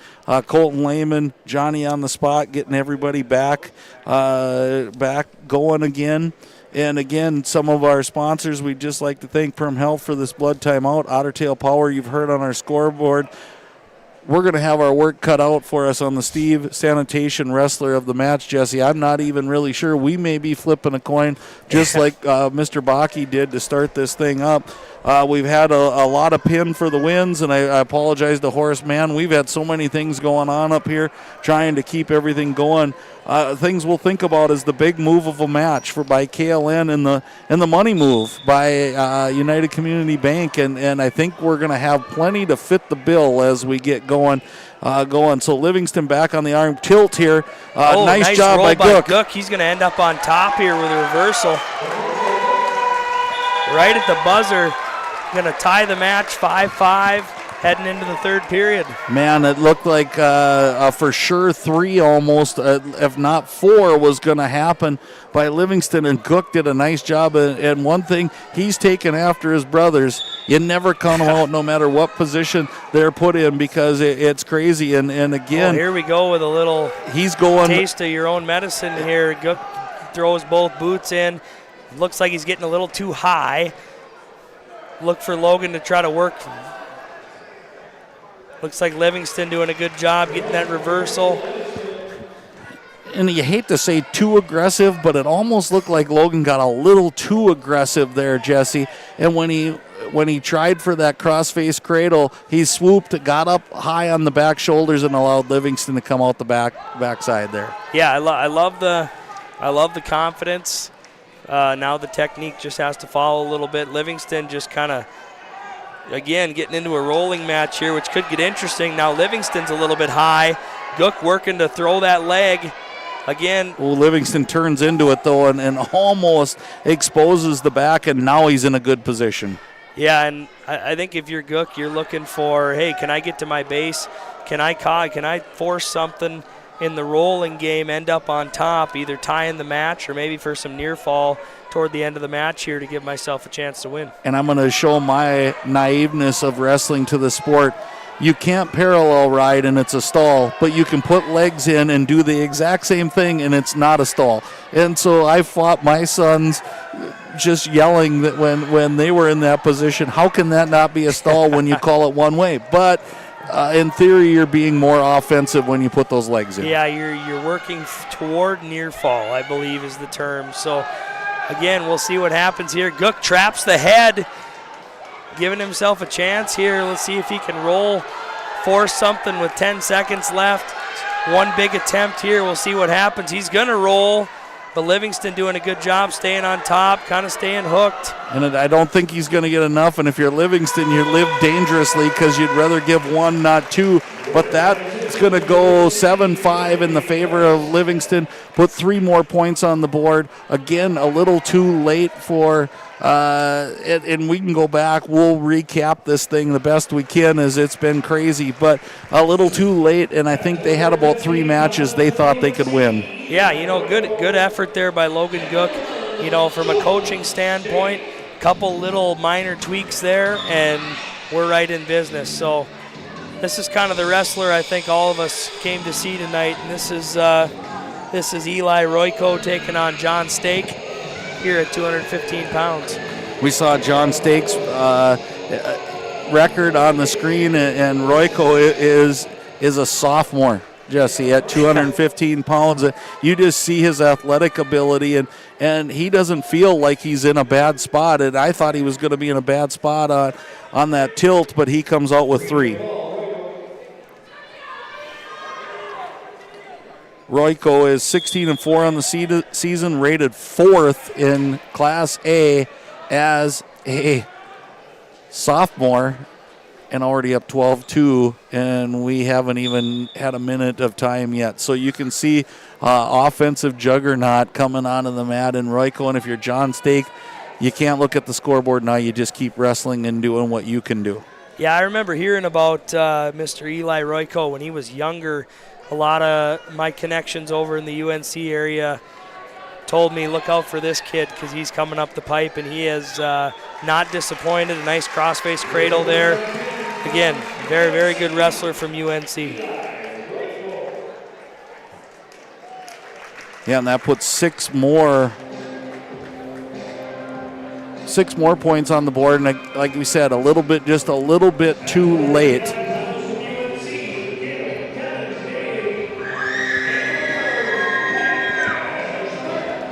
Colton Lehman, Johnny on the spot, getting everybody back going again. And again, some of our sponsors, we'd just like to thank Perham Health for this blood timeout. Ottertail Power, you've heard on our scoreboard. we're going to have our work cut out for us on the Steve Sanitation Wrestler of the Match, Jesse. I'm not even really sure. We may be flipping a coin just like Mr. Bakke did to start this thing up. We've had a lot of pin for the wins, and I apologize to Horace Mann. We've had so many things going on up here trying to keep everything going. Things we'll think about is the big move of a match by KLN and the money move by United Community Bank, and I think we're going to have plenty to fit the bill as we get going. So Livingston back on the arm tilt here. Nice job by Gook. He's going to end up on top here with a reversal. Right at the buzzer. Going to tie the match 5-5 heading into the third period. Man, it looked like for sure 3 almost, if not 4, was going to happen by Livingston, and Gook did a nice job. And one thing, he's taken after his brothers. You never count them out no matter what position they're put in, because it's crazy. And again, here we go with a little taste of your own medicine here. Gook throws both boots in. Looks like he's getting a little too high. Look for Logan to try to work. Looks like Livingston doing a good job getting that reversal. And you hate to say too aggressive, but it almost looked like Logan got a little too aggressive there, Jesse. And when he tried for that cross-face cradle, he swooped, got up high on the back shoulders, and allowed Livingston to come out the backside there. Yeah, I love the confidence. Now the technique just has to follow a little bit. Livingston just kind of, again, getting into a rolling match here, which could get interesting. Now Livingston's a little bit high. Gook working to throw that leg. Again. Well, Livingston turns into it, though, and almost exposes the back, and now he's in a good position. Yeah, and I think if you're Gook, you're looking for, hey, can I get to my base? Can I force something in the rolling game, end up on top, either tying the match or maybe for some near fall toward the end of the match here to give myself a chance to win. And I'm going to show my naiveness of wrestling to the sport. You can't parallel ride and it's a stall, but you can put legs in and do the exact same thing and it's not a stall. And so I fought my sons just yelling that when they were in that position, how can that not be a stall when you call it one way? But in theory, you're being more offensive when you put those legs in. Yeah, you're working toward near fall, I believe is the term. So, again, we'll see what happens here. Gook traps the head, giving himself a chance here. Let's see if he can roll, force something with 10 seconds left. One big attempt here. We'll see what happens. He's going to roll. But Livingston doing a good job staying on top, kind of staying hooked. And I don't think he's going to get enough. And if you're Livingston, you live dangerously because you'd rather give 1, not 2. But that's going to go 7-5 in the favor of Livingston. Put 3 more points on the board. Again, a little too late for and we can go back. We'll recap this thing the best we can as it's been crazy. But a little too late, and I think they had about 3 matches they thought they could win. Yeah, good effort there by Logan Gook. From a coaching standpoint, a couple little minor tweaks there, and we're right in business. So this is kind of the wrestler I think all of us came to see tonight, and this is Eli Royko taking on John Stake here at 215 pounds. We saw John Stake's record on the screen, and Royko is a sophomore, Jesse, at 215 pounds. You just see his athletic ability, and he doesn't feel like he's in a bad spot. And I thought he was going to be in a bad spot on that tilt, but he comes out with 3. Royko is 16-4 on the season, rated 4th in Class A as a sophomore, and already up 12-2, and we haven't even had a minute of time yet. So you can see offensive juggernaut coming onto the mat in Royko, and if you're John Stake, you can't look at the scoreboard now. You just keep wrestling and doing what you can do. Yeah, I remember hearing about Mr. Eli Royko when he was younger. A lot of my connections over in the UNC area told me, look out for this kid because he's coming up the pipe, and he is not disappointed. A nice crossface cradle there. Again, very, very good wrestler from UNC. Yeah, and that puts 6 more points on the board, and like we said, just a little bit too late.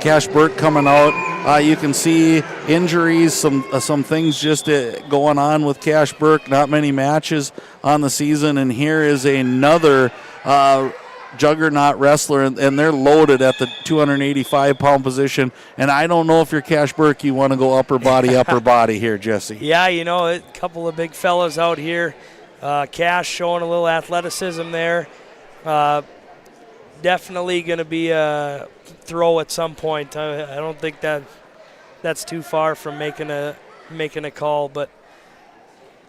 Cash Burke coming out. You can see injuries, some things just going on with Cash Burke. Not many matches on the season, and here is another juggernaut wrestler, and they're loaded at the 285-pound position. And I don't know if you're Cash Burke, you want to go upper body here, Jesse. Yeah, a couple of big fellas out here. Cash showing a little athleticism there. Definitely going to be a throw at some point. I don't think that's too far from making a call, but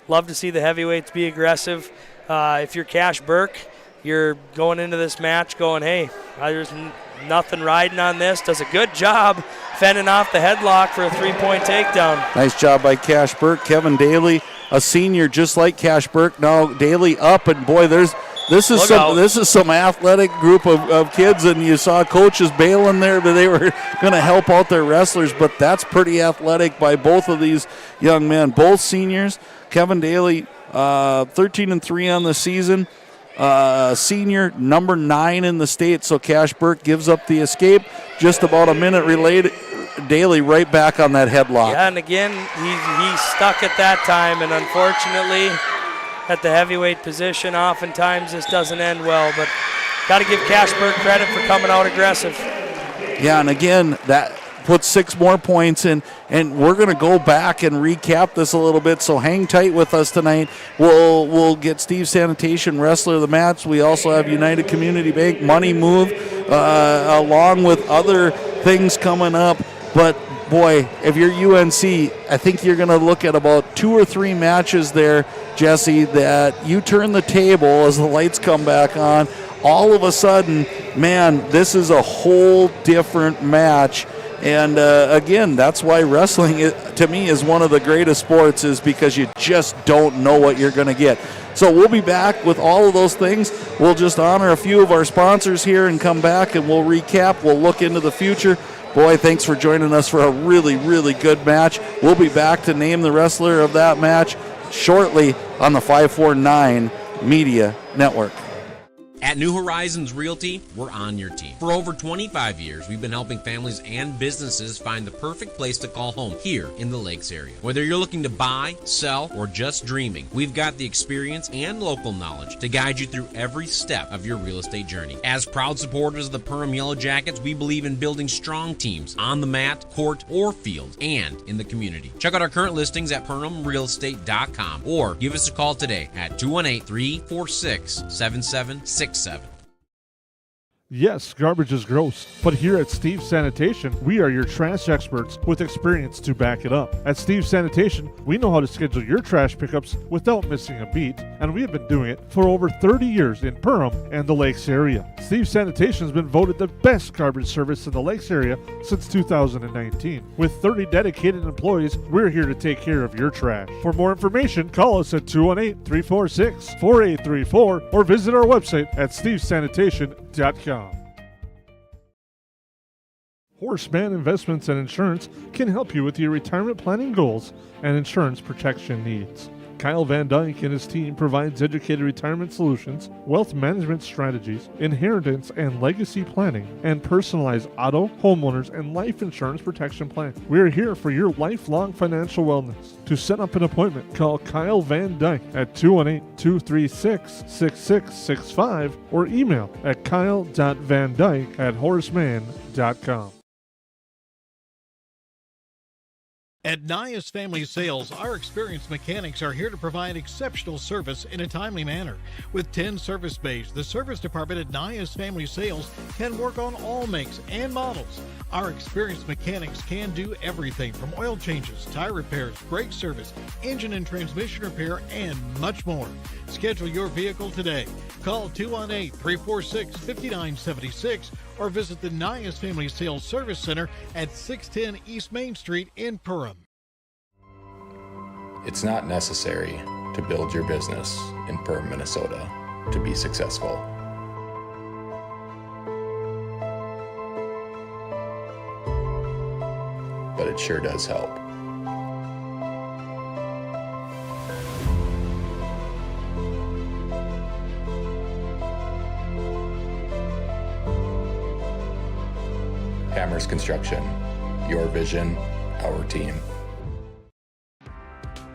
love to see the heavyweights be aggressive. If you're Cash Burke, you're going into this match going, hey, there's nothing riding on this. Does a good job fending off the headlock for a 3-point takedown. Nice job by Cash Burke. Kevin Daly, a senior just like Cash Burke. Now Daly up, and boy, this is some athletic group of kids, and you saw coaches bailing there, but they were going to help out their wrestlers, but that's pretty athletic by both of these young men. Both seniors. Kevin Daly, 13-3 on the season. Senior, number 9 in the state, so Cash Burke gives up the escape. Just about a minute related, Daly right back on that headlock. Yeah, and again, he's stuck at that time, and unfortunately, at the heavyweight position, oftentimes this doesn't end well, but got to give Cash Burke credit for coming out aggressive. Yeah, and again, that puts 6 more points in, and we're going to go back and recap this a little bit, so hang tight with us tonight. We'll get Steve Sanitation Wrestler of the Match. We also have United Community Bank Money Move, along with other things coming up. But boy, if you're UNC, I think you're going to look at about 2 or 3 matches there, Jesse, that you turn the table as the lights come back on. All of a sudden, man, this is a whole different match. And again, that's why wrestling, to me, is one of the greatest sports, is because you just don't know what you're going to get. So we'll be back with all of those things. We'll just honor a few of our sponsors here and come back, and we'll recap. We'll look into the future. Boy, thanks for joining us for a really, really good match. We'll be back to name the wrestler of that match shortly on the 549 Media Network. At New Horizons Realty, we're on your team. For over 25 years, we've been helping families and businesses find the perfect place to call home here in the Lakes area. Whether you're looking to buy, sell, or just dreaming, we've got the experience and local knowledge to guide you through every step of your real estate journey. As proud supporters of the Perham Yellowjackets, we believe in building strong teams on the mat, court, or field, and in the community. Check out our current listings at PerhamRealEstate.com or give us a call today at 218-346-7767. Yes, garbage is gross, but here at Steve Sanitation, we are your trash experts with experience to back it up. At Steve Sanitation, we know how to schedule your trash pickups without missing a beat, and we have been doing it for over 30 years in Perham and the Lakes area. Steve Sanitation has been voted the best garbage service in the Lakes area since 2019. With 30 dedicated employees, we're here to take care of your trash. For more information, call us at 218-346-4834 or visit our website at stevesanitation.com. Horseman Investments and Insurance can help you with your retirement planning goals and insurance protection needs. Kyle Van Dyke and his team provides educated retirement solutions, wealth management strategies, inheritance and legacy planning, and personalized auto, homeowners, and life insurance protection plan. We're here for your lifelong financial wellness. To set up an appointment, call Kyle Van Dyke at 218-236-6665 or email at kyle.vandyke@horseman.com. At Nias Family Sales, our experienced mechanics are here to provide exceptional service in a timely manner. With 10 service bays, the service department at Nias Family Sales can work on all makes and models. Our experienced mechanics can do everything from oil changes, tire repairs, brake service, engine and transmission repair, and much more. Schedule your vehicle today. Call 218-346-5976 or visit the Nias Family Sales Service Center at 610 East Main Street in Perham. It's not necessary to build your business in Perham, Minnesota to be successful. But it sure does help. Hammers Construction. Your vision, our team.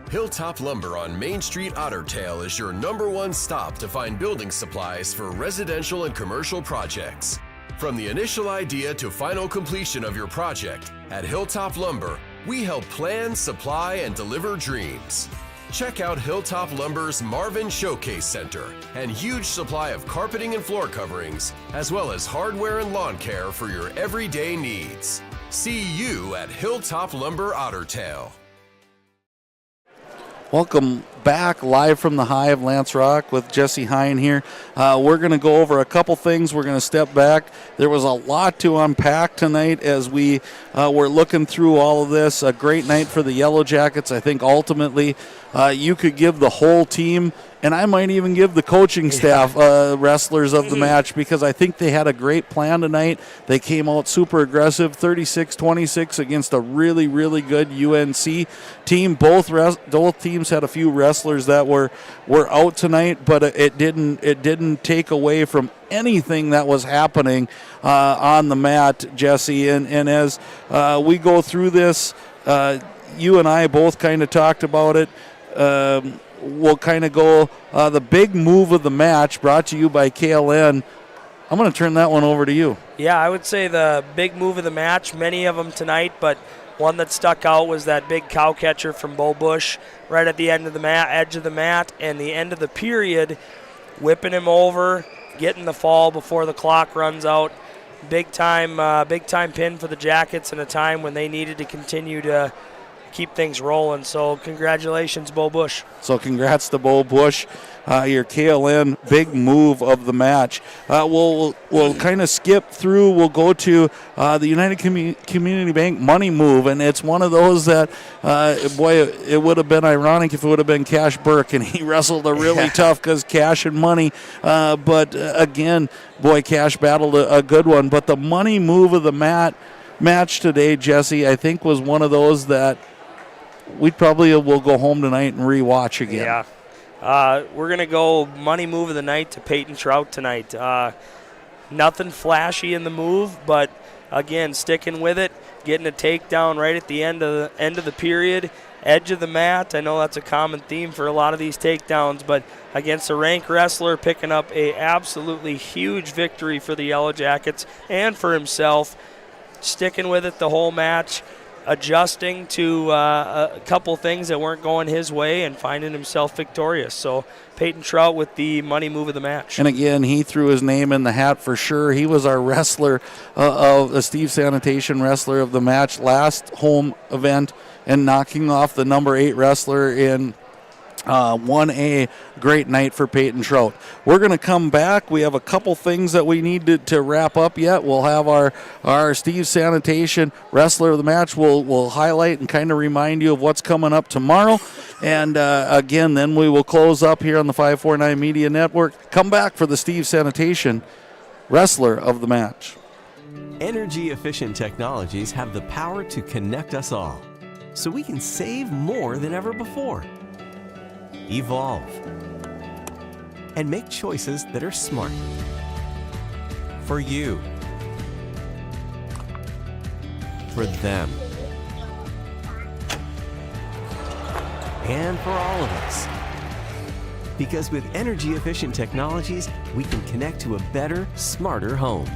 Hilltop Lumber on Main Street Otter Tail is your #1 stop to find building supplies for residential and commercial projects. From the initial idea to final completion of your project, at Hilltop Lumber, we help plan, supply, and deliver dreams. Check out Hilltop Lumber's Marvin Showcase Center and huge supply of carpeting and floor coverings, as well as hardware and lawn care for your everyday needs. See you at Hilltop Lumber Otter Tail. Welcome back live from the Hive. Lance Rock with Jesse Hine here. We're going to go over a couple things. We're going to step back. There was a lot to unpack tonight as we were looking through all of this. A great night for the Yellowjackets. I think ultimately you could give the whole team, and I might even give the coaching staff wrestlers of the match, because I think they had a great plan tonight. They came out super aggressive, 36-26 against a really, really good UNC team. Both teams had a few wrestlers that were out tonight, but it didn't take away from anything that was happening on the mat, Jesse. And as we go through this, you and I both kind of talked about it. We'll kind of go the big move of the match, brought to you by KLN. I'm going to turn that one over to you. Yeah, I would say the big move of the match, many of them tonight, but one that stuck out was that big cow catcher from Bo Bush right at the end of the mat, edge of the mat, and the end of the period, whipping him over, getting the fall before the clock runs out. Big time pin for the Jackets in a time when they needed to continue to keep things rolling. So congratulations, Bo Bush. So congrats to Bo Bush, your KLN big move of the match. We'll kind of skip through. We'll go to the United Community Bank money move, and it's one of those that, boy, it would have been ironic if it would have been Cash Burke, and he wrestled a really tough because cash and money. But again, boy, Cash battled a good one. But the money move of the match today, Jesse, I think was one of those that we probably will go home tonight and rewatch again. Yeah. We're going to go money move of the night to Peyton Trout tonight. Nothing flashy in the move, but again, sticking with it, getting a takedown right at the end of the period, edge of the mat. I know that's a common theme for a lot of these takedowns, but against a ranked wrestler, picking up a absolutely huge victory for the Yellowjackets and for himself, sticking with it the whole match, adjusting to a couple things that weren't going his way and finding himself victorious. So Peyton Trout with the money move of the match. And again, he threw his name in the hat for sure. He was our wrestler of the Steve Sanitation wrestler of the match last home event, and knocking off the number 8 wrestler in 1A. Great night for Peyton Trout. We're going to come back. We have a couple things that we need to wrap up yet. We'll have our Steve Sanitation wrestler of the match. We'll highlight and kind of remind you of what's coming up tomorrow. And again, then we will close up here on the 549 Media Network. Come back for the Steve Sanitation wrestler of the match. Energy-efficient technologies have the power to connect us all, so we can save more than ever before. Evolve and make choices that are smart for you, for them, and for all of us. Because with energy-efficient technologies, we can connect to a better, smarter home.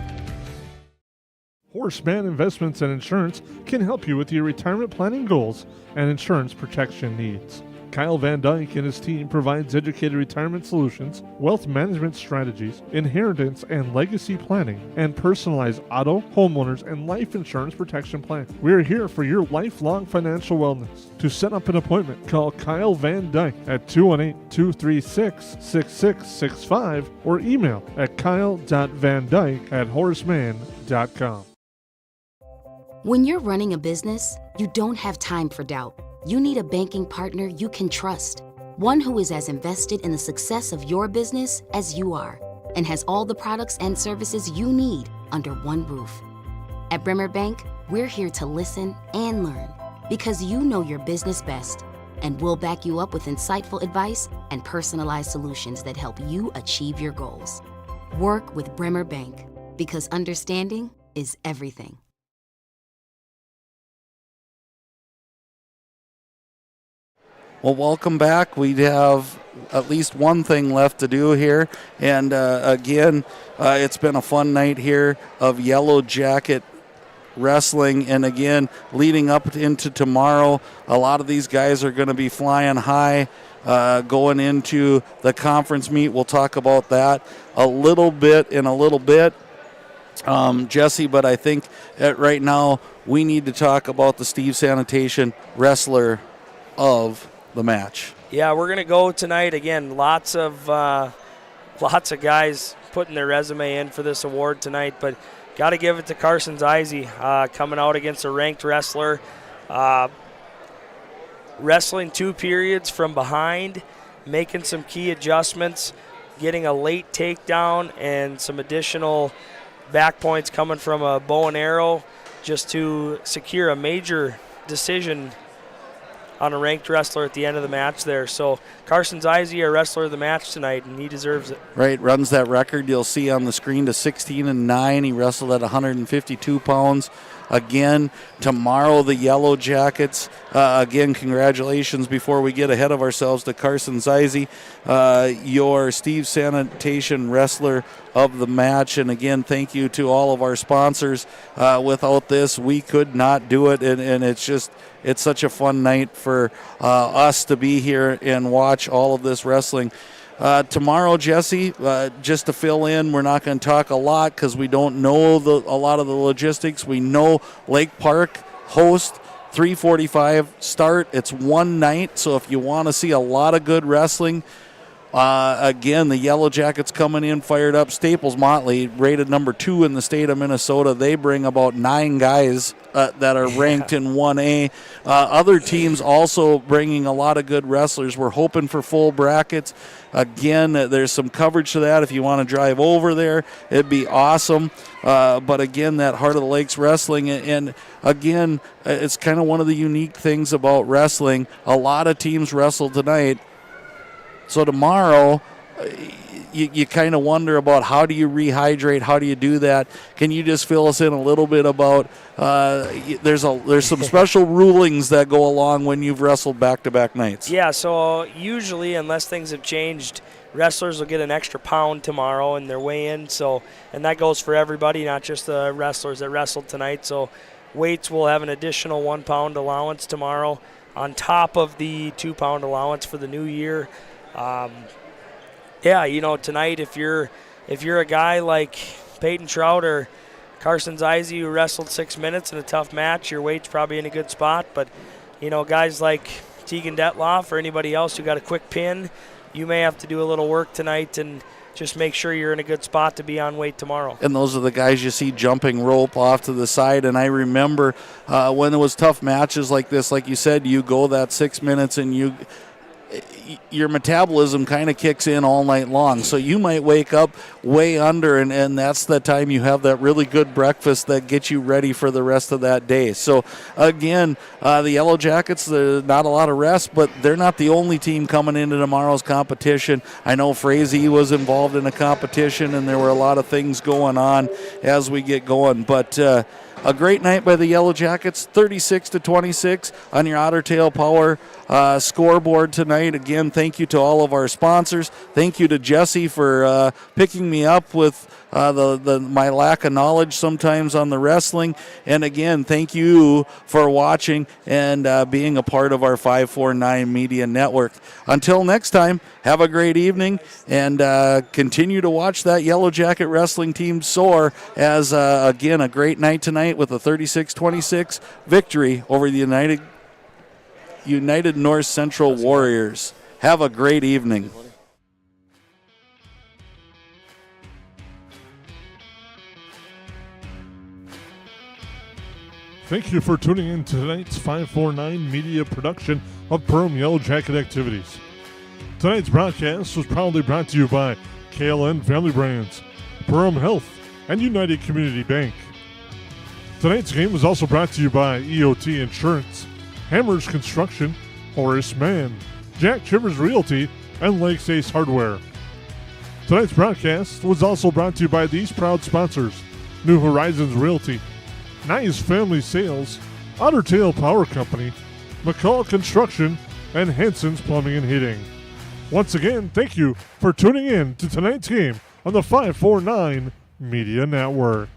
Horseman Investments and Insurance can help you with your retirement planning goals and insurance protection needs. Kyle Van Dyke and his team provides educated retirement solutions, wealth management strategies, inheritance and legacy planning, and personalized auto, homeowners, and life insurance protection plans. We are here for your lifelong financial wellness. To set up an appointment, call Kyle Van Dyke at 218-236-6665 or email at kyle.vandyke@horseman.com. When you're running a business, you don't have time for doubt. You need a banking partner you can trust, one who is as invested in the success of your business as you are, and has all the products and services you need under one roof. At Bremer Bank, we're here to listen and learn, because you know your business best, and we'll back you up with insightful advice and personalized solutions that help you achieve your goals. Work with Bremer Bank, because understanding is everything. Well, welcome back. We have at least one thing left to do here. And again, it's been a fun night here of Yellowjacket wrestling. And again, leading up into tomorrow, a lot of these guys are going to be flying high going into the conference meet. We'll talk about that a little bit in a little bit, Jesse, but I think right now we need to talk about the Steve Sanitation wrestler of the match. Yeah, we're going to go tonight. Again, lots of guys putting their resume in for this award tonight, but got to give it to Carson Zeise, coming out against a ranked wrestler, wrestling 2 periods from behind, making some key adjustments, getting a late takedown and some additional back points coming from a bow and arrow just to secure a major decision on a ranked wrestler at the end of the match there. So Carson Zeise, a wrestler of the match tonight, and he deserves it. Right, runs that record you'll see on the screen to 16-9. He wrestled at 152 pounds. Again, tomorrow the Yellowjackets. Again, congratulations before we get ahead of ourselves to Carson Zeise, your Steve Sanitation wrestler of the match. And again, thank you to all of our sponsors. Without this, we could not do it. And it's such a fun night for us to be here and watch all of this wrestling. Tomorrow, Jesse, just to fill in, we're not going to talk a lot because we don't know a lot of the logistics. We know Lake Park host, 3:45 start. It's one night, so if you want to see a lot of good wrestling, again, the Yellowjackets coming in fired up. Staples Motley, rated number 2 in the state of Minnesota. They bring about 9 guys that are ranked in 1A. Other teams also bringing a lot of good wrestlers. We're hoping for full brackets. Again, there's some coverage to that. If you want to drive over there, it'd be awesome. But again, that Heart of the Lakes wrestling, and again, it's kind of one of the unique things about wrestling. A lot of teams wrestle tonight. So tomorrow, you kind of wonder about how do you rehydrate, how do you do that? Can you just fill us in a little bit about there's some special rulings that go along when you've wrestled back-to-back nights? Yeah, so usually, unless things have changed, wrestlers will get an extra pound tomorrow in their weigh-in. So, and that goes for everybody, not just the wrestlers that wrestled tonight. So weights will have an additional 1 pound allowance tomorrow on top of the 2 pound allowance for the new year. Tonight, if you're a guy like Peyton Trout or Carson Zeise who wrestled 6 minutes in a tough match, your weight's probably in a good spot. But, guys like Tegan Detloff or anybody else who got a quick pin, you may have to do a little work tonight and just make sure you're in a good spot to be on weight tomorrow. And those are the guys you see jumping rope off to the side. And I remember when it was tough matches like this, like you said, you go that 6 minutes and your metabolism kind of kicks in all night long. So you might wake up way under, and that's the time you have that really good breakfast that gets you ready for the rest of that day. So, again, the Yellowjackets, not a lot of rest, but they're not the only team coming into tomorrow's competition. I know Frazee was involved in a competition, and there were a lot of things going on as we get going. But a great night by the Yellowjackets, 36-26 on your Otter Tail Power scoreboard tonight. Again, thank you to all of our sponsors. Thank you to Jesse for picking me up with my lack of knowledge sometimes on the wrestling. And again, thank you for watching and being a part of our 549 Media Network. Until next time, have a great evening and continue to watch that Yellowjacket wrestling team soar as, again, a great night tonight with a 36-26 victory over the United North Central Warriors. Have a great evening. Thank you for tuning in to tonight's 549 media production of Perham Yellowjacket activities. Tonight's broadcast was proudly brought to you by KLN Family Brands, Perham Health, and United Community Bank. Tonight's game was also brought to you by EOT Insurance, Hammers Construction, Horace Mann, Jack Chivers Realty, and Lakes Ace Hardware. Tonight's broadcast was also brought to you by these proud sponsors: New Horizons Realty, Nice Family Sales, Otter Tail Power Company, McCall Construction, and Henson's Plumbing and Heating. Once again, thank you for tuning in to tonight's game on the 549 Media Network.